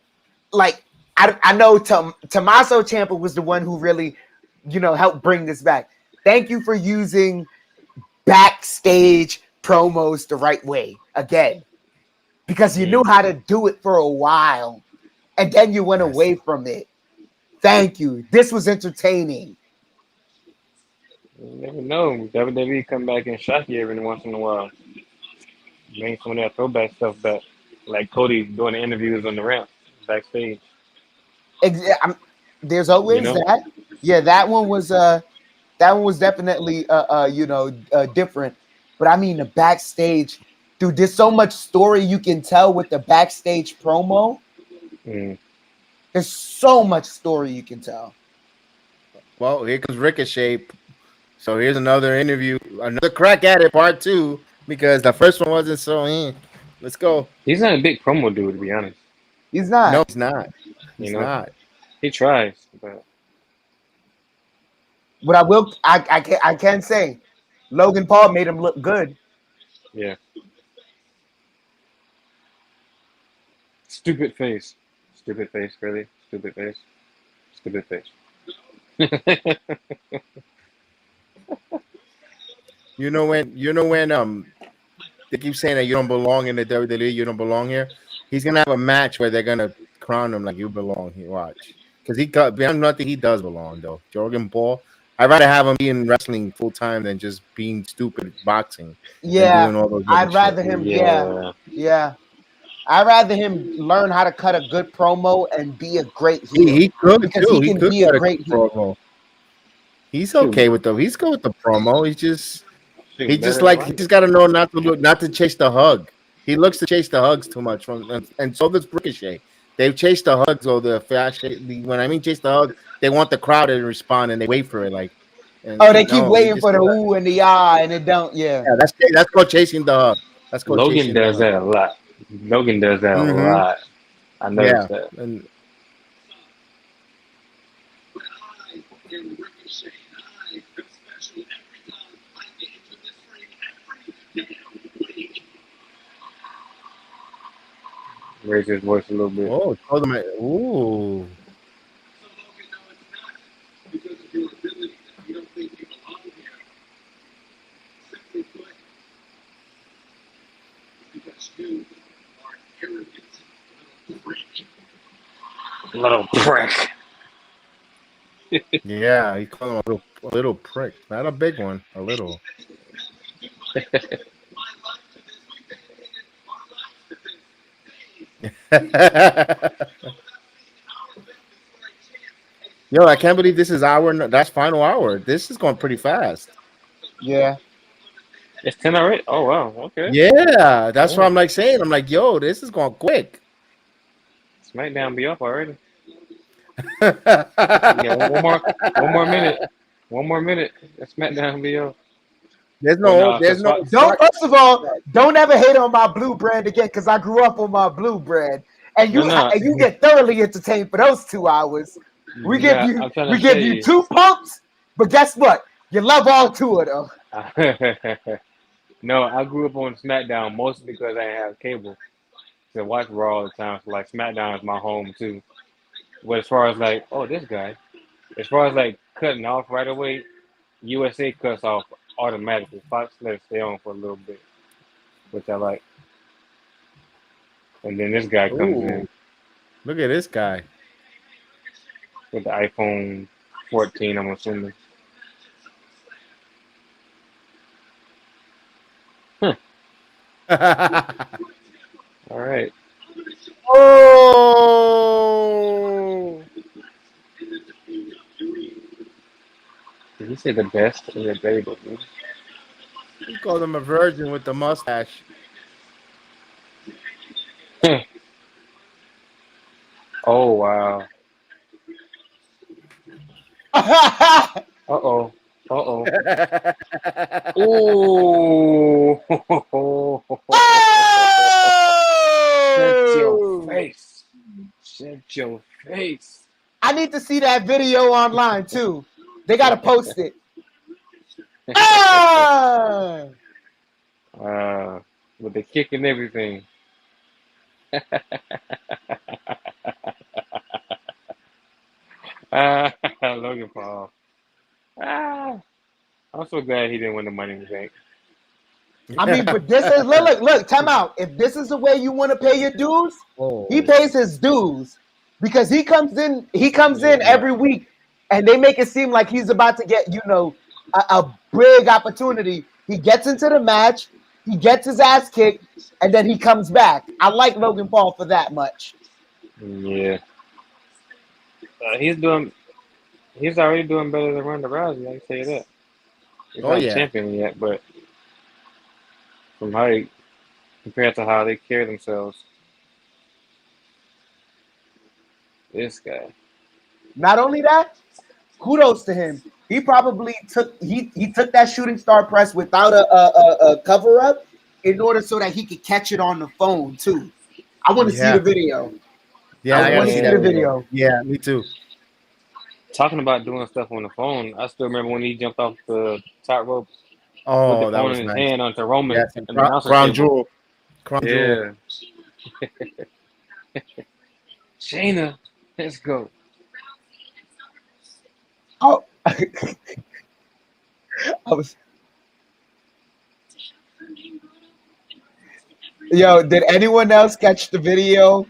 like. I know Tommaso Ciampa was the one who really, helped bring this back. Thank you for using backstage promos the right way again, because you knew how to do it for a while, and then you went away from it. Thank you. This was entertaining. You never know. WWE come back and shock you every once in a while. Bring some of that throwback stuff back. Like Cody doing the interviews on the ramp backstage. There's always that. Yeah, that one was definitely different. But I mean the backstage, dude, there's so much story you can tell with the backstage promo. There's so much story you can tell. Well, here comes Ricochet. So here's another interview, another crack at it, part 2, because the first one wasn't so in. Let's go. He's not a big promo dude, to be honest. He's not. No, he's not. He's not. He tries, but I can say, Logan Paul made him look good. Yeah. Stupid face. Stupid face, really. Stupid face. Stupid face. You know when they keep saying that you don't belong in the WWE, you don't belong here. He's gonna have a match where they're gonna crown him like you belong here. Watch, because beyond nothing, he does belong though. Logan Paul. I'd rather have him be in wrestling full time than just being stupid boxing. Yeah, doing all those I'd rather him. Yeah. I'd rather him learn how to cut a good promo and be a great heel. He could because too. he can be a great heel. Promo. He's okay with the. He's good with the promo. He just got to know not to chase the hug. He looks to chase the hugs too much and so does Ricochet. They've chased the hugs or when I mean chase the hug, they want the crowd to respond and they wait for it they keep waiting for the ooh and the ah and it don't. Yeah, that's called chasing the hug. That's called Logan does that a lot. Logan does that a lot. I noticed that. And raise his voice a little bit. Oh, told him, ooh. Little prick. Yeah, he called him a little prick. Not a big one, a little. Yo, I can't believe this is that's final hour. This is going pretty fast. Yeah. It's 10 already? Oh, wow. Okay. Yeah, that's what I'm like saying. I'm like, yo, this is going quick. SmackDown be up already. Yeah, one more minute. One more minute. SmackDown be up. There's no. First of all, don't ever hate on my blue brand again, because I grew up on my blue brand, and you get thoroughly entertained for those 2 hours. We give you 2 pumps, but guess what? You love all 2 of them. No, I grew up on SmackDown mostly because I didn't have cable to watch Raw all the time. So like SmackDown is my home too. But as far as like, this guy, as far as like cutting off right away, USA cuts off automatically. Fox let it stay on for a little bit, which I like. And then this guy comes in. Look at this guy with the iPhone 14, I'm assuming. All right. You say the best in the WWE. He called him a virgin with the mustache. Oh wow. Uh-oh. Uh-oh. Ooh. Shut your face. Shut your face. I need to see that video online too. They gotta post it. Ah! With the kick and everything. Logan Paul. I'm so glad he didn't win the Money in the Bank. I mean, but this is look, time out. If this is the way you want to pay your dues, Oh. he pays his dues because he comes in Yeah. every week and they make it seem like he's about to get, a big opportunity. He gets into the match, he gets his ass kicked, and then he comes back. I like Logan Paul for that much. Yeah. He's already doing better than Ronda Rousey, I can tell you that. He's not a champion yet, but from how compared to how they carry themselves, this guy. Not only that, kudos to him. He probably took that shooting star press without a cover up in order so that he could catch it on the phone too. I want to see the video. Yeah, I want to see the video. Yeah, me too. Talking about doing stuff on the phone, I still remember when he jumped off the top rope. Oh, with the that phone was in his nice. hand onto Roman. Yes, and the announcer Crown table. Jewel. Jewel. Shayna, let's go. Oh, I was. Yo, did anyone else catch the video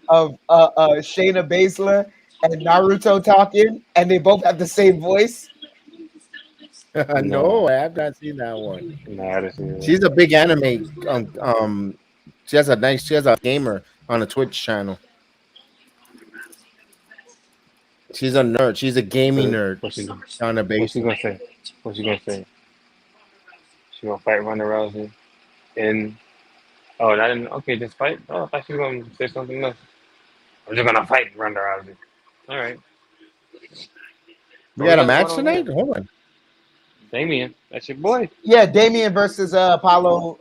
of Shayna Baszler and Naruto talking, and they both have the same voice? No, I have not seen that one. No, I didn't see that. She's a big anime. She has a gamer on a Twitch channel. She's a nerd. She's a gaming nerd. What's she On a base. What's she gonna say? What's she gonna say? She gonna fight Ronda Rousey? And I didn't. Okay, just fight. Oh, I thought she was gonna say something else. I'm just gonna fight Ronda Rousey. All right. We got a match tonight? Hold on. Damien, that's your boy. Yeah, Damien versus Apollo.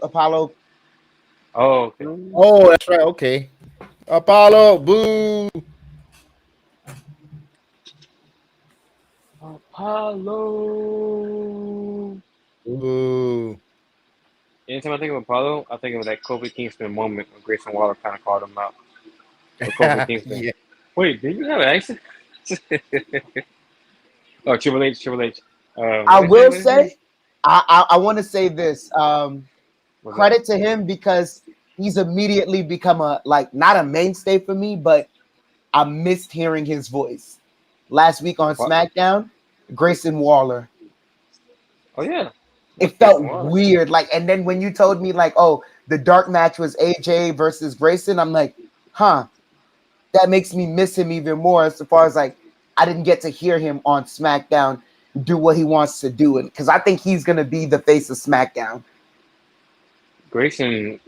Oh, okay. Oh, that's right. Okay. Apollo, boo. Apollo. Ooh. Anytime I think of Apollo, I think of that Kofi Kingston moment when Grayson Waller kind of called him out. Kofi Kingston. Yeah. Wait, did you have an accent? Oh, Triple H. I will say, I want to say this. Credit to him because he's immediately become not a mainstay for me, but I missed hearing his voice. Last week on SmackDown, Grayson Waller. Oh yeah. It felt weird. And then when you told me the dark match was AJ versus Grayson, I'm like, huh. That makes me miss him even more as far as I didn't get to hear him on SmackDown do what he wants to do. Because I think he's going to be the face of SmackDown. Grayson,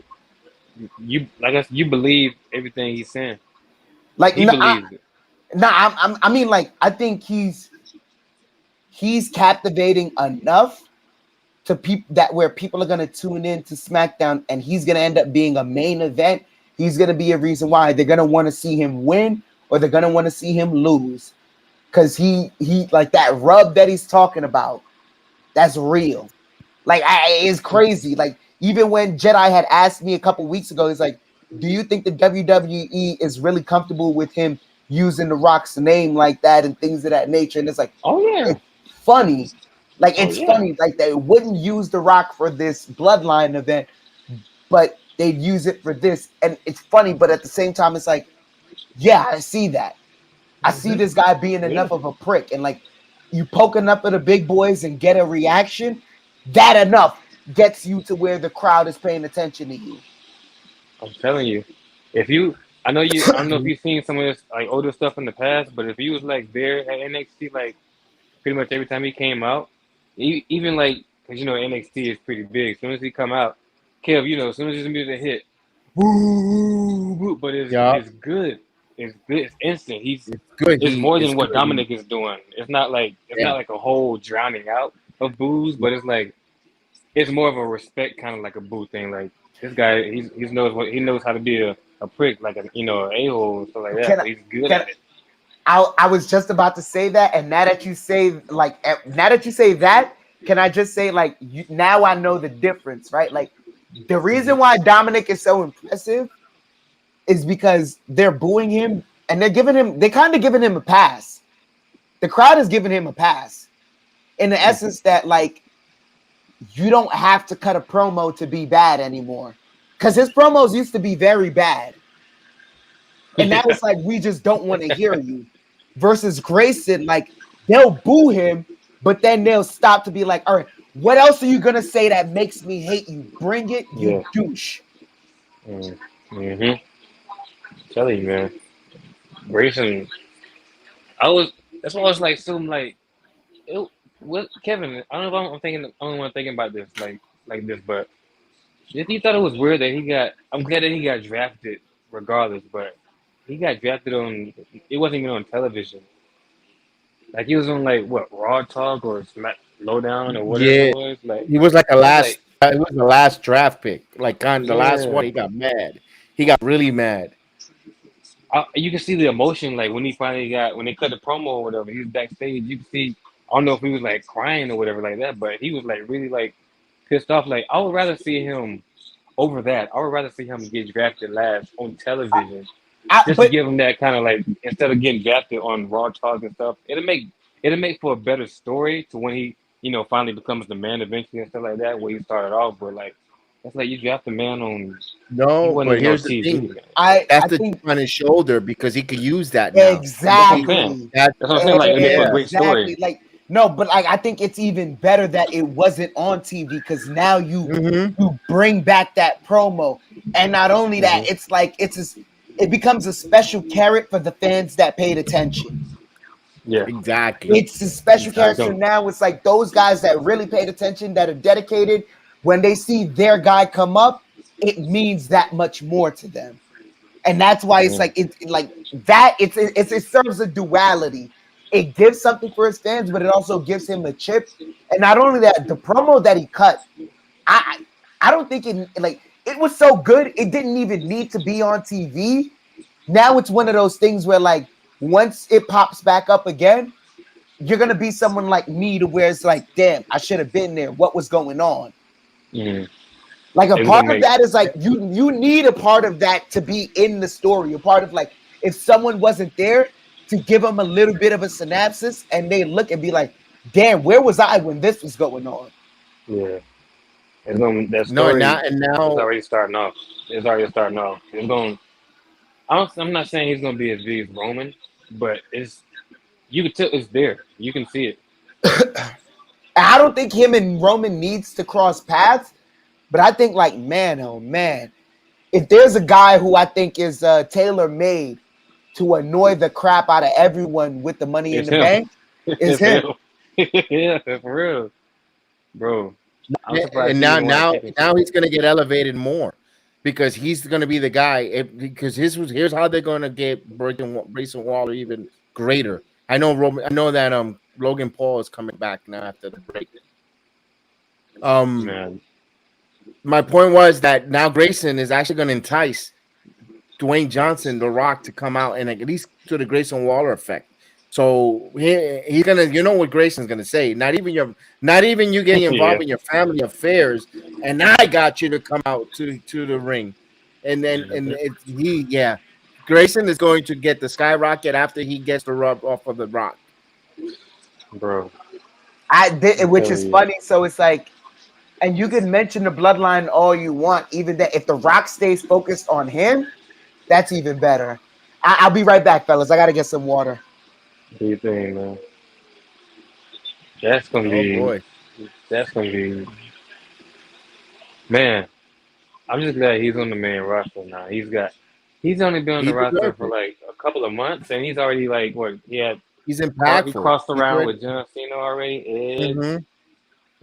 you believe everything he's saying. He believes it. I mean, I think he's captivating enough to people where people are going to tune in to SmackDown, and he's going to end up being a main event. He's going to be a reason why they're going to want to see him win or they're going to want to see him lose. Because he that rub that he's talking about, that's real. It's crazy. Even when Jedi had asked me a couple weeks ago, he's like, do you think the WWE is really comfortable with him using The Rock's name like that and things of that nature? And it's like, oh yeah, it's funny. Funny. They wouldn't use The Rock for this Bloodline event, but they'd use it for this. And it's funny, but at the same time, it's like, yeah, I see that. I see this guy being enough of a prick. And you poking up at the big boys and get a reaction, that enough gets you to where the crowd is paying attention to you. I'm telling you. I don't know if you've seen some of this older stuff in the past, but if he was there at NXT pretty much every time he came out, Even like, cause you know NXT is pretty big. As soon as he come out, Kev, you know, as soon as his music hit, woo, woo, but Yeah, it's good. It's good. It's instant. it's good. It's more It's than what good. Dominic is doing. It's Yeah. not like a whole drowning out of boos, but it's like it's more of a respect kind of like a boo thing. Like this guy, he knows how to be a prick, like a a hole and stuff like that. Can So he's good can at it. I was just about to say that, and now that you say that, can I just say like now I know the difference, right? Like the reason why Dominic is so impressive is because they're booing him and they're kind of giving him a pass. The crowd is giving him a pass in the essence that like you don't have to cut a promo to be bad anymore, because his promos used to be very bad, and now it's like we just don't want to hear you. Versus Grayson, like they'll boo him, but then they'll stop to be like, all right, what else are you gonna say that makes me hate you? Bring it, you Yeah. douche. Mm-hmm. Tell you, man. Grayson, that's why I was like, so like, what Kevin? I don't know if I'm thinking, I don't want to think about this like this, but if you thought it was weird that I'm glad that he got drafted regardless, but he got drafted on, it wasn't even on television. Like he was on like what Raw Talk or Smack Lowdown or whatever it Yeah, was. Like he was like a I was last. like, It was the last draft pick. Like kind the last one. yeah. He got mad. He got really mad. You can see the emotion like when he finally got when they cut the promo or whatever. He was backstage. You can see. I don't know if he was like crying or whatever like that, but he was like really like pissed off. Like I would rather see him over that. I would rather see him get drafted last on television, just to But give him that kind of like instead of getting drafted on Raw Talk and stuff. It'll make for a better story to when he finally becomes the man eventually and stuff like that. Where he started off, but like that's like you draft a man on he No, wasn't but even on here's the TV, thing. man. I That's I the chip think on his shoulder because he could use that now. That's what I'm He, saying. exactly. that That's what I'm saying. Like, it'll make for a yeah, great story. Exactly. Like, no, but like I think it's even better that it wasn't on TV because now hmm you bring back that promo. And not only that, Hmm. it's like it becomes a special carrot for the fans that paid attention. Yeah. exactly, It's a special exactly. character So, now. It's like those guys that really paid attention, that are dedicated, when they see their guy come up, it means that much more to them. And that's why it's mm, like like that. It serves a duality. It gives something for his fans, but it also gives him a chip. And not only that, the promo that he cut, I I don't think it was so good. It didn't even need to be on TV. Now it's one of those things where like once it pops back up again, you're gonna be someone like me to where it's like, damn, I should have been there. What was going on? mm, Like a it's gonna part of make that is like you need a part of that to be in the story. A part of like if someone wasn't there to give them a little bit of a synopsis and they look and be like, damn, where was I when this was going on? yeah. It's gonna that No, and story is now already starting off. It's already starting off. It's going. I'm not saying he's gonna be as big as Roman, but you can tell it's there. You can see it. I don't think him and Roman needs to cross paths, but I think like man, oh man, if there's a guy who I think is tailor made to annoy the crap out of everyone with the money in It's the him. bank, is It's him. him. Yeah, for real, bro. I'm surprised and he now even won a now championship. now he's gonna get elevated more because he's gonna be the guy. Because here's how they're gonna get Grayson Waller even greater. I know that Logan Paul is coming back now after the break. Um, Man, my point was that now Grayson is actually gonna entice Dwayne Johnson, The Rock, to come out and at least to the Grayson Waller effect. So he's gonna, you know what Grayson's gonna say. Not even you getting yeah. involved in your family affairs, and I got you to come out to the ring, and then Mhm. yeah, Grayson is going to get the skyrocket after he gets the rub off of the Rock. Bro, I'm Which is telling you. funny. So it's like, and you can mention the bloodline all you want, even that if the Rock stays focused on him, that's even better. I'll be right back, fellas. I gotta get some water. Do you think, man? That's gonna Oh be. boy, That's gonna be. Man, I'm just glad he's on the main roster now. He's only been on he the roster deserves for it. like a couple of months, and he's already like what? He's He impactful. crossed He's around ready. with John Cena already. Edge, hmm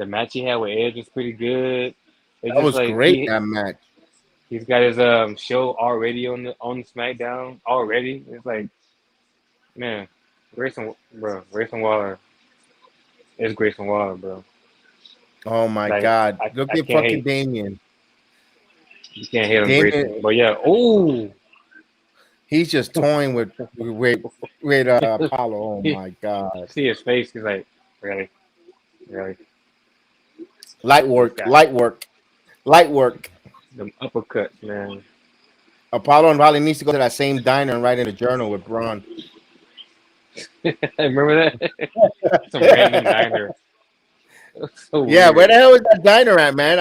The match he had with Edge was pretty good. It's That just was like great, that match. he's got his show already on SmackDown already. It's like, man, Grayson Waller is Grayson Waller, bro. Oh my Like God. Look I at can't fucking hate. Damien. You can't hate on Damien, Grayson, but yeah. Oh, he's just toying with Apollo. Oh my God. see his face. He's like, really, really. Light This work, guy, light work, light work. them uppercuts, man. Apollo probably needs to go to that same diner and write in a journal with Braun. Remember that? Some random diner. So Yeah, where weird. the hell is that diner at, man?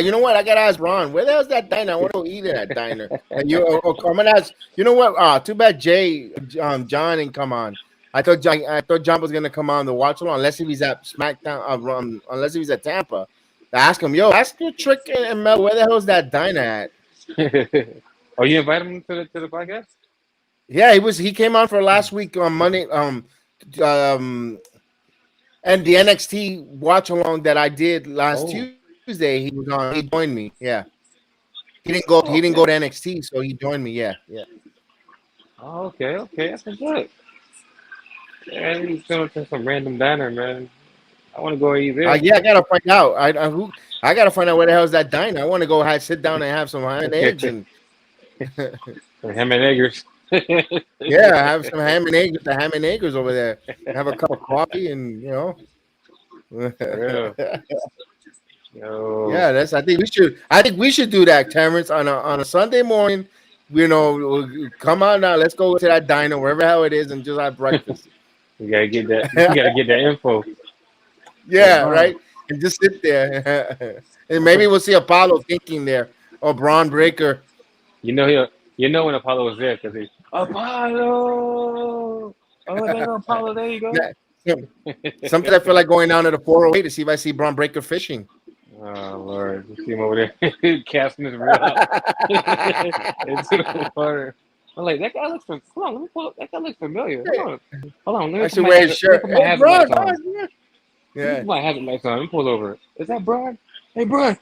You know what? I gotta ask Ron. Where the hell is that diner? I want to go eat at that diner. And I'm gonna ask. You know what? Too bad John didn't come on. I thought John was gonna come on to watch along, unless if he's at SmackDown, unless if he's at Tampa. To ask him, ask your Trick and Mel, where the hell is that diner at? Oh, you invited him to the podcast? Yeah, he came on for last week on Monday. And the NXT watch along that I did last Oh, Tuesday, he was on. He joined me. Yeah, he didn't go. He didn't okay. go to NXT, so he joined me. Yeah, yeah. Oh, okay. That's good. Yeah, he's going to some random diner, man. I want to go eat there. Yeah, I gotta find out. I gotta find out where the hell is that diner. I want to go sit down and have some ham and eggs and Some ham and eggers. yeah, have some ham and eggs with the ham and eggers over there. Have a cup of coffee and For real. Yo. Yeah, I think we should do that, Terrence, on a Sunday morning. Come on now, let's go to that diner, wherever the hell it is, and just have breakfast. You gotta get that. You gotta get that info. Yeah, right. And just sit there, and maybe we'll see Apollo thinking there or Braun Breaker. You know when Apollo was there because he Apollo. Oh, there you go, Apollo. There you go. Sometimes I feel like going down to the 408 to see if I see Braun Breaker fishing. Oh Lord, you see him over there casting his reel out into the water. I'm like, that guy looks familiar. Hold on, let me pull up. That guy looks familiar. Hold on. Let me I should wear his shirt. put my hazard lights on. Yeah. Let me put my hazard lights on. Let me pull over. Is that Brian? Hey, Brian.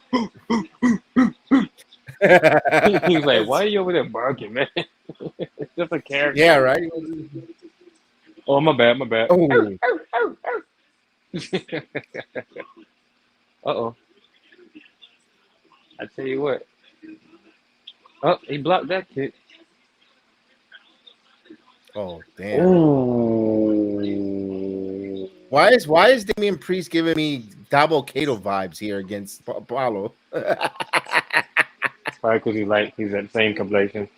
He's like, why are you over there barking, man? It's just a character. Yeah, right. Oh, my bad. Oh. Uh-oh. I tell you what. Oh, he blocked that kick. Oh, damn. Ooh. Why is Damian Priest giving me Double Kato vibes here against Apollo? Probably because he's at the same complexion.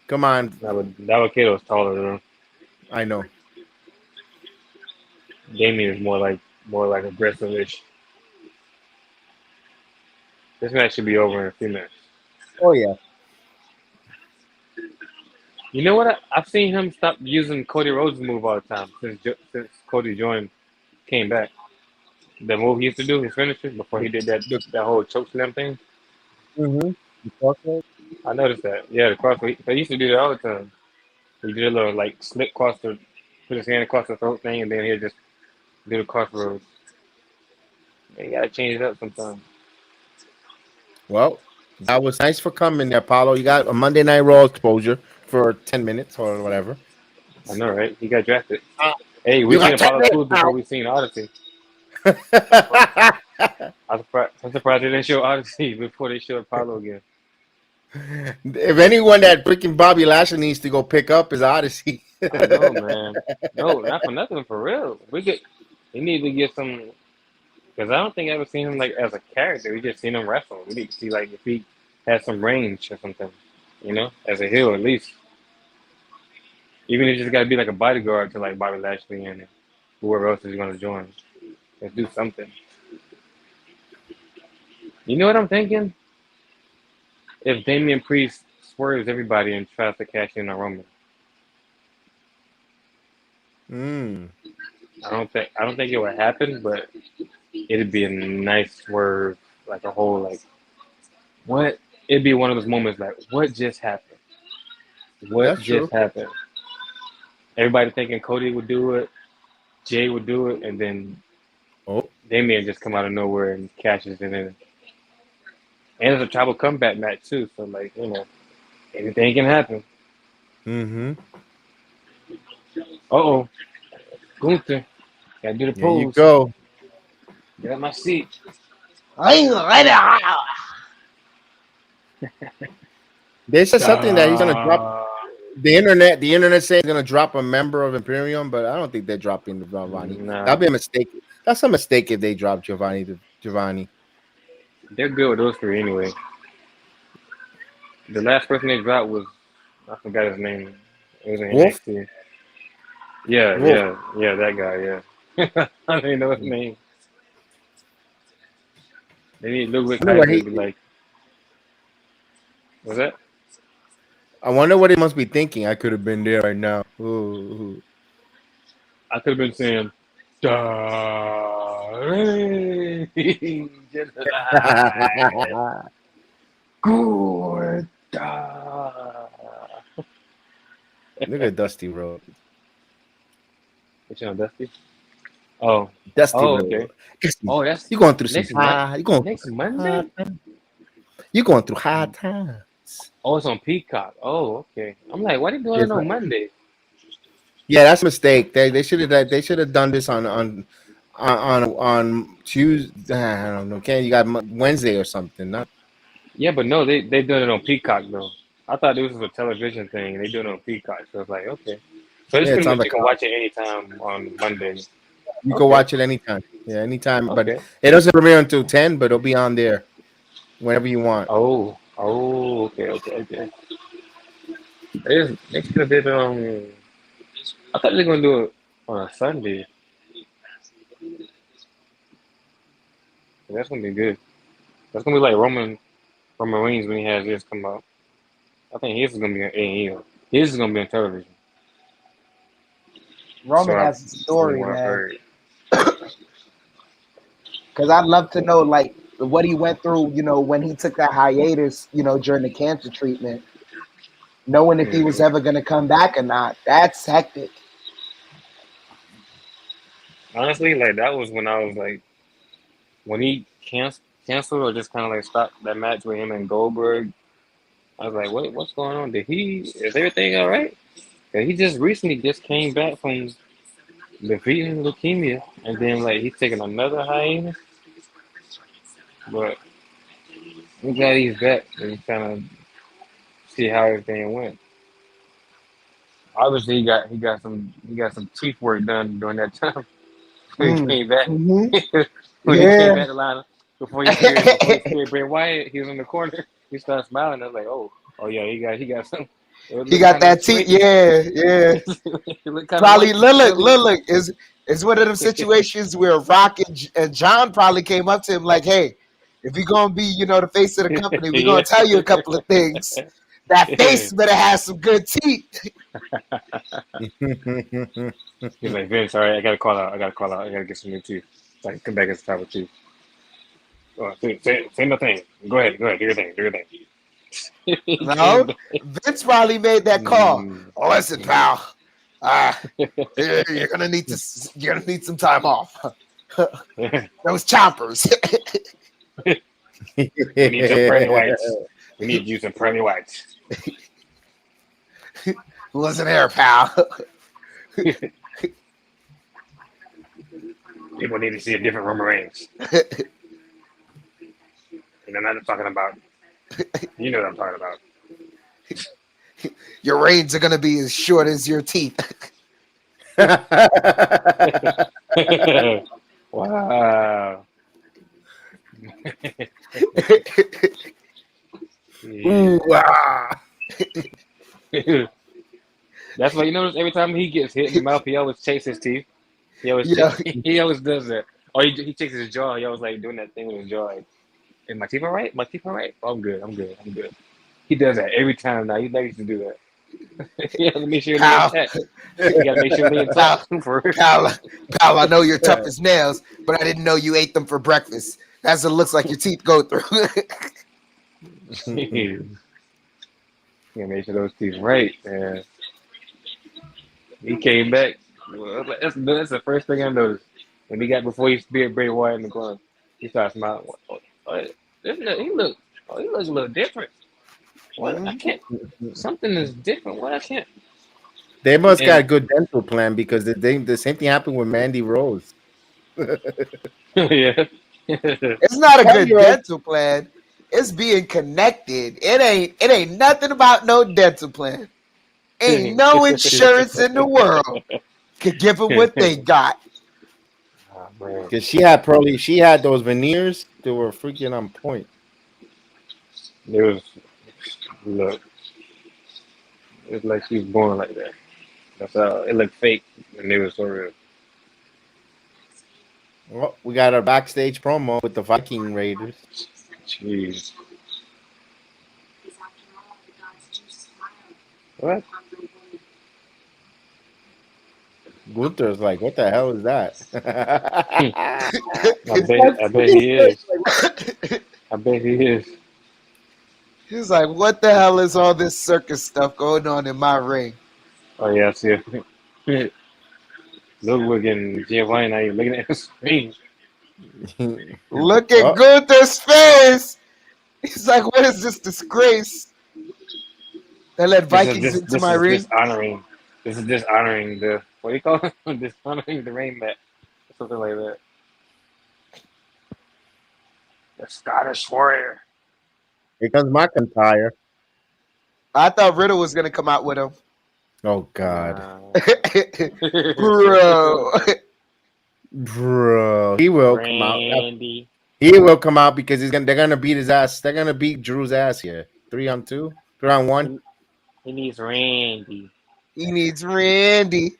Come on. That kid was taller than him. I know. Damien is more like aggressive-ish. This match should be over in a few minutes. Oh, yeah. You know what? I've seen him stop using Cody Rhodes' move all the time since Cody came back. The move he used to do, his finisher, before he did that whole choke slam thing. Mm-hmm. I noticed that. Yeah, the crossface. He used to do that all the time. He did a little slip across put his hand across the throat thing, and then he'd just do the crossroads. You gotta change it up sometimes. Well, that was nice for coming there, Apollo. You got a Monday Night Raw exposure for 10 minutes or whatever. I know, right? He got drafted. Hey, we've seen Apollo Crews before we've seen Odyssey. I'm surprised they didn't show Odyssey before they showed Apollo again. If anyone that freaking Bobby Lashley needs to go pick up is Odyssey. I know, man. No, not for nothing, for real. They need to get some, because I don't think I've ever seen him as a character. We just seen him wrestle. We need to see if he has some range or something, as a heel at least. Even if it's just got to be a bodyguard to Bobby Lashley and whoever else is going to join. Let's do something. You know what I'm thinking? If Damian Priest swerves everybody and tries to cash in on Roman. I don't think it would happen, but it'd be a nice swerve, a whole what? It'd be one of those moments what just happened? What just happened? Everybody thinking Cody would do it, Jay would do it, and then Oh, Damien just come out of nowhere and cashes in it. And it's a tribal comeback match too, so like, you know, anything can happen. mm-hmm. Uh-oh. Gunther. Gotta do the There you pose. go. Get out my seat. They said something that he's gonna drop Ah. the internet. The internet saying he's gonna drop a member of Imperium, but I don't think they're dropping the Giovanni. Nah. That'd be a mistake. That's a mistake if they drop Giovanni to Giovanni. They're good with those three anyway. The last person they dropped was, I forgot his name. It was in Wolf? NXT. Yeah, Wolf. yeah, that guy, yeah. I don't even know his name. They need Ludwig I wonder what Kaiser he. to be like, what's that? I wonder what he must be thinking. I could have been there right now. Ooh. I could have been saying, Starring July. Good. Look at Dusty Road. What you on, Dusty? Oh, Dusty oh, Road. okay. Oh, that's You going through some next month. you going Next through Monday. hard times. You going through hard times. Oh, it's on Peacock. Oh, okay. I'm like, why they doing Yes, it on Monday? Yeah, that's a mistake. They should have done this on Tuesday. I don't know. You got Wednesday or something. Not Yeah, but no, they doing it on Peacock though. I thought this was a television thing. They doing it on Peacock, so it's like okay. So it's yeah, it's pretty on much the you can clock. watch it anytime on Monday. You can Okay, watch it anytime. Yeah, anytime. But okay. it doesn't premiere until 10, but it'll be on there whenever you want. Oh, okay. They should have did I thought they were gonna do it on a Sunday. That's gonna be good. That's gonna be like Roman Reigns when he has this come out. I think his is gonna be on AEW. His is gonna be on television. Roman has a From story, what I've man. heard. Because I'd love to know, like, what he went through, you know, when he took that hiatus, you know, during the cancer treatment, knowing if he was ever going to come back or not. That's hectic. Honestly, like that was when I was like, when he canceled or just kind of like stopped that match with him and Goldberg. I was like, what's going on? Is everything all right? 'Cause he just recently came back from defeating leukemia, and then like he's taking another hiatus. But I'm glad he's back and kind of see how everything went. Obviously, he got some teeth work done during that time when he came back. Mm-hmm. When he came back to line before he Yeah. speared Bray Wyatt, he was in the corner. He started smiling. I was like, oh yeah, he got some. It He looked got kind of that teeth. straight. Yeah. It looked kind of Probably white. Lilith is one of them situations where Rock and John probably came up to him like, hey, if you're going to be, you know, the face of the company, we're going to tell you a couple of things. That face better have some good teeth. He's like, Vince, all right, I gotta call out. I gotta get some new teeth. Like, come back as the type of teeth. Oh, say the thing. Go ahead, do your thing. He came No, back. Vince probably made that call. Mm. Listen, pal, you're gonna need some time off. Those choppers. We need some pearly whites. We need you some pearly whites. Listen here, pal. People need to see a different Roman Reigns. And I'm not talking about. You know what I'm talking about. Your reins are gonna be as short as your teeth. Wow. Ooh, ah. That's why you notice every time he gets hit in the mouth, he always shakes his teeth. He always does that. Or he shakes his jaw. He always like doing that thing with his jaw. Like, is my teeth all right? My teeth all right? Oh, I'm good. He does that every time now. He likes to do that. He has to make sure they're intact. You gotta make sure they're intact. Pal, I know you're tough as nails, but I didn't know you ate them for breakfast. That's what it looks like your teeth go through. You gotta make sure those teeth right, man. He came back. Well, that's the first thing I noticed. When he got before he speared Bray Wyatt in the corner, he started smiling. He look a little different. What I can't. Something is different. What I can't. They must got a And good dental plan because the same thing happened with Mandy Rose. yeah. It's not a Mandy good Rose. dental plan. It's being connected. It ain't nothing about no dental plan. Ain't no insurance in the world could give them what they got. Oh, man. Because she had those veneers that were freaking on point. It was look. It's like she was born like that. That's how it looked fake, and it was so real. Well, we got our backstage promo with the Viking Raiders. Jeez. What? Gunther's like, what the hell is that? I bet he is. I bet he is. He's like, what the hell is all this circus stuff going on in my ring? Oh yeah, I see it. Ludwig and Giovanni now you're looking at the screen. Look at Oh, Gunther's face. He's like, what is this disgrace? They let Vikings into my ring. dishonoring. This is dishonoring the what do you call it? Dishonoring the rain mat. Something like that. The Scottish Warrior. here comes McIntyre. I thought Riddle was gonna come out with him. Oh God, Bro. he will come out. Randy. He will come out because they're gonna beat his ass. They're gonna beat Drew's ass here. 3-on-2, 3-on-1. He needs Randy. He needs Randy.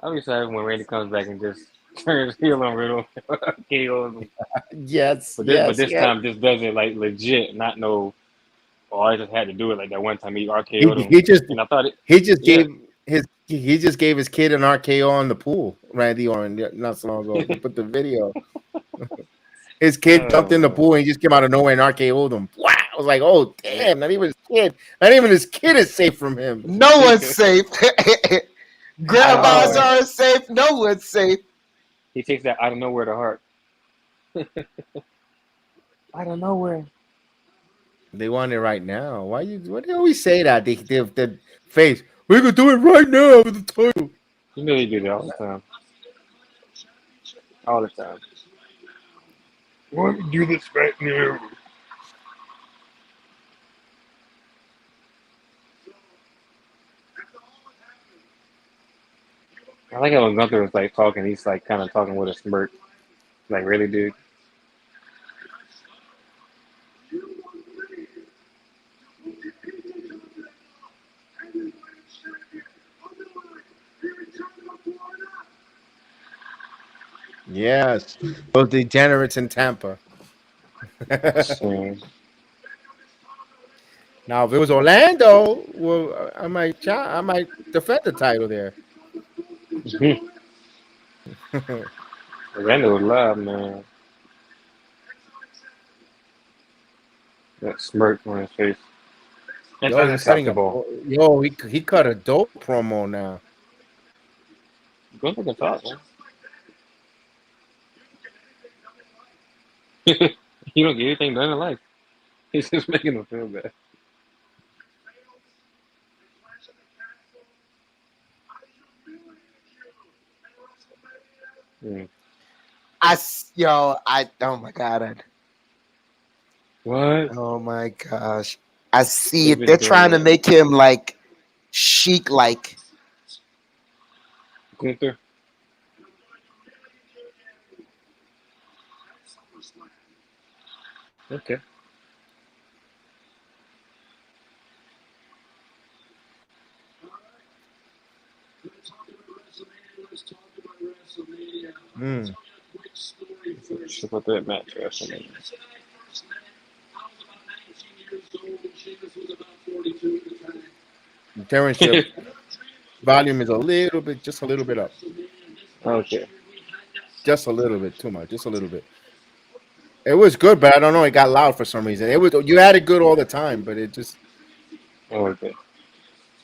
I'll be excited when Randy comes back and just turns heel on Riddle. KOs him. Yes, But this time, just does it like legit, not no. Oh, I just had to do it like that one time he RKO'd him. He just and I thought it. he just Yeah. gave his kid an RKO on the pool. Randy Orton not so long ago. They put the video. His kid jumped in the pool and he just came out of nowhere and RKO'd him. Wow! I was like, oh damn! Not even his kid is safe from him. No one's safe. Grandmas aren't safe. No one's safe. He takes that out of nowhere to heart. Out of nowhere. They want it right now. Why do they always say that? The face. We could do it right now with the title. You know they do that all the time. All the time. Why don't we do this right now? I like how when Gunther was like talking, he's like kind of talking with a smirk. Like, really, dude? Yes, those degenerates in Tampa. So, Now, if it was Orlando, well, I might defend the title there. Randy was live, man. That smirk on his face. It's Yo, he's cutting unacceptable. he cut a dope promo now. Gunther can talk, man. You don't get anything done in life. He's just making him feel bad. Mm. Oh my God. What? Oh my gosh. I see They've it. been They're doing trying to that. make him like chic like. Gunther? Okay. Mm. Let's about that match. WrestleMania. Championship volume is just a little bit up. Okay. Just a little bit, too much, just a little bit. It was good, but I don't know. It got loud for some reason. You had it good all the time, but it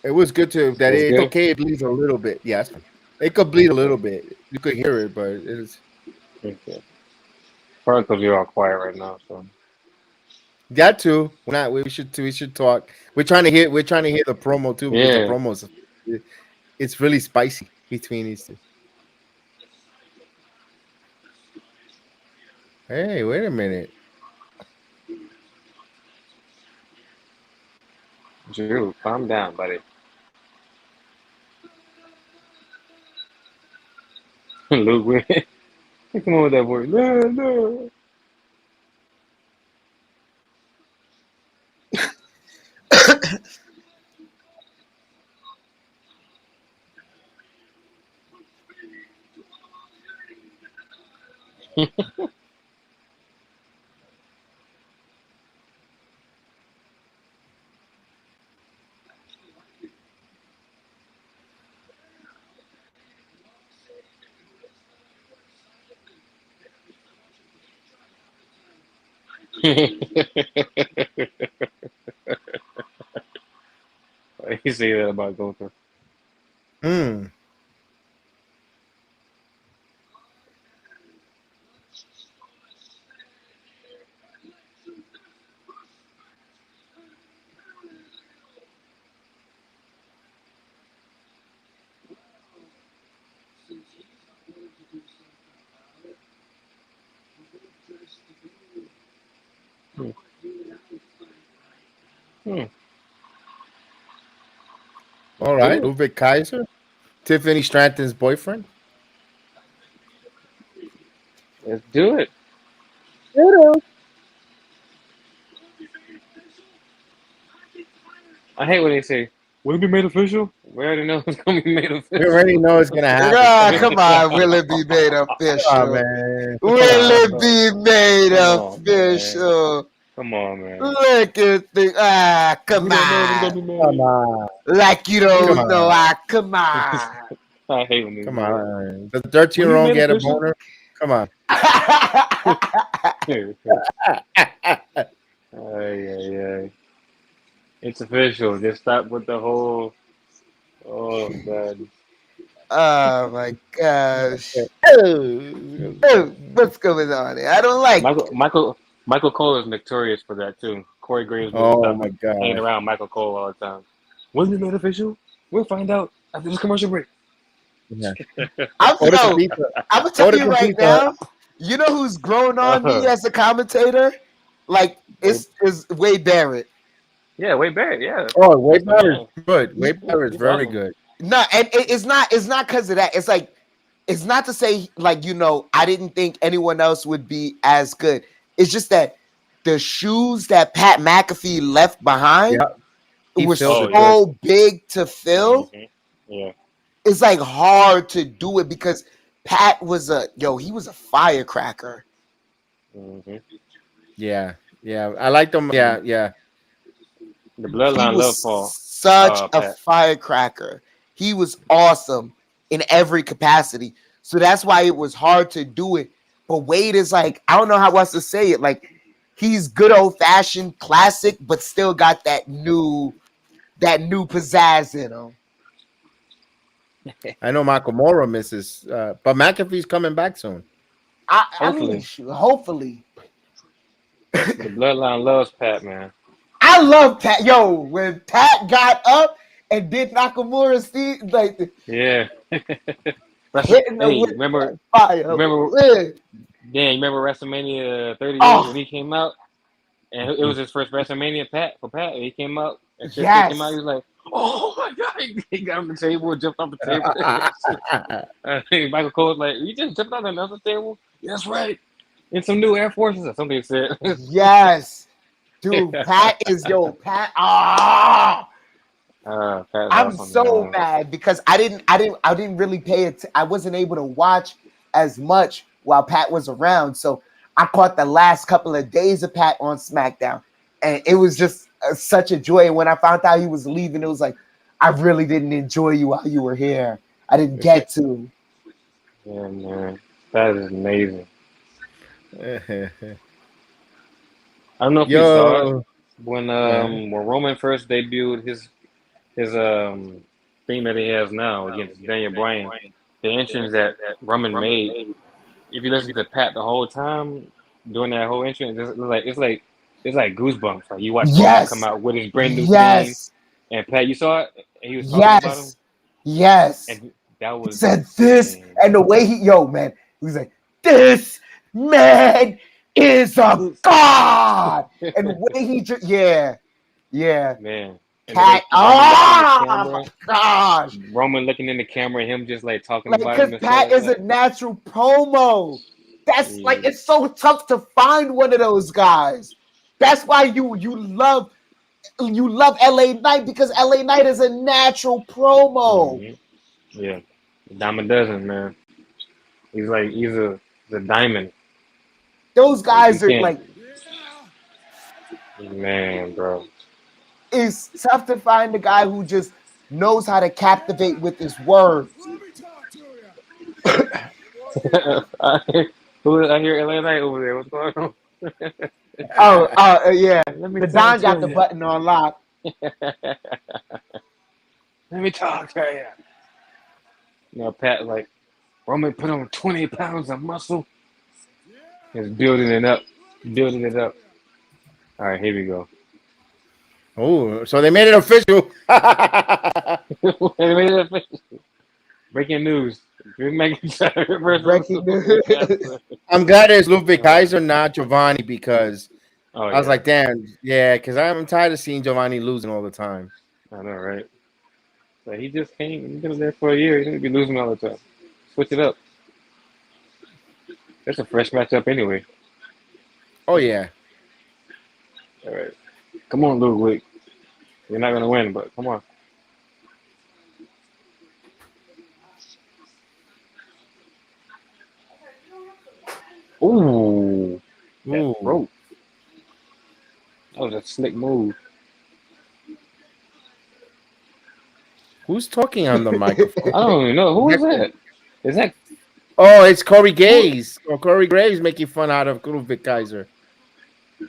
It was good to that. It's It's good. okay. It bleeds a little bit. Yes, it could bleed a little bit. You could hear it, but it's It's good. Probably because you're all quiet right now. So that too. We're not. We should talk. We're trying to hear. We're trying to hear the promo too because the yeah. promos. It's really spicy between these two. Hey, wait a minute. Drew, calm down, buddy. Luke, come on with that voice. No, no. You say that about Gunther. Hmm. Hmm. Hmm. All Do right, it. Ulrich Kaiser, Tiffany Stratton's boyfriend. Let's do it. I hate when they say, "Will it be made official?" We already know it's gonna be made We official. already know it's gonna happen. Ah, come on, will it be made Oh official? man, Will come on. it be made Come on, man. official? Come on, man. Look at the We come don't know if it's gonna on. be Come made. on, Like you We come don't don't. know. on, Come on. I hate when they come do on. Does Will it be 13-year-old made get a official? boner? Come on. Ay, ay, ay. It's official. Just stop with the whole. Oh God. Oh my gosh. Oh, Oh, what's going on here? I don't like Michael it. Michael Michael Cole is notorious for that too. Corey Graves needs to oh stop my hanging gosh. around Michael Cole all the time. Wasn't it made official? We'll find out after this commercial break. Yeah. I'm Order some yo, pizza. I'm gonna tell Order you some right pizza. now, you know who's grown on me Uh, as a commentator? Like Wade, it's Wade Barrett. yeah, Wade Barrett, yeah, Oh, way that's the better is man. good. Way better is He's very awesome. good. No, and it's not because of that. It's like it's not to say like I didn't think anyone else would be as good. It's just that the shoes that Pat McAfee left behind Yeah, he were filled Oh it yeah. good. so big to fill. Hmm. Yeah. It's like hard to do it because Pat was he was a firecracker. Hmm. Yeah, yeah. I like them. Yeah, yeah. The He bloodline was love for such a Pat. firecracker. He was awesome in every capacity. So that's why it was hard to do it. But Wade is like, I don't know how else to say it. Like he's good old fashioned classic, but still got that new pizzazz in him. I know Nakamura misses, but McAfee's coming back soon. I mean, Hopefully, shoot, hopefully. the bloodline loves Pat, man. I love Pat. Yo, when Pat got up and did Nakamura's feet, like Yeah. That's hitting him hey, with remember that fire. remember Yeah. Dan, you remember WrestleMania 38 when Oh, he came out? And it was his first WrestleMania for Pat. And he came out and Shinsuke came out. He yes. was like, "Oh my god!" He got on the table and jumped off the table. I think Michael Cole was like, "You just jumped off another table?" Yeah, that's right. In some new Air Forces or something. He said. Yes. Dude, Pat is Pat. Pat's I'm awesome, so man. mad because I didn't really pay it. I wasn't able to watch as much while Pat was around. So I caught the last couple of days of Pat on SmackDown, and it was just such a joy. And when I found out he was leaving, it was like I really didn't enjoy you while you were here. I didn't get to. Yeah, man. That is amazing. I don't know if you saw it Yo, when yeah. Roman first debuted his thing that he has now against Daniel Bryan, the entrance that Roman made. If you listen to Pat the whole time during that whole entrance, it's like goosebumps. Like you watch Roman come Yes, out with his brand new theme, yes, and Pat, you saw it, and he was talking about him, yes, yes. and that He was said this, man. and the way man, he was like, "This man is a god," and the way he just, yeah, Man, and the Pat. way Roman looked in the Oh my camera, gosh! Roman looking in the camera, and him just like talking Like, about him because and stuff Pat like is a that. natural promo. That's like, Yeah. it's so tough to find one of those guys. That's why you love LA Knight, because LA Knight is a natural promo. Mhm. Yeah, dime a dozen, man. He's a diamond. Those Like you guys are can't, like, man, bro. it's tough to find a guy who just knows how to captivate with his words. I hear LA Knight over there. What's going on? Yeah. Let me The talk Don to got the you. button on lock. Let me talk to you. Pat like Roman put on 20 pounds of muscle. He's building it up, building it up. All right, here we go. Oh, so they made it official. Breaking news. Drew McIntyre Breaking news. versus I'm glad it's Ludwig Kaiser, not Giovanni, because Oh I was yeah, like, damn, yeah, because I'm tired of seeing Giovanni losing all the time. I know, right? So he just came. He's been there for a year. He's gonna be losing all the time. Switch it up. That's a fresh matchup anyway. Oh yeah. All right, come on, Ludwig. You're not gonna win, but come on. Ooh, that Ooh. throat. That was a slick move. Who's talking on the microphone? I don't even know who is that. Is that Oh, it's Corey who? Graves. Oh, Corey Graves making fun out of Ludwig Kaiser.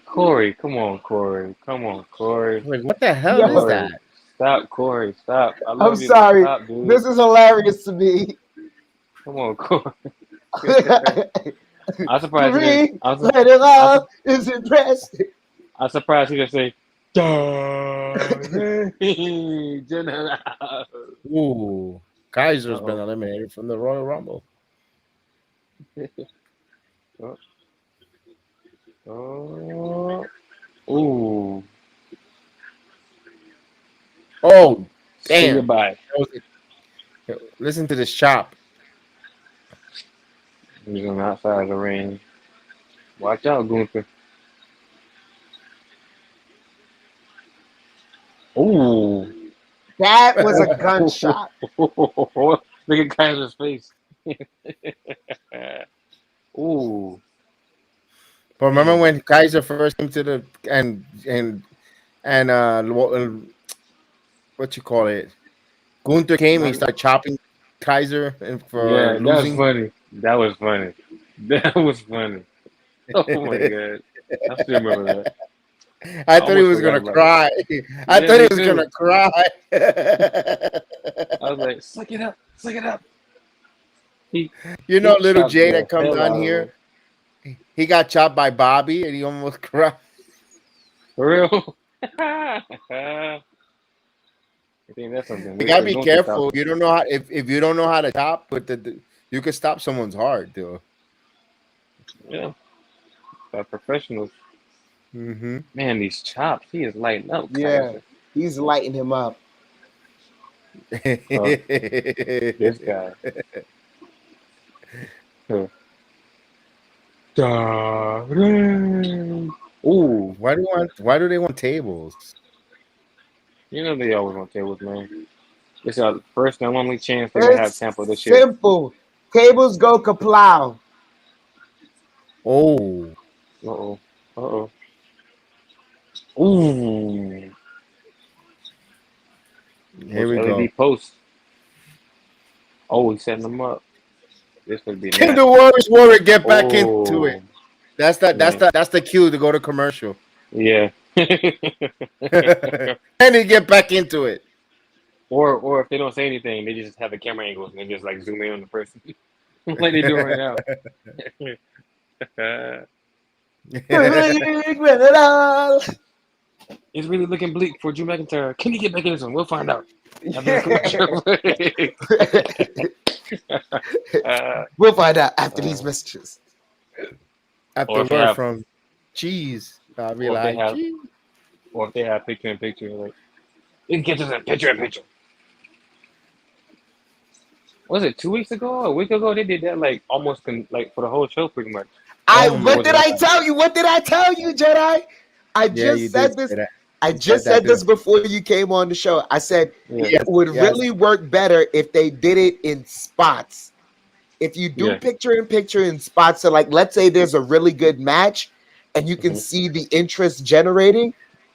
Corey? Come on, Corey. Come on, Corey. Like, what the hell is Yo, Corey, that? stop, Corey. Stop. I I'm love you, but sorry. stop, dude. This is hilarious to me. Come on, Corey. Three, I'm surprised he didn't. let it off is impressed. I'm surprised he didn't say, General. Ooh. Kaiser's been Uh-oh. eliminated from the Royal Rumble. Oh. Ooh. Oh, Say damn. goodbye. Listen to this chop. He's on the outside of the ring. Watch out, Gunther. Ooh. That was a gunshot. Look at Kaiser's face. Ooh. But remember when Kaiser first came to the and what you call it? Gunther came and he started chopping Kaiser for Yeah, that was losing. funny. That was funny. That was funny. Oh my god. I still remember that. I thought he almost was forgot gonna about it. cry. I Yeah, thought he me was too. gonna cry. I was like, suck it up, suck it up. He You he know, little chopped Jay the that comes hell on out of here, him. he got chopped by Bobby and he almost cried. For real? I think that's something. You Wait gotta till be Gunther talk. careful. You don't know how if you don't know how to chop, but you could stop someone's heart, dude. Yeah. By professionals. Mm-hmm. Man, these chops, he is lighting up, Yeah, Kaiser. he's lighting him up. Oh, this guy. Huh. Ooh, Why do they want tables? you know they always want tables, man. This is our first and only chance they're gonna have It's Tampa this year. simple. Tables go kaplow. Oh, Uh-oh. Uh-oh. Ooh. here Those we go. LED posts. Oh, he's setting them up. This would be Can nasty. the Warrior get back into it? Oh, That's the cue to go to commercial. yeah. And he get back into it. Or if they don't say anything, they just have the camera angles and they just like zoom in on the person, like they do right now. Win it all. It's really looking bleak for Drew McIntyre. Can he get back in this one? We'll find out. After the commercial. We'll find out after these messages. After Or if they word have- from Cheese, I'll be Or if they like, have- "Cheese." Or if they have picture in picture, like you can get us in picture in picture. Was it 2 weeks ago? A week ago? They did that like almost like for the whole show, pretty much. What did I tell you? What did I tell you, Jedi? I Yeah, you just said did this. say that. I You just said that said this too. before you came on the show. I said Yeah. it would Yes. really work better if they did it in spots. If you do Yeah. picture in picture in spots, so like let's say there's a really good match and you can Mhm. see the interest generating,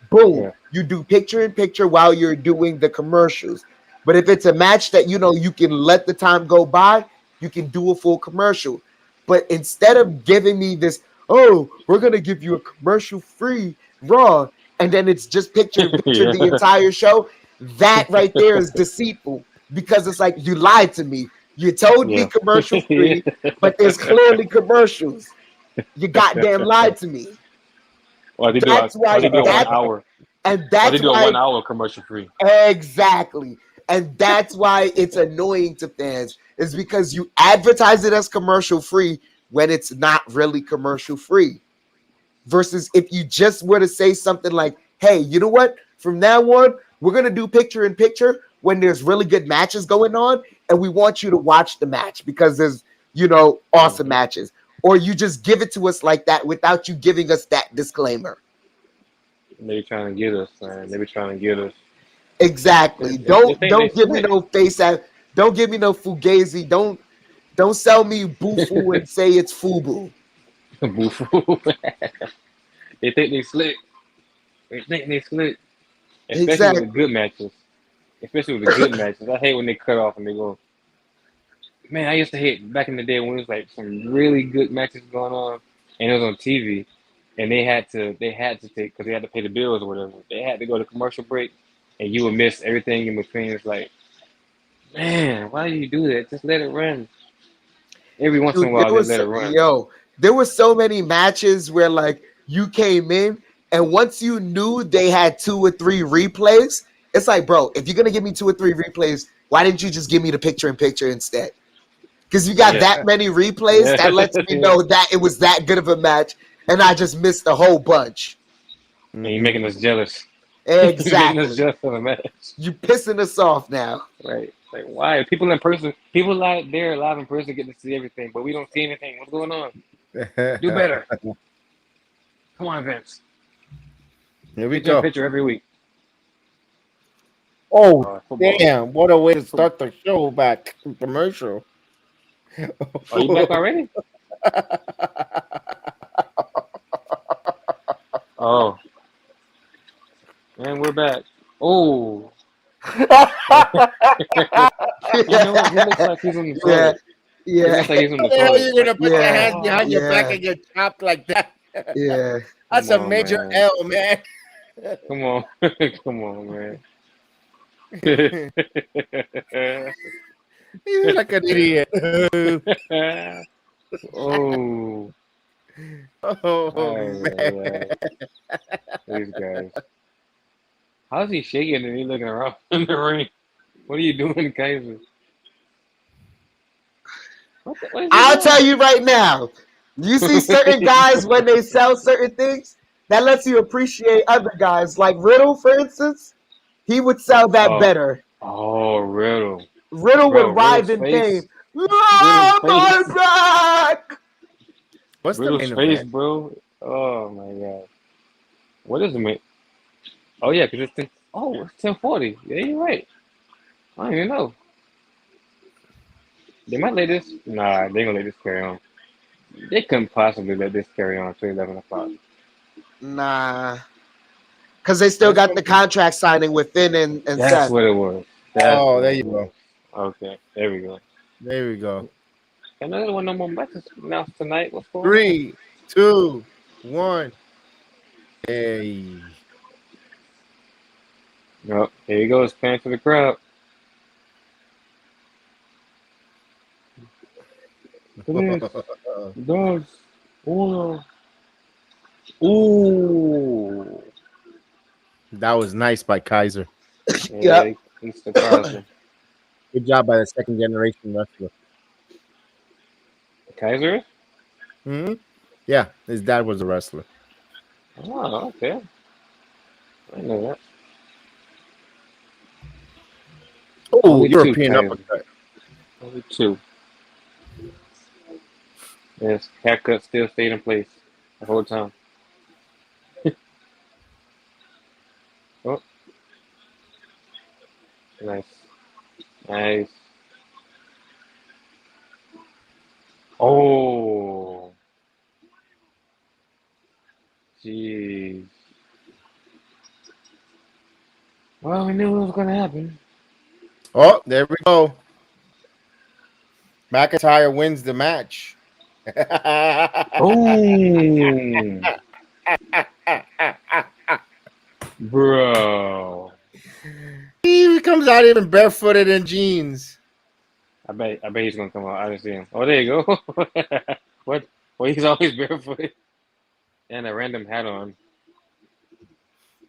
boom, Yeah. you do picture in picture while you're doing the commercials. But if it's a match that you know you can let the time go by, you can do a full commercial. But instead of giving me this, oh, we're gonna give you a commercial free Raw, and then it's just picture in picture the Yeah. entire show, that right there is deceitful because it's like you lied to me. You told me Yeah. commercial free, but there's clearly commercials. You goddamn lied to me. Or they do That's why a 1 that, hour. and Or they that's do a why 1 hour commercial free. exactly. And that's why it's annoying to fans, is because you advertise it as commercial free when it's not really commercial free. Versus if you just were to say something like, hey, you know what? From now on, we're going to do picture in picture when there's really good matches going on. And we want you to watch the match because there's, awesome matches. Or you just give it to us like that without you giving us that disclaimer. They be trying to get us, man. They be trying to get us. Exactly. They Don't think they give me slick. no face out. Don't give me no fugazi. Don't sell me bufu and say it's fubu. Boo-foo. They think they slick. They think they slick. Especially Exactly. with the good matches. Especially with the good matches. I hate when they cut off and they go, man, I used to hate back in the day when it was like some really good matches going on and it was on TV and they had to take, because they had to pay the bills or whatever. They had to go to commercial break and you would miss everything in between. It's like, man, why do you do that? Just let it run. Every once in a Dude, while, just let it run. there were so many matches where like you came in and once you knew they had 2 or 3 replays, it's like, bro, if you're gonna give me 2 or 3 replays, why didn't you just give me the picture in picture instead? Because you got Yeah. that many replays, Yeah. that lets me know that it was that good of a match, and I just missed a whole bunch. And you're making us jealous. Exactly. You're making us jealous of the match. You pissing us off now. Right. Like, why? People in person, people like there live in person get to see everything, but we don't see anything. What's going on? Do better. Come on, Vince. Here we Get your go. picture every week. Oh, Football. damn. What a way to start the show back. Commercial. Are you back already? Oh. And we're back. Oh. You know what? He looks like he's on the floor. He Yeah. looks like he's on the How the hell floor. are you going to put your Yeah. hands behind your back Yeah. and get chopped like that? Yeah. That's Come a on, major man. L, man. Come on. Come on, man. You're like an idiot. Oh. Oh, man. These guys. How's he shaking and he looking around in the ring? What are you doing, Kaiser? What is he I'll doing? tell you right now. You see certain guys when they sell certain things, that lets you appreciate other guys. Like Riddle, for instance, he would sell that better. Oh, Riddle. Riddle Bro, would writhe Riddle's in face. pain. Oh, my face. back! What's the Riddle's main face, event? bro. Oh, my God. What is the main? Oh, yeah, because it's 10. Oh, it's 10:40. Yeah, you're right. I don't even know. They might let this. Nah, they gonna let this carry on. They couldn't possibly let this carry on to 11 o'clock. Nah. Because they still got the contract signing with Finn and That's Seth. what it was. Oh, there you go. Okay, there we go. There we go. Another one, no more matches announced tonight. What's going on? 3, 2, 1. Hey. Oh, here he goes, paying for the crowd. 3, 2, 1. Ooh. That was nice by Kaiser. Yeah, he surprised him. Good job by the second generation wrestler. Kaiser? Hmm. Yeah, his dad was a wrestler. Oh, okay. I know that. Oh, Only 2 European Kaiser. uppercut. Only 2. Yes, haircut still stayed in place the whole time. Oh, nice. Nice. Oh, jeez. Well, we knew it was going to happen. Oh, there we go. McIntyre wins the match. Boom. Bro. He comes out even barefooted in jeans. I bet he's going to come out. I didn't see him. Oh, there you go. What? Well, he's always barefoot and a random hat on.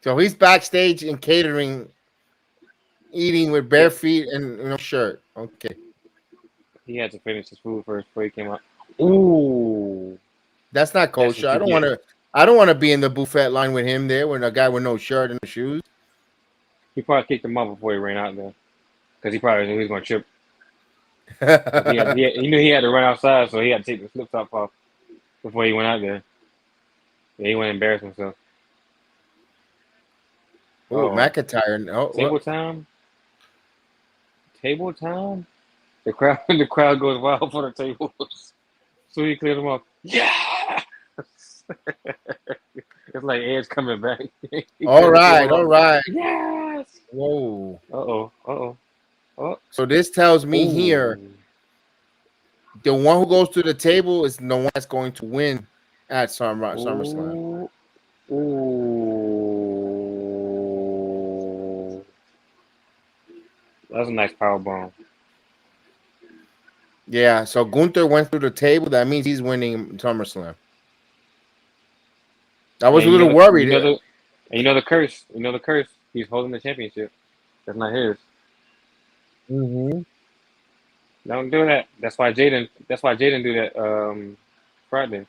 So he's backstage in catering, eating with bare feet and no shirt. Okay. He had to finish his food first before he came out. Ooh. That's not That's kosher. what I you don't want get. to. I don't want to be in the buffet line with him there, with a guy with no shirt and no shoes. He probably kicked him out before he ran out there. Because he probably knew he was going to trip. He knew he had to run outside, so he had to take the flip top off before he went out there. Yeah, he went and embarrass himself. Oh, Oh, McIntyre. Oh, table time? Table time? The crowd goes wild for the tables. So he cleared them off. Yeah! It's like Edge coming back. He all cleared the right, table all off. right. Yes! Whoa. Uh-oh. Uh-oh. Oh. So this tells me here Ooh. the one who goes to the table is the one that's going to win at SummerSlam. Ooh. Ooh. That's a nice power bomb. Yeah. So Gunther went through the table. That means he's winning SummerSlam. I was a And little worried. you know the curse. You know the curse. He's holding the championship. That's not his. Mm-hmm. Don't do that. That's why Jaden. That's why Jaden do that. Friday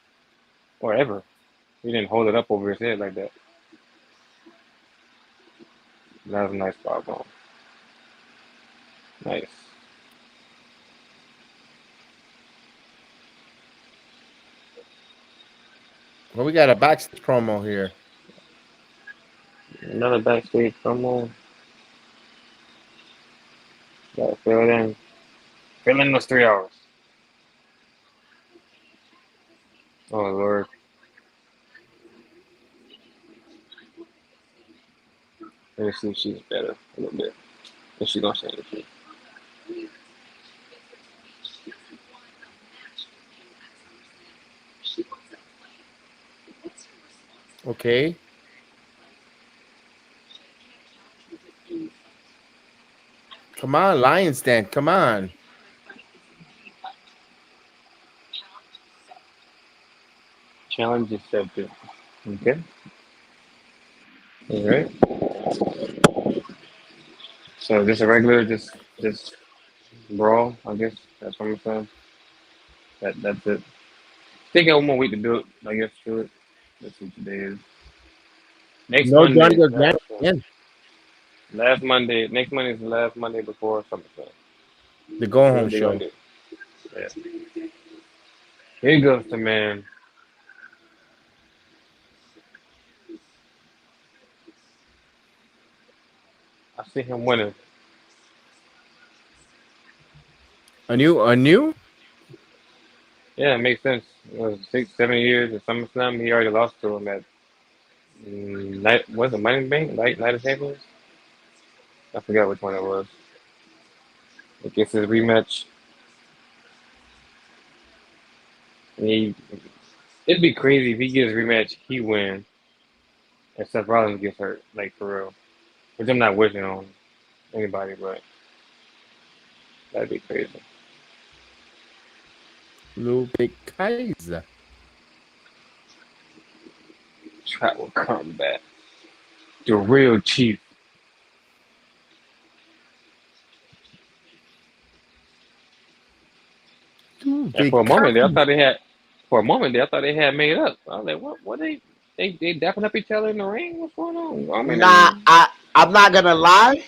or ever. He didn't hold it up over his head like that. That was a nice power bomb. Nice. Well, we got a backstage promo here. Another backstage promo. Gotta fill it in. Fill in those 3 hours. Oh Lord. Let me see if she's better a little bit. If she's gonna say anything. Okay. Come on, Lions Den. Come on. Challenge accepted. Okay. All right. So just a regular, just brawl. I guess that's what I'm saying. That's it. They got one more week to do it. I guess to it. Let's see what today is. Next No Johnny Monday. Gargano again. Last Monday. Next Monday is the last Monday before SummerSlam. The go See home what they gonna show. do. Yeah. Here goes the man. I see him winning. A new? Yeah, it makes sense. It was 6, 7 years at SummerSlam. He already lost to him at night. Was it Money in the Bank? Night of Champions? I forgot which one it was. I guess his rematch. He, it'd be crazy if he gets a rematch, he wins, and Seth Rollins gets hurt, like for real. Which I'm not wishing on anybody, but that'd be crazy. Lupe Kaiser. Tribal combat. The real chief. And for a moment there, I thought they had. For a moment there, I thought they had made up. I was like, what? What they dapping up each other in the ring? What's going on? I mean, Nah, I'm not gonna lie.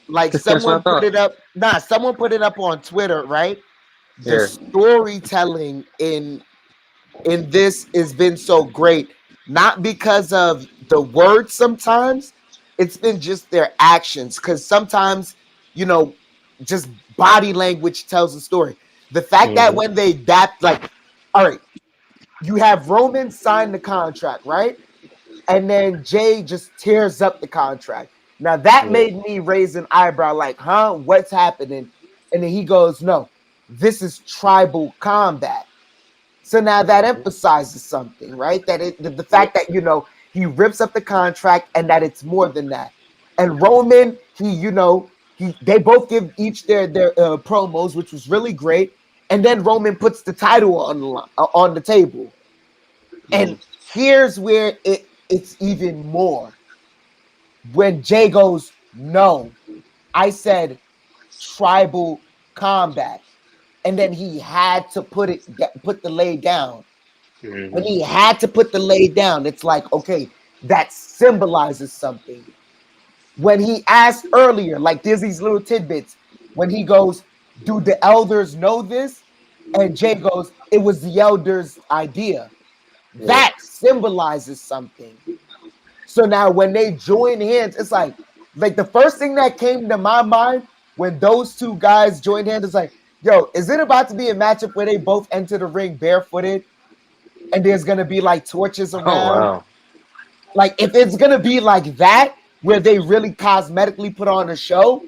Like that's what I someone put thought. it up. Nah, someone put it up on Twitter, right? The Yeah. storytelling in this has been so great, not because of the words sometimes, it's been just their actions. Because sometimes, you know, just body language tells the story. The fact that when they adapt, like, all right, you have Roman sign the contract, right? And then Jay just tears up the contract. Now that Yeah. made me raise an eyebrow, like, huh, what's happening? And then he goes, no, this is tribal combat. So now that emphasizes something, right? That the fact that he rips up the contract and that it's more than that. And Roman, they both give each their promos, which was really great. And then Roman puts the title on the table. And here's where it's even more. When Jay goes, no, I said tribal combat, and then he had to put the lay down. When he had to put the lay down, it's like, okay, that symbolizes something. When he asked earlier, like there's these little tidbits, when he goes, do the elders know this? And Jay goes, it was the elders' idea. That symbolizes something. So now when they join hands, it's like the first thing that came to my mind when those two guys joined hands is like, yo, is it about to be a matchup where they both enter the ring barefooted? And there's gonna be like torches Oh around. wow. Like if it's gonna be like that, where they really cosmetically put on a show,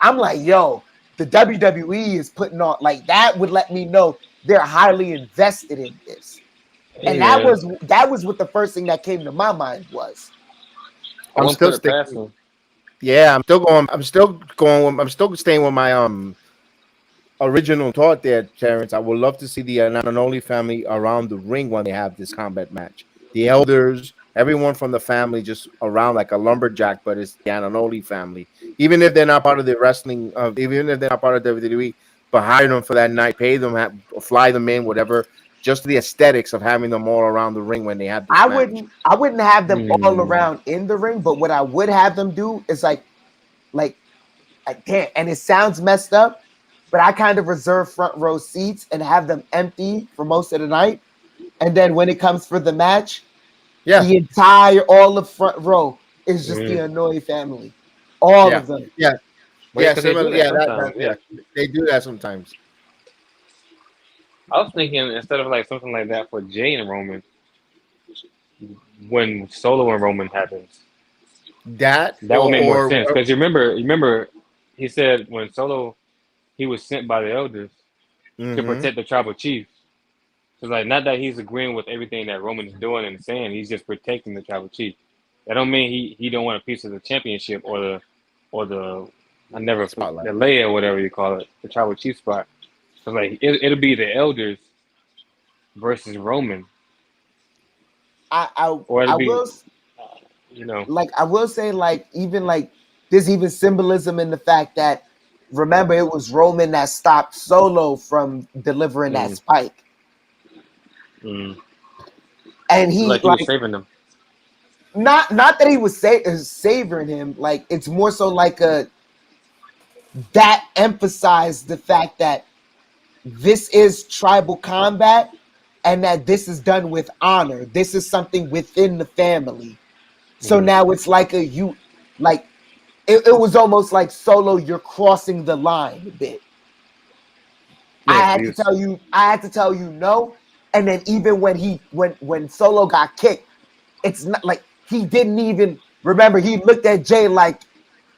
I'm like, yo, the WWE is putting on like that would let me know they're highly invested in this. And that Yeah. was what the first thing that came to my mind was. I I'm won't still put it past sticking. them. Yeah, I'm still going. I'm still staying with my original thought there, Terrence. I would love to see the Ananoli family around the ring when they have this combat match. The elders, everyone from the family, just around like a lumberjack, but it's the Ananoli family. Even if they're not part of the wrestling, even if they're not part of WWE, but hire them for that night, pay them, fly them in, whatever. Just the aesthetics of having them all around the ring when they have this I match. wouldn't have them all around in the ring, but what I would have them do is like damn, and it sounds messed up, but I kind of reserve front row seats and have them empty for most of the night. And then when it comes for the match, Yeah, the entire all the front row is just the Hanoi family. All yeah, of them. yeah, Well, yeah, yeah. because they do Similar, that yeah, sometimes. yeah. They do that sometimes. I was thinking instead of like something like that for Jay and Roman, when Solo and Roman happens, That that would make more or sense. Because remember, he said when Solo he was sent by the elders to mm-hmm. protect the tribal chief. So like, not that he's agreeing with everything that Roman is doing and saying, he's just protecting the tribal chief. That don't mean he don't want a piece of the championship or the Spotlight. the lay or whatever you call it, the tribal chief spot. So like it'll be the elders versus Roman, or I it'll be will you know. I will say even there's even symbolism in the fact that remember it was Roman that stopped Solo from delivering that Mm, spike. mm. And So he like he was saving them. not that he was savoring him, like it's more so like that emphasized the fact that this is tribal combat and that this is done with honor. This is something within the family. So Mm. now it's like it was almost like Solo, you're crossing the line a bit. Yeah, he was. I had to tell you no. And then even when Solo got kicked, it's not like he didn't even remember. He looked at Jay like,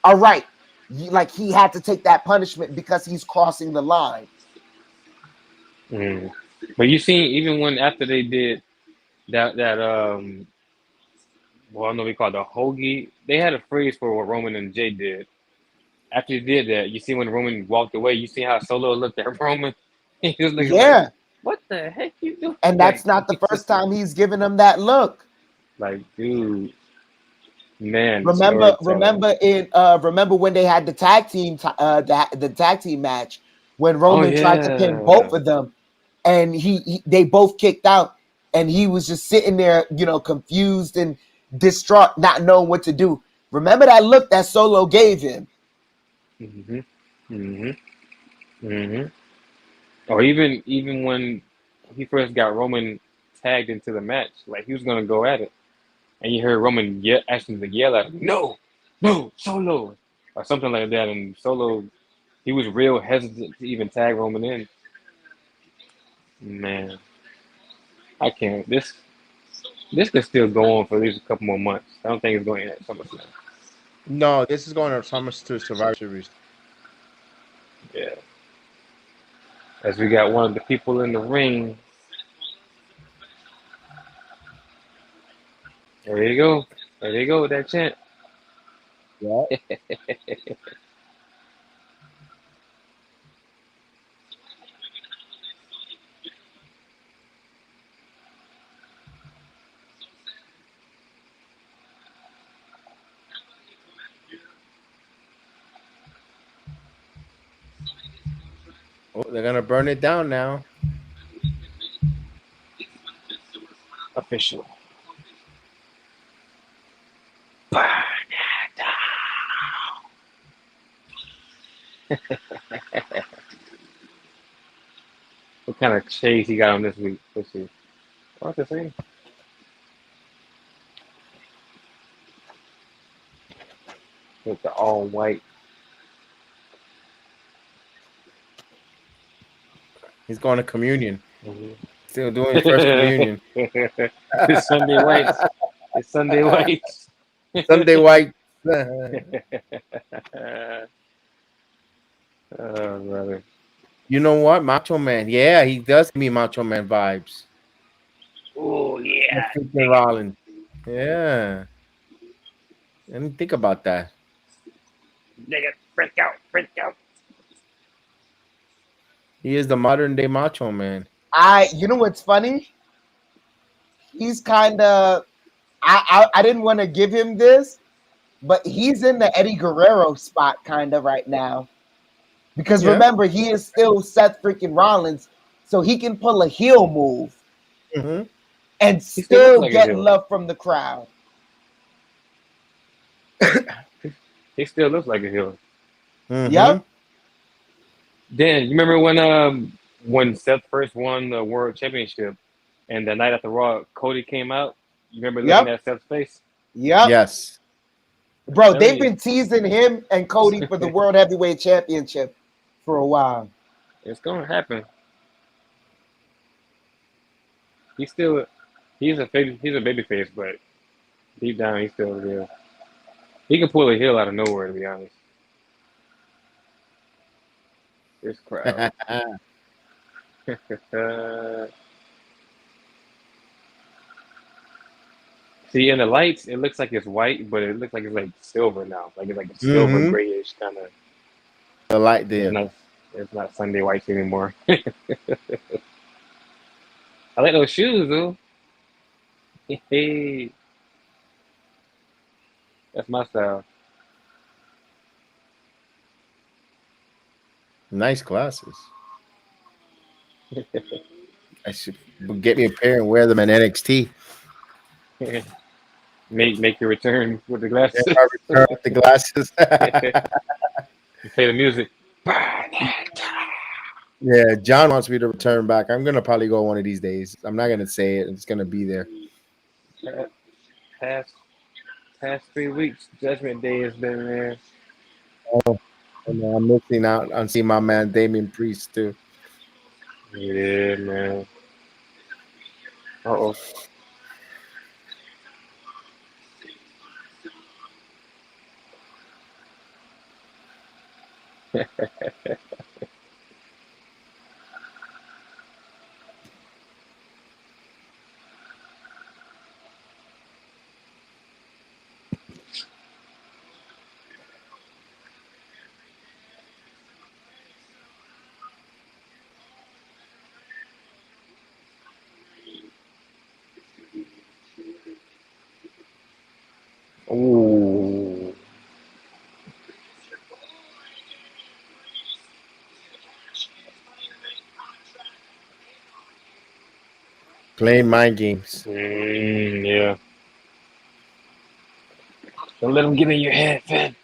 all right, like he had to take that punishment because he's crossing the line. Mm. But you see, even when after they did that well, I don't know what we call it, the hoagie. They had a phrase for what Roman and Jay did. After he did that, you see when Roman walked away, you see how Solo looked at Roman. He was looking like, Yeah. What the heck you doing? And that's not the first time he's given him that look. Like, dude, man, the Remember, storytelling. remember when they had the tag team, the tag team match when Oh Roman tried to pin both yeah. of them, and they both kicked out, and he was just sitting there, confused and distraught, not knowing what to do. Remember that look that Solo gave him? Mhm. Mhm. Mhm. Or even when he first got Roman tagged into the match, like he was gonna go at it, and you heard Roman asking to yell at him, "No, no, Solo," or something like that, and Solo, he was real hesitant to even tag Roman in. Man, I can't. This could still go on for at least a couple more months. I don't think it's going to end at SummerSlam. No, this is going to Survivor Series. Yeah. As we got one of the people in the ring. There you go. There you go with that chant. Yeah. Oh, they're gonna burn it down now. Official. What kind of chase he got on this week? Let's see. What to say? With the all white. He's going to communion. Mhm. Still doing his first communion. It's Sunday whites. It's Sunday whites. Sunday white. Oh, brother. You know what? Macho Man. Yeah, he does give me Macho Man vibes. Oh, yeah. Freaking Rollins. Yeah. Let me think about that. Nigga, freak out, freak out. He is the modern day Macho Man. You know what's funny? He's kind of. I didn't want to give him this, but he's in the Eddie Guerrero spot kind of right now. Because Yeah. remember, he is still Seth freaking Rollins, so he can pull a heel move Mm-hmm. and He still looks still like a get heel. love from the crowd. He still looks like a heel. Mm-hmm. Yep, Dan, you remember when Seth first won the world championship and the night after Raw, Cody came out? You remember looking yep, at Seth's face? yep. Yes. I'm Bro, telling they've you, been teasing him and Cody for the World Heavyweight Championship for a while. it's gonna happen. He's still he's a baby face, but deep down he's still real. He can pull a heel out of nowhere, to be honest. This crowd. See, in the lights, it looks like it's white, but it looks like it's like silver now. Like it's like a silver Mm-hmm. grayish kind of. The light It's there. not. It's not Sunday whites anymore. I like those shoes, though. Hey, that's my style. Nice glasses. I should get me a pair and wear them in NXT. Make your return with the Yeah, glasses. I return with the glasses. Play the music. Yeah, John wants me to return back. I'm gonna probably go one of these days. I'm not gonna say it. It's gonna be there. Past past 3 weeks, Judgment Day has been there. Oh, and I'm missing out on seeing my man Damian Priest too. Yeah, man. Uh-oh. Ooh. Playing mind games. Yeah. Don't let them get in your head, Finn.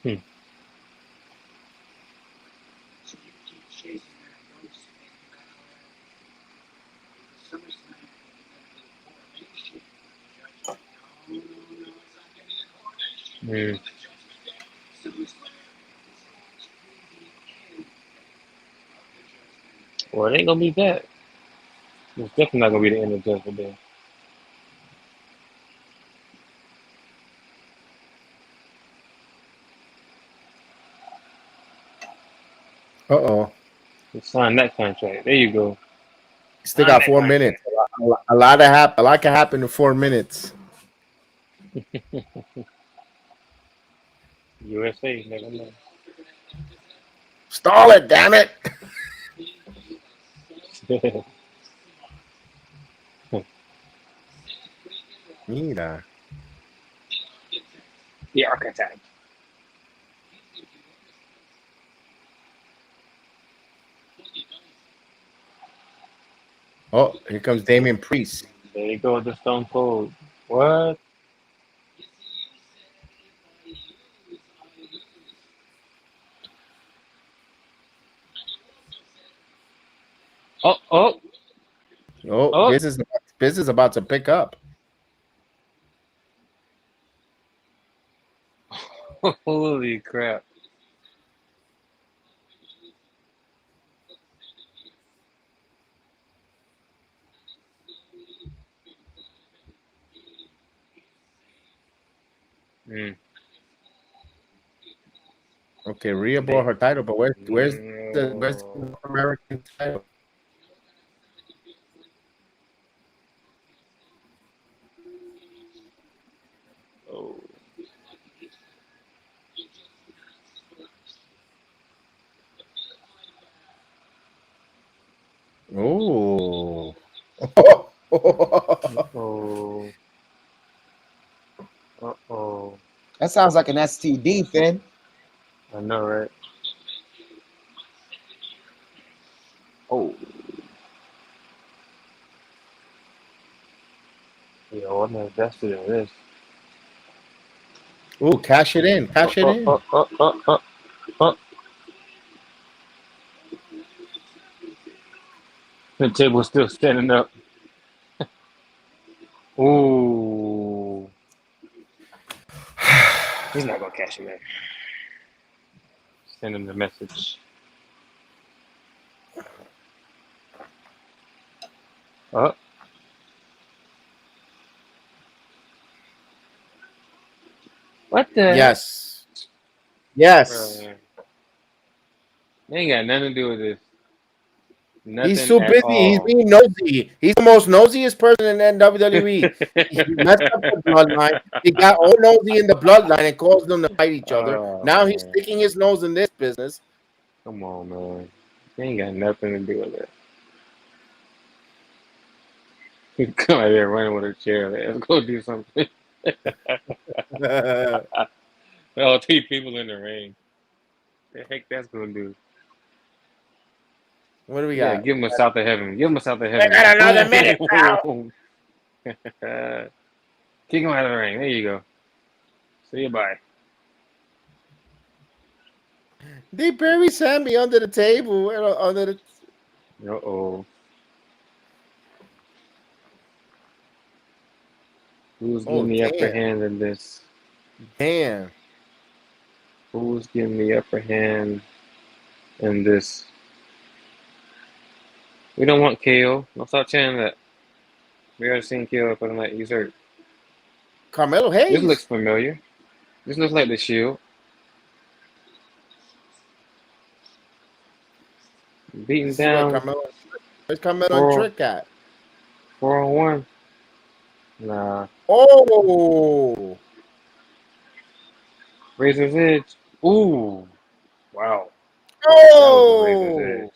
Hmm. Hmm. Well, it ain't gonna be that. It's definitely not gonna be the end of Judgment Day. Uh-oh. Let's sign that contract. There you go. Still Sign got that 4 minutes. contract. A lot can happen in 4 minutes. USA, never know. Stall it, damn it. Mira. The architect. Oh, here comes Damian Priest. There you go with the Stone Cold. What? Oh, oh, Oh, oh. this is about to pick up. Holy crap. Mm. Okay, Rhea brought her title, but where's the No. North American title? Oh. Oh. Uh-oh. Uh-oh. That sounds like an STD, Finn. I know, right? Oh. Yo, I'm invested in this. Oh, cash it in. Oh, Cash it oh, in. oh, oh, oh, oh, oh. The table's still standing up. Ooh. He's not gonna cash him in. Send him the message. Oh. What the heck? Yes. Yes. Bro, they ain't got nothing to do with this. He's Nothing too at busy. He's all. being nosy. He's the most nosiest person in WWE. He messed up the bloodline. He got all nosy in the bloodline and caused them to fight each other. Oh, Now he's man. sticking his nose in this business. Come on, man. They ain't got nothing to do with it. Come out here running with a chair. Let's go do something. What Oh, 3 people in the ring. The heck that's gonna do? do we Yeah, got? give him a south of heaven. Give him a south of I heaven. got another minute, pal. Boom. Kick him out of the ring. There you go. See you bye. They bury Sammy under the table. Under the. Uh-oh. Who's Oh getting the upper damn! hand in this? Damn. Who's getting the upper hand in this? We don't want KO. Don't stop chanting that. We already seen KO for the night. He's hurt. Carmelo This looks Hayes. familiar. This looks like the Shield. Beating This is where down Carmelo. Where's Carmelo and 4 Trick at? 4-on-1. Nah. Oh. Razor's Edge. Ooh. Wow. That was a Razor's Edge. Oh.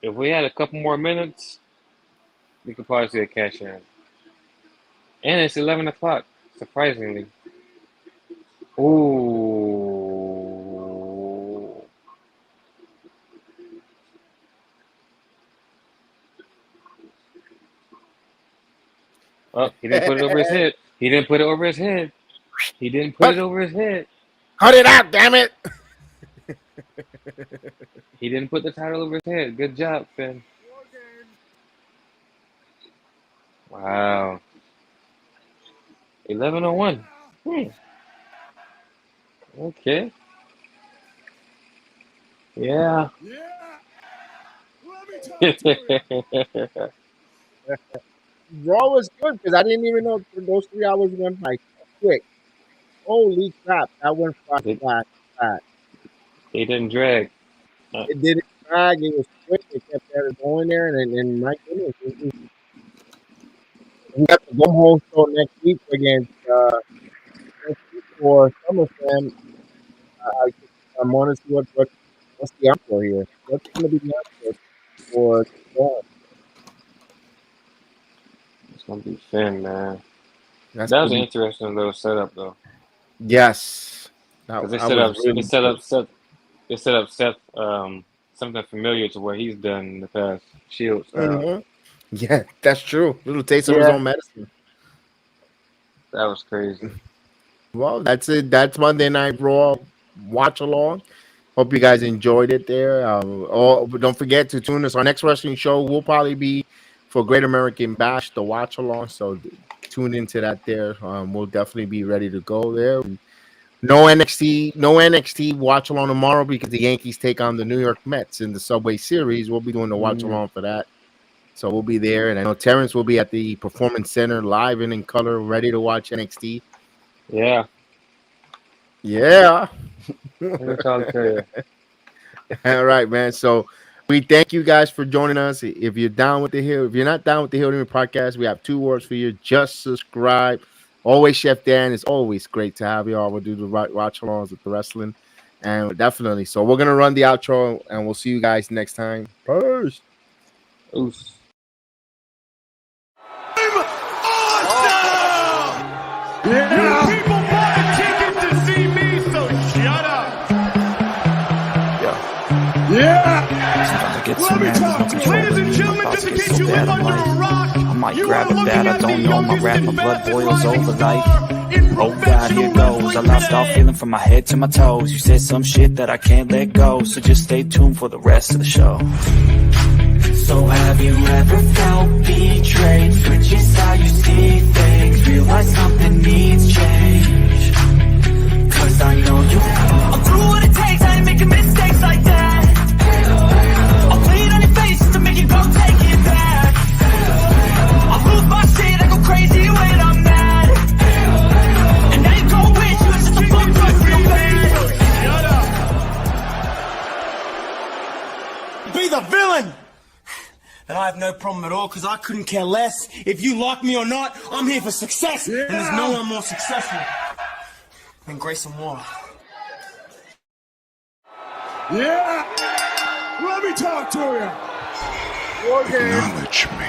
If we had a couple more minutes, we could probably see a cash in. And it's 11 o'clock, surprisingly. Ooh. Oh, he didn't put it over his head. He didn't put it over his head. He didn't put it over his head. Cut it out, damn it! He didn't put the title over his head. Good job, Finn. Wow. 11:01. Okay. Yeah. Raw was good because I didn't even know those 3 hours went by quick. Holy crap, that went fast. They didn't drag. It didn't drag. It was quick. It kept going there, and my goodness, we have to go home show next week against for SummerSlam. I want to see what's the encore here. What's going to be the encore for Raw? It's gonna be Finn, man. That's That was gonna an interesting little setup, though. Yes. Because That they was really set up Seth something familiar to what he's done in the past. Shields. Yeah, that's true. Little taste of his own medicine. That was crazy. Well, that's it. That's Monday Night Raw watch along. Hope you guys enjoyed it there. Don't forget to tune us. Our next wrestling show will probably be for Great American Bash, the watch along. So tune into that there. We'll definitely be ready to go there. No NXT watch along tomorrow because the Yankees take on the New York Mets in the Subway Series. We'll be doing the watch along for that. So we'll be there. And I know Terrence will be at the Performance Center live and in color, ready to watch NXT. Yeah. Yeah. Let me tell you. All right, man. So we thank you guys for joining us. If you're down with the Hill, if you're not down with the Hill Demon podcast, we have 2 words for you. Just subscribe. Always Chef Dan. It's always great to have y'all. We'll do the watch alongs with the wrestling. And definitely. So we're gonna run the outro and we'll see you guys next time. Peace. Oof. Yeah. People bought a ticket to see me, so shut up. Yeah. Sometimes I get so mad, there's no control Ladies in and me. gentlemen, My just thoughts in get case so you live bad, I'm under a like, rock, I might you grab are a looking bat, I at the don't know, my youngest rap, and my blood fastest boils rising over like, star in oh God, professional here goes. I wrestling lost all today. feeling from my head to my toes. You said some shit that I can't let go, so just stay tuned for the rest of the show. So have you ever felt betrayed? Switches how you see things, realize something needs change. Cause I know you. I'm through what it takes, I ain't making mistakes like that. I'll bleed on your face just to make you go take it back. I lose my shit, I go crazy when I'm mad. And now you gon' wish you was just a fucked up real bad. Shut up. Be the villain! And I have no problem at all because I couldn't care less if you like me or not. I'm here for success, and there's no one more successful than Grayson Waller. Yeah. Let me talk to you. Acknowledge me.